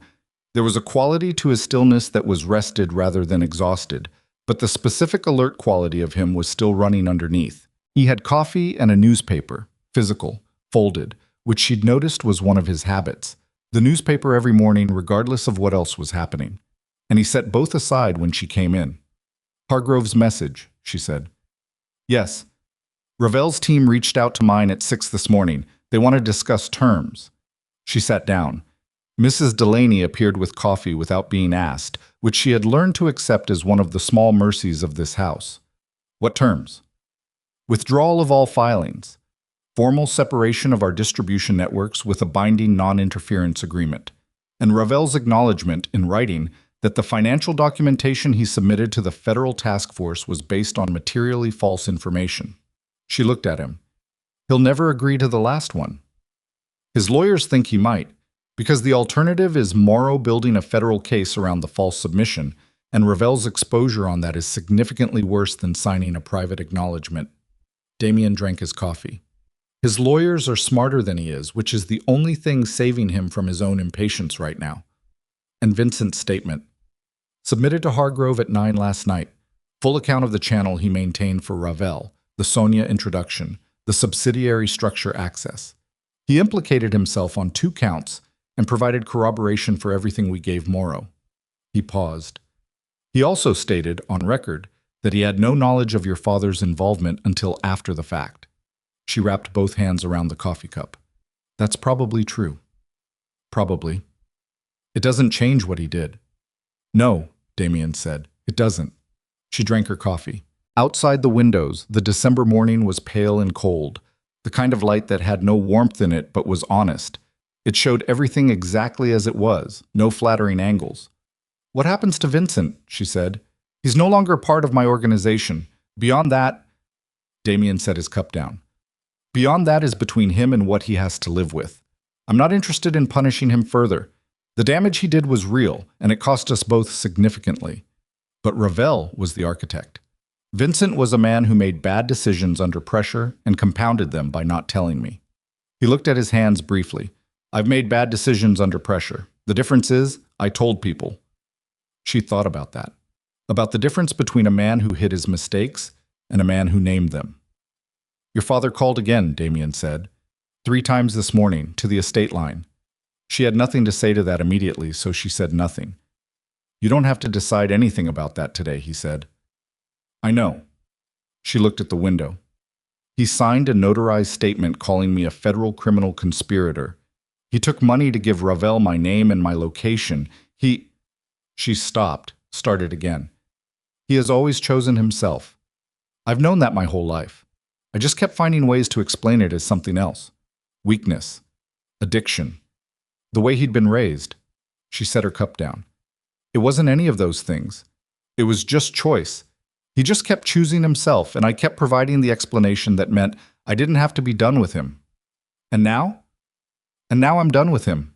Speaker 1: There was a quality to his stillness that was rested rather than exhausted, but the specific alert quality of him was still running underneath. He had coffee and a newspaper, physical, folded, which she'd noticed was one of his habits. The newspaper every morning, regardless of what else was happening. And he set both aside when she came in. "Hargrove's message," she said. "Yes. Ravel's team reached out to mine at 6 this morning. They want to discuss terms." She sat down. Mrs. Delaney appeared with coffee without being asked, which she had learned to accept as one of the small mercies of this house. "What terms?" "Withdrawal of all filings. Formal separation of our distribution networks with a binding non-interference agreement. And Ravel's acknowledgement, in writing, that the financial documentation he submitted to the federal task force was based on materially false information." She looked at him. "He'll never agree to the last one." "His lawyers think he might, because the alternative is Morrow building a federal case around the false submission, and Ravel's exposure on that is significantly worse than signing a private acknowledgement." Damien drank his coffee. "His lawyers are smarter than he is, which is the only thing saving him from his own impatience right now." And Vincent's statement. Submitted to Hargrove at 9 last night. Full account of the channel he maintained for Ravel, the Sonia introduction, the subsidiary structure access. He implicated himself on 2 counts and provided corroboration for everything we gave Morrow. He paused. He also stated, on record, that he had no knowledge of your father's involvement until after the fact. She wrapped both hands around the coffee cup. That's probably true. Probably. It doesn't change what he did. No, Damien said. It doesn't. She drank her coffee. Outside the windows, the December morning was pale and cold, the kind of light that had no warmth in it but was honest. It showed everything exactly as it was, no flattering angles. What happens to Vincent? She said. He's no longer part of my organization. Beyond that, Damien set his cup down. Beyond that is between him and what he has to live with. I'm not interested in punishing him further. The damage he did was real, and it cost us both significantly. But Ravel was the architect. Vincent was a man who made bad decisions under pressure and compounded them by not telling me. He looked at his hands briefly. I've made bad decisions under pressure. The difference is, I told people. She thought about that. About the difference between a man who hid his mistakes and a man who named them. Your father called again, Damien said. 3 times this morning, to the estate line. She had nothing to say to that immediately, so she said nothing. You don't have to decide anything about that today, he said. I know. She looked at the window. He signed a notarized statement calling me a federal criminal conspirator. He took money to give Ravel my name and my location. She stopped, started again. He has always chosen himself. I've known that my whole life. I just kept finding ways to explain it as something else. Weakness. Addiction. The way he'd been raised. She set her cup down. It wasn't any of those things. It was just choice. He just kept choosing himself, and I kept providing the explanation that meant I didn't have to be done with him. And now? And now I'm done with him.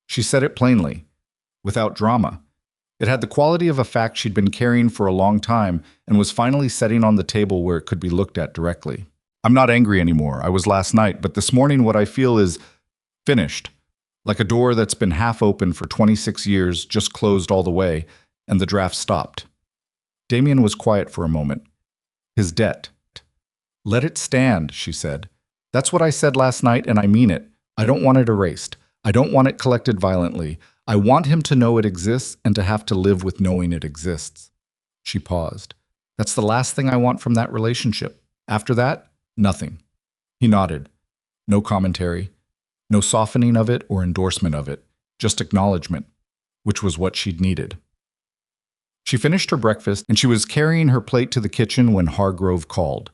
Speaker 1: She said it plainly, without drama. It had the quality of a fact she'd been carrying for a long time and was finally setting on the table where it could be looked at directly. I'm not angry anymore. I was last night, but this morning what I feel is finished. Like a door that's been half open for 26 years, just closed all the way, and the draft stopped. Damien was quiet for a moment. His debt. Let it stand, she said. That's what I said last night, and I mean it. I don't want it erased. I don't want it collected violently. I want him to know it exists and to have to live with knowing it exists. She paused. That's the last thing I want from that relationship. After that, nothing. He nodded. No commentary. No softening of it or endorsement of it. Just acknowledgement, which was what she'd needed. She finished her breakfast, and she was carrying her plate to the kitchen when Hargrove called.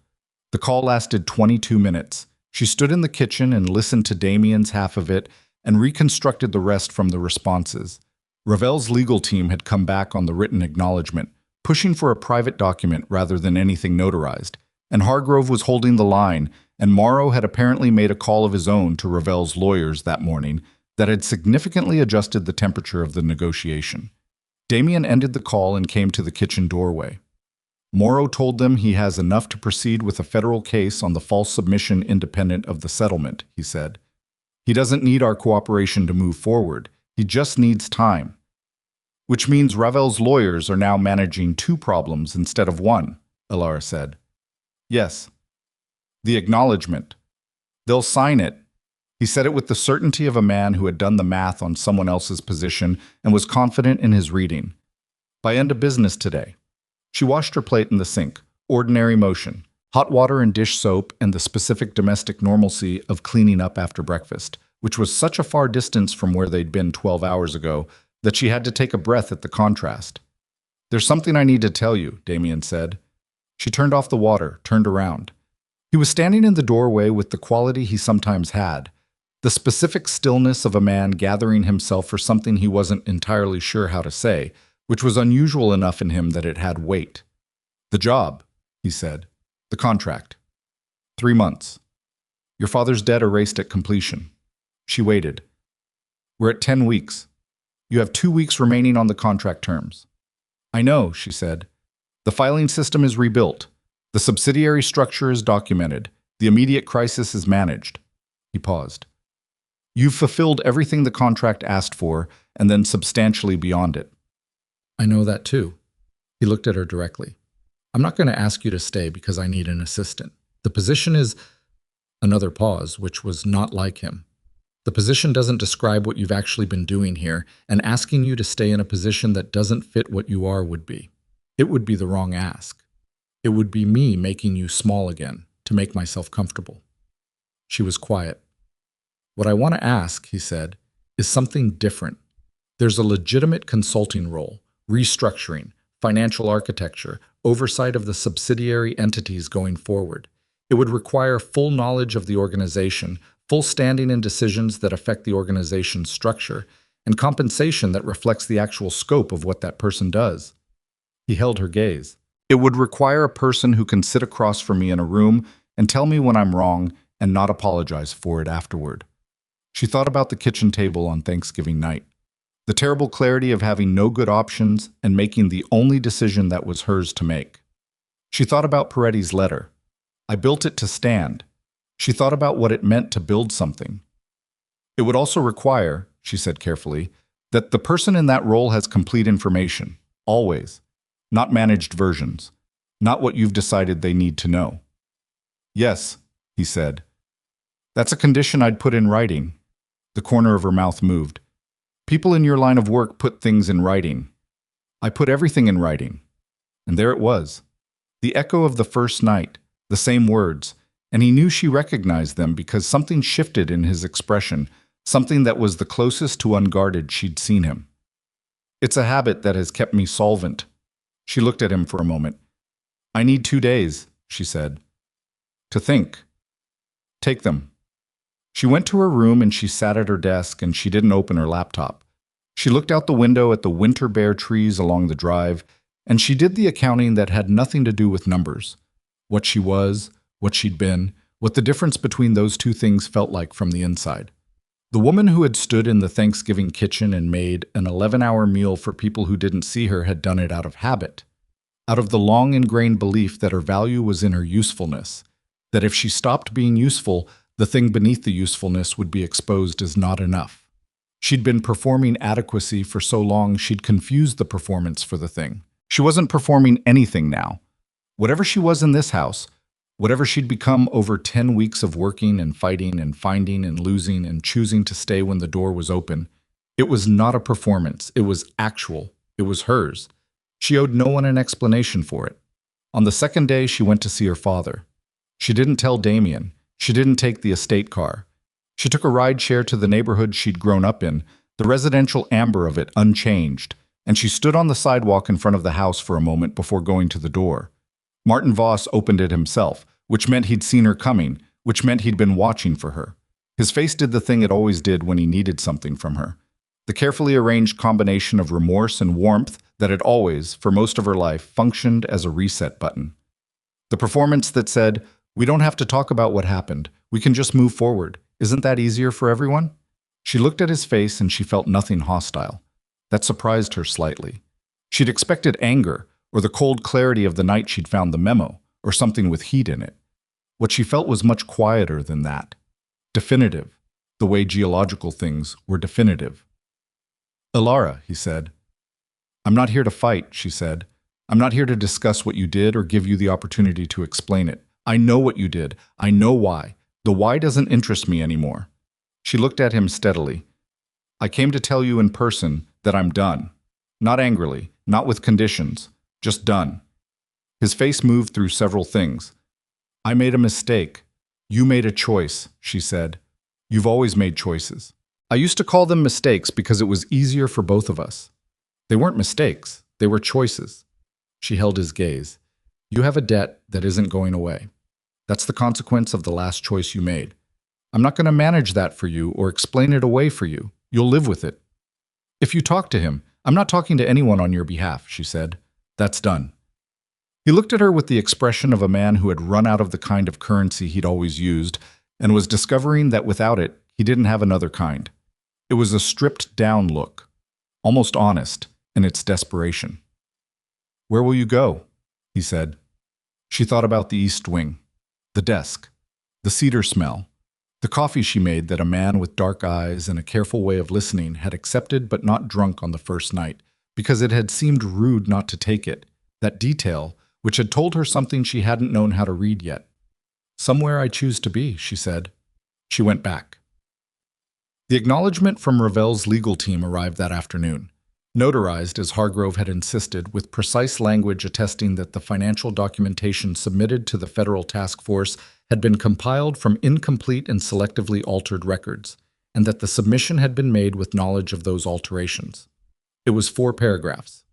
Speaker 1: The call lasted 22 minutes. She stood in the kitchen and listened to Damien's half of it and reconstructed the rest from the responses. Ravel's legal team had come back on the written acknowledgement, pushing for a private document rather than anything notarized, and Hargrove was holding the line, and Morrow had apparently made a call of his own to Ravel's lawyers that morning that had significantly adjusted the temperature of the negotiation. Damien ended the call and came to the kitchen doorway. Morrow told them he has enough to proceed with a federal case on the false submission independent of the settlement, he said. He doesn't need our cooperation to move forward. He just needs time. Which means Ravel's lawyers are now managing 2 problems instead of 1, Elara said. Yes. The acknowledgement. They'll sign it. He said it with the certainty of a man who had done the math on someone else's position and was confident in his reading. By end of business today. She washed her plate in the sink. Ordinary motion. Hot water and dish soap and the specific domestic normalcy of cleaning up after breakfast, which was such a far distance from where they'd been 12 hours ago that she had to take a breath at the contrast. There's something I need to tell you, Damien said. She turned off the water, turned around. He was standing in the doorway with the quality he sometimes had, the specific stillness of a man gathering himself for something he wasn't entirely sure how to say, which was unusual enough in him that it had weight. The job, he said. The contract. 3 months. Your father's debt erased at completion. She waited. We're at 10 weeks. You have 2 weeks remaining on the contract terms. I know, she said. The filing system is rebuilt. The subsidiary structure is documented. The immediate crisis is managed. He paused. You've fulfilled everything the contract asked for, and then substantially beyond it. I know that too. He looked at her directly. I'm not going to ask you to stay because I need an assistant. The position is... Another pause, which was not like him. The position doesn't describe what you've actually been doing here, and asking you to stay in a position that doesn't fit what you are would be. It would be the wrong ask. It would be me making you small again, to make myself comfortable. She was quiet. What I want to ask, he said, is something different. There's a legitimate consulting role, restructuring, financial architecture, oversight of the subsidiary entities going forward. It would require full knowledge of the organization, full standing in decisions that affect the organization's structure, and compensation that reflects the actual scope of what that person does. He held her gaze. It would require a person who can sit across from me in a room and tell me when I'm wrong and not apologize for it afterward. She thought about the kitchen table on Thanksgiving night. The terrible clarity of having no good options and making the only decision that was hers to make. She thought about Peretti's letter. I built it to stand. She thought about what it meant to build something. It would also require, she said carefully, that the person in that role has complete information, always, not managed versions, not what you've decided they need to know. Yes, he said. That's a condition I'd put in writing. The corner of her mouth moved. People in your line of work put things in writing. I put everything in writing. And there it was. The echo of the first night, the same words, and he knew she recognized them because something shifted in his expression, something that was the closest to unguarded she'd seen him. It's a habit that has kept me solvent. She looked at him for a moment. I need 2 days, she said. To think. Take them. She went to her room and she sat at her desk and she didn't open her laptop. She looked out the window at the winter bare trees along the drive, and she did the accounting that had nothing to do with numbers. What she was, what she'd been, what the difference between those two things felt like from the inside. The woman who had stood in the Thanksgiving kitchen and made an 11-hour meal for people who didn't see her had done it out of habit, out of the long-ingrained belief that her value was in her usefulness, that if she stopped being useful, the thing beneath the usefulness would be exposed as not enough. She'd been performing adequacy for so long she'd confused the performance for the thing. She wasn't performing anything now. Whatever she was in this house, whatever she'd become over 10 weeks of working and fighting and finding and losing and choosing to stay when the door was open, it was not a performance. It was actual. It was hers. She owed no one an explanation for it. On the second day, she went to see her father. She didn't tell Damien. She didn't take the estate car. She took a ride share to the neighborhood she'd grown up in, the residential amber of it unchanged, and she stood on the sidewalk in front of the house for a moment before going to the door. Martin Voss opened it himself, which meant he'd seen her coming, which meant he'd been watching for her. His face did the thing it always did when he needed something from her. The carefully arranged combination of remorse and warmth that had always, for most of her life, functioned as a reset button. The performance that said, "We don't have to talk about what happened. We can just move forward. Isn't that easier for everyone?" She looked at his face and she felt nothing hostile. That surprised her slightly. She'd expected anger, or the cold clarity of the night she'd found the memo, or something with heat in it. What she felt was much quieter than that. Definitive, the way geological things were definitive. "Elara," he said. "I'm not here to fight," she said. "I'm not here to discuss what you did or give you the opportunity to explain it. I know what you did. I know why. The why doesn't interest me anymore." She looked at him steadily. "I came to tell you in person that I'm done. Not angrily, not with conditions. Just done." His face moved through several things. "I made a mistake. You made a choice," she said. "You've always made choices. I used to call them mistakes because it was easier for both of us. They weren't mistakes. They were choices." She held his gaze. "You have a debt that isn't going away. That's the consequence of the last choice you made. I'm not going to manage that for you or explain it away for you. You'll live with it. If you talk to him, I'm not talking to anyone on your behalf," she said. "That's done." He looked at her with the expression of a man who had run out of the kind of currency he'd always used and was discovering that without it, he didn't have another kind. It was a stripped-down look, almost honest in its desperation. "Where will you go?" he said. She thought about the east wing, the desk, the cedar smell, The coffee she made that a man with dark eyes and a careful way of listening had accepted but not drunk on the first night, because it had seemed rude not to take it, that detail, which had told her something she hadn't known how to read yet. "Somewhere I choose to be," she said. She went back. The acknowledgement from Ravel's legal team arrived that afternoon, notarized as Hargrove had insisted, with precise language attesting that the financial documentation submitted to the federal task force had been compiled from incomplete and selectively altered records, and that the submission had been made with knowledge of those alterations. It was 4 paragraphs.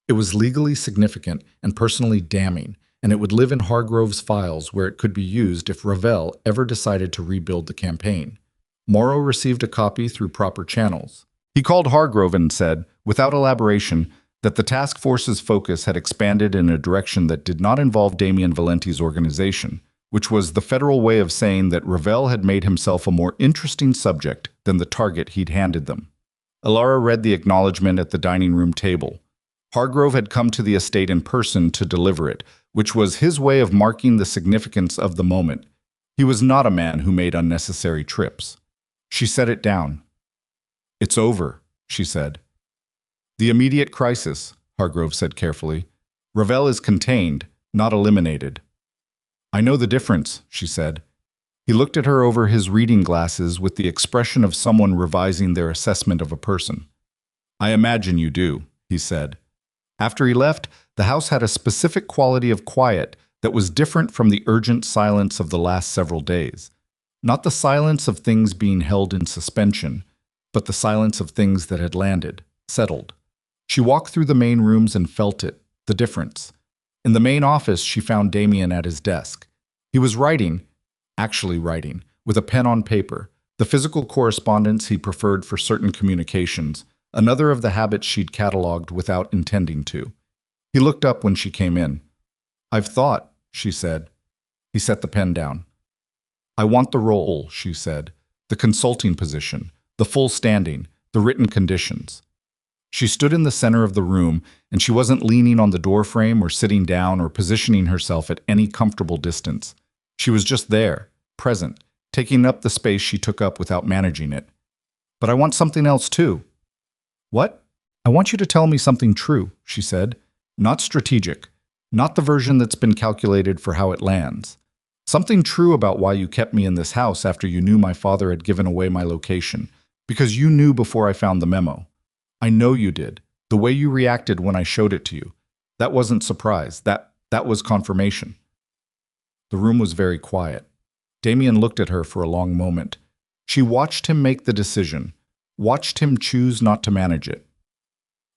Speaker 1: It was legally significant and personally damning, and it would live in Hargrove's files where it could be used if Ravel ever decided to rebuild the campaign. Morrow received a copy through proper channels. He called Hargrove and said, without elaboration, that the task force's focus had expanded in a direction that did not involve Damien Valenti's organization, which was the federal way of saying that Ravel had made himself a more interesting subject than the target he'd handed them. Elara read the acknowledgement at the dining room table. Hargrove had come to the estate in person to deliver it, which was his way of marking the significance of the moment. He was not a man who made unnecessary trips. She set it down. "It's over," she said. "The immediate crisis," Hargrove said carefully. "Ravel is contained, not eliminated." "I know the difference," she said. He looked at her over his reading glasses with the expression of someone revising their assessment of a person. "I imagine you do," he said. After he left, the house had a specific quality of quiet that was different from the urgent silence of the last several days. Not the silence of things being held in suspension, but the silence of things that had landed, settled. She walked through the main rooms and felt it, the difference. In the main office, she found Damien at his desk. He was writing, actually writing, with a pen on paper, the physical correspondence he preferred for certain communications, another of the habits she'd catalogued without intending to. He looked up when she came in. "I've thought," she said. He set the pen down. "I want the role," she said, "the consulting position, the full standing, the written conditions." She stood in the center of the room, and she wasn't leaning on the doorframe or sitting down or positioning herself at any comfortable distance. She was just there, present, taking up the space she took up without managing it. "But I want something else too." "What?" "I want you to tell me something true," she said. "Not strategic, not the version that's been calculated for how it lands. Something true about why you kept me in this house after you knew my father had given away my location, because you knew before I found the memo. I know you did. The way you reacted when I showed it to you. That wasn't surprise. That was confirmation." The room was very quiet. Damien looked at her for a long moment. She watched him make the decision, watched him choose not to manage it.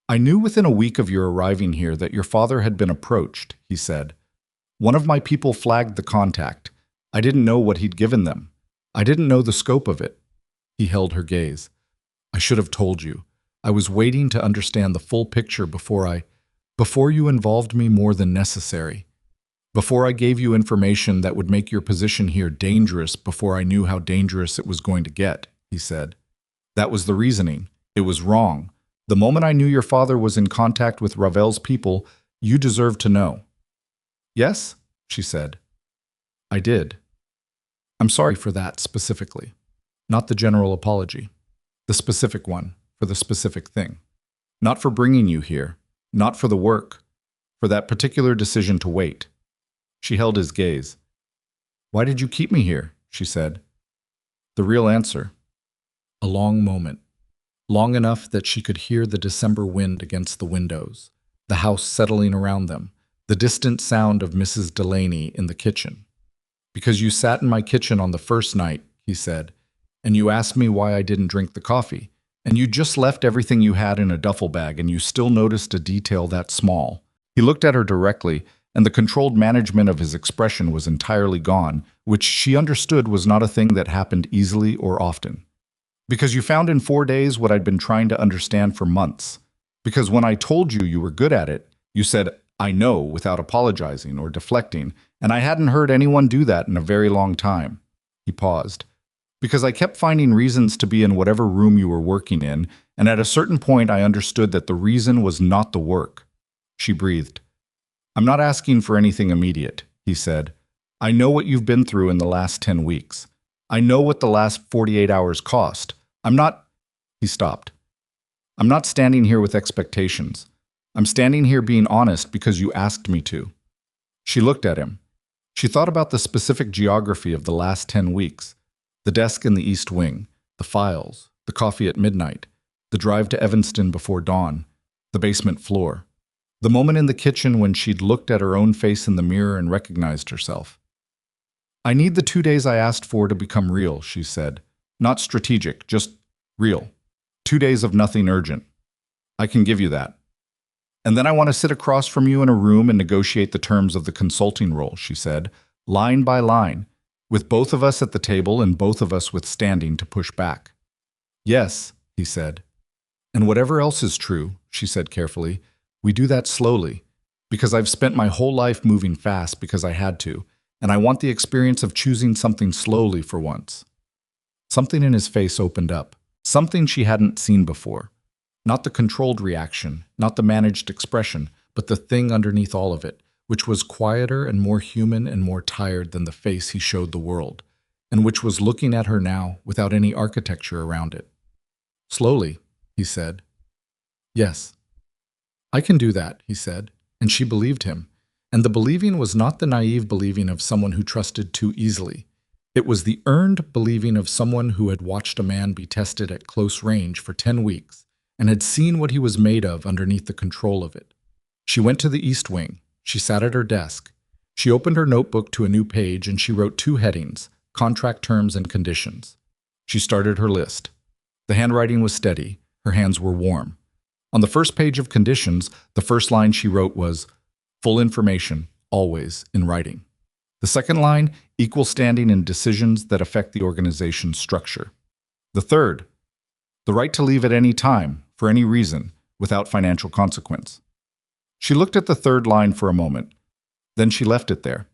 Speaker 1: "I knew within a week of your arriving here that your father had been approached," he said. "One of my people flagged the contact. I didn't know what he'd given them. I didn't know the scope of it." He held her gaze. "I should have told you. I was waiting to understand the full picture before you involved me more than necessary. Before I gave you information that would make your position here dangerous before I knew how dangerous it was going to get," he said. "That was the reasoning. It was wrong. The moment I knew your father was in contact with Ravel's people, you deserved to know." "Yes?" she said. "I did. I'm sorry for that specifically. Not the general apology. The specific one, for the specific thing. Not for bringing you here. Not for the work. For that particular decision to wait." She held his gaze. "Why did you keep me here?" she said. The real answer. A long moment. Long enough that she could hear the December wind against the windows, the house settling around them, the distant sound of Mrs. Delaney in the kitchen. "Because you sat in my kitchen on the first night," he said, "and you asked me why I didn't drink the coffee, and you just left everything you had in a duffel bag and you still noticed a detail that small." He looked at her directly, and the controlled management of his expression was entirely gone, which she understood was not a thing that happened easily or often. "Because you found in 4 days what I'd been trying to understand for months. Because when I told you you were good at it, you said, 'I know,' without apologizing or deflecting, and I hadn't heard anyone do that in a very long time." He paused. "Because I kept finding reasons to be in whatever room you were working in, and at a certain point I understood that the reason was not the work." She breathed. "I'm not asking for anything immediate," he said. "I know what you've been through in the last 10 weeks. I know what the last 48 hours cost. I'm not, he stopped. I'm not standing here with expectations. I'm standing here being honest because you asked me to. She looked at him. She thought about the specific geography of the last 10 weeks. The desk in the East Wing, the files, the coffee at midnight, the drive to Evanston before dawn, the basement floor. The moment in the kitchen when she'd looked at her own face in the mirror and recognized herself. I need the 2 days I asked for to become real, she said. Not strategic, just real. 2 days of nothing urgent. I can give you that. And then I want to sit across from you in a room and negotiate the terms of the consulting role, she said, line by line, with both of us at the table and both of us withstanding to push back. Yes, he said. And whatever else is true, she said carefully, we do that slowly, because I've spent my whole life moving fast because I had to, and I want the experience of choosing something slowly for once. Something in his face opened up, something she hadn't seen before. Not the controlled reaction, not the managed expression, but the thing underneath all of it, which was quieter and more human and more tired than the face he showed the world, and which was looking at her now without any architecture around it. Slowly, he said. Yes. I can do that, he said, and she believed him. And the believing was not the naive believing of someone who trusted too easily. It was the earned believing of someone who had watched a man be tested at close range for 10 weeks and had seen what he was made of underneath the control of it. She went to the East Wing. She sat at her desk. She opened her notebook to a new page and she wrote 2 headings, contract terms and conditions. She started her list. The handwriting was steady. Her hands were warm. On the first page of conditions, the first line she wrote was, full information, always, in writing. The second line, equal standing in decisions that affect the organization's structure. The third, the right to leave at any time, for any reason, without financial consequence. She looked at the third line for a moment. Then she left it there.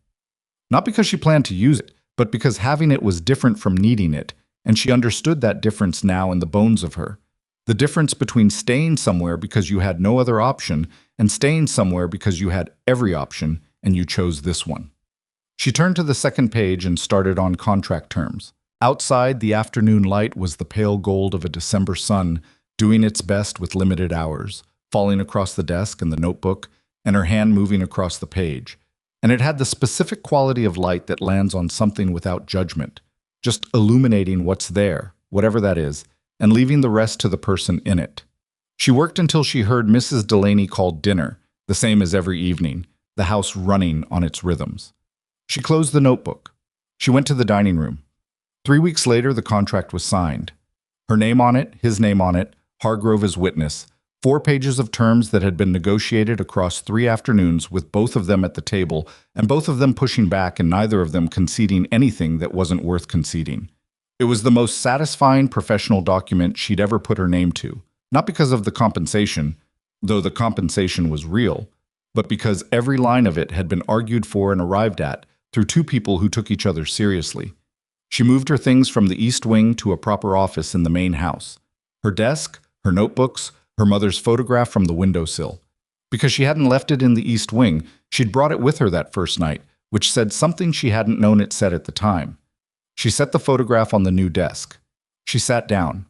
Speaker 1: Not because she planned to use it, but because having it was different from needing it, and she understood that difference now in the bones of her. The difference between staying somewhere because you had no other option and staying somewhere because you had every option and you chose this one. She turned to the second page and started on contract terms. Outside, the afternoon light was the pale gold of a December sun, doing its best with limited hours, falling across the desk and the notebook, and her hand moving across the page. And it had the specific quality of light that lands on something without judgment, just illuminating what's there, whatever that is, and leaving the rest to the person in it. She worked until she heard Mrs. Delaney call dinner, the same as every evening, the house running on its rhythms. She closed the notebook. She went to the dining room. 3 weeks later, the contract was signed. Her name on it, his name on it, Hargrove as witness, 4 pages of terms that had been negotiated across 3 afternoons with both of them at the table and both of them pushing back and neither of them conceding anything that wasn't worth conceding. It was the most satisfying professional document she'd ever put her name to, not because of the compensation, though the compensation was real, but because every line of it had been argued for and arrived at through 2 people who took each other seriously. She moved her things from the East Wing to a proper office in the main house. Her desk, her notebooks, her mother's photograph from the windowsill. Because she hadn't left it in the East Wing, she'd brought it with her that first night, which said something she hadn't known it said at the time. She set the photograph on the new desk. She sat down.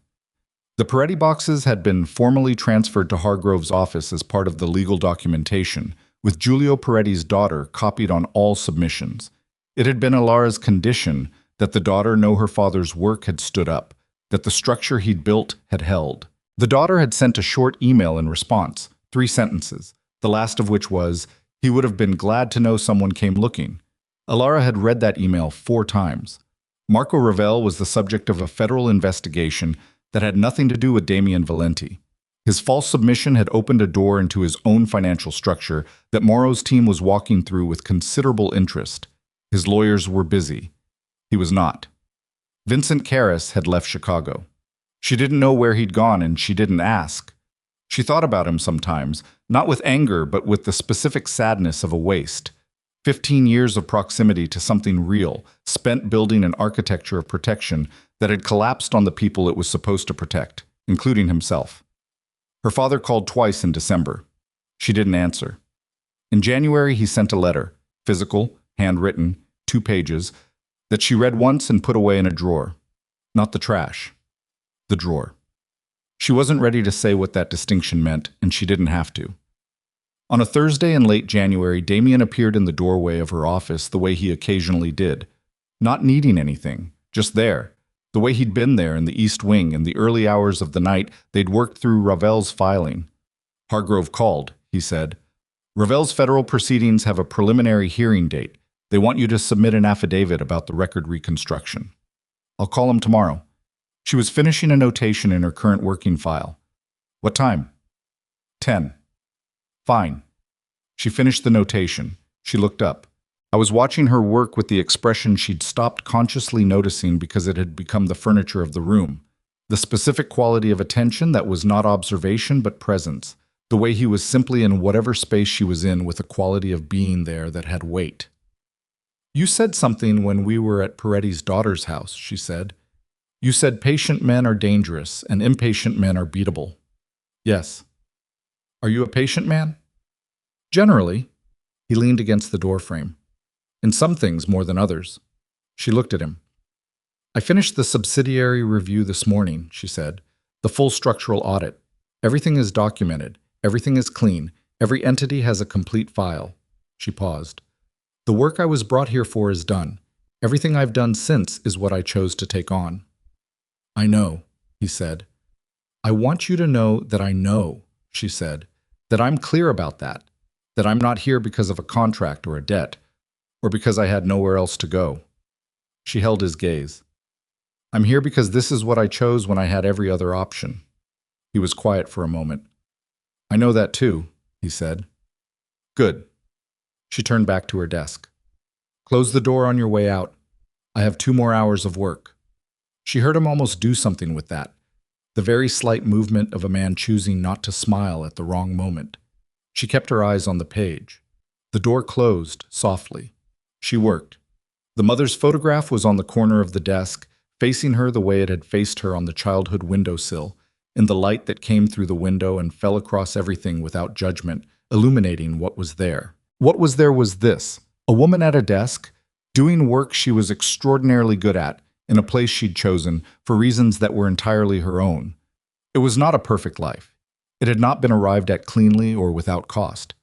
Speaker 1: The Peretti boxes had been formally transferred to Hargrove's office as part of the legal documentation, with Giulio Peretti's daughter copied on all submissions. It had been Elara's condition that the daughter know her father's work had stood up, that the structure he'd built had held. The daughter had sent a short email in response, 3 sentences, the last of which was, he would have been glad to know someone came looking. Elara had read that email 4 times. Marco Ravel was the subject of a federal investigation that had nothing to do with Damien Valenti. His false submission had opened a door into his own financial structure that Moro's team was walking through with considerable interest. His lawyers were busy. He was not. Vincent Karras had left Chicago. She didn't know where he'd gone and she didn't ask. She thought about him sometimes, not with anger but with the specific sadness of a waste. 15 years of proximity to something real, spent building an architecture of protection that had collapsed on the people it was supposed to protect, including himself. Her father called twice in December. She didn't answer. In January, he sent a letter, physical, handwritten, 2 pages, that she read once and put away in a drawer. Not the trash. The drawer. She wasn't ready to say what that distinction meant, and she didn't have to. On a Thursday in late January, Damien appeared in the doorway of her office the way he occasionally did, not needing anything, just there, the way he'd been there in the East Wing in the early hours of the night they'd worked through Ravel's filing. Hargrove called, he said. Ravel's federal proceedings have a preliminary hearing date. They want you to submit an affidavit about the record reconstruction. I'll call him tomorrow. She was finishing a notation in her current working file. What time? 10. Fine. She finished the notation. She looked up. I was watching her work with the expression she'd stopped consciously noticing because it had become the furniture of the room. The specific quality of attention that was not observation but presence. The way he was simply in whatever space she was in with a quality of being there that had weight. You said something when we were at Peretti's daughter's house, she said. You said patient men are dangerous and impatient men are beatable. Yes. Are you a patient man? Generally. He leaned against the doorframe. In some things more than others. She looked at him. I finished the subsidiary review this morning, she said. The full structural audit. Everything is documented. Everything is clean. Every entity has a complete file. She paused. The work I was brought here for is done. Everything I've done since is what I chose to take on. I know, he said. I want you to know that I know, she said, that I'm clear about that I'm not here because of a contract or a debt, or because I had nowhere else to go. She held his gaze. I'm here because this is what I chose when I had every other option. He was quiet for a moment. I know that too, he said. Good. She turned back to her desk. Close the door on your way out. I have 2 more hours of work. She heard him almost do something with that, the very slight movement of a man choosing not to smile at the wrong moment. She kept her eyes on the page. The door closed softly. She worked. The mother's photograph was on the corner of the desk, facing her the way it had faced her on the childhood windowsill, in the light that came through the window and fell across everything without judgment, illuminating what was there. What was there was this: a woman at a desk, doing work she was extraordinarily good at, in a place she'd chosen for reasons that were entirely her own. It was not a perfect life. It had not been arrived at cleanly or without cost.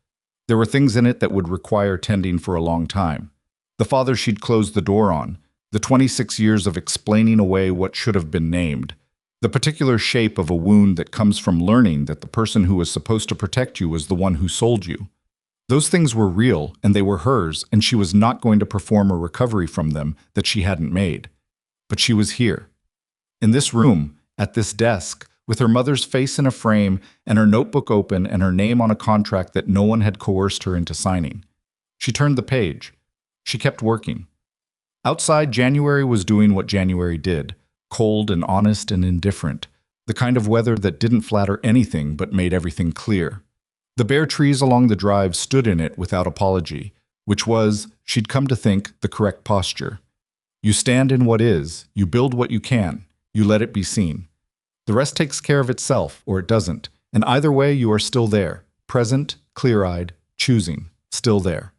Speaker 1: There were things in it that would require tending for a long time. The father she'd closed the door on, the 26 years of explaining away what should have been named, the particular shape of a wound that comes from learning that the person who was supposed to protect you was the one who sold you. Those things were real, and they were hers, and she was not going to perform a recovery from them that she hadn't made. But she was here, in this room, at this desk, with her mother's face in a frame and her notebook open and her name on a contract that no one had coerced her into signing. She turned the page. She kept working. Outside, January was doing what January did, cold and honest and indifferent, the kind of weather that didn't flatter anything but made everything clear. The bare trees along the drive stood in it without apology, which was, she'd come to think, the correct posture. You stand in what is, you build what you can, you let it be seen. The rest takes care of itself, or it doesn't, and either way you are still there, present, clear-eyed, choosing, still there.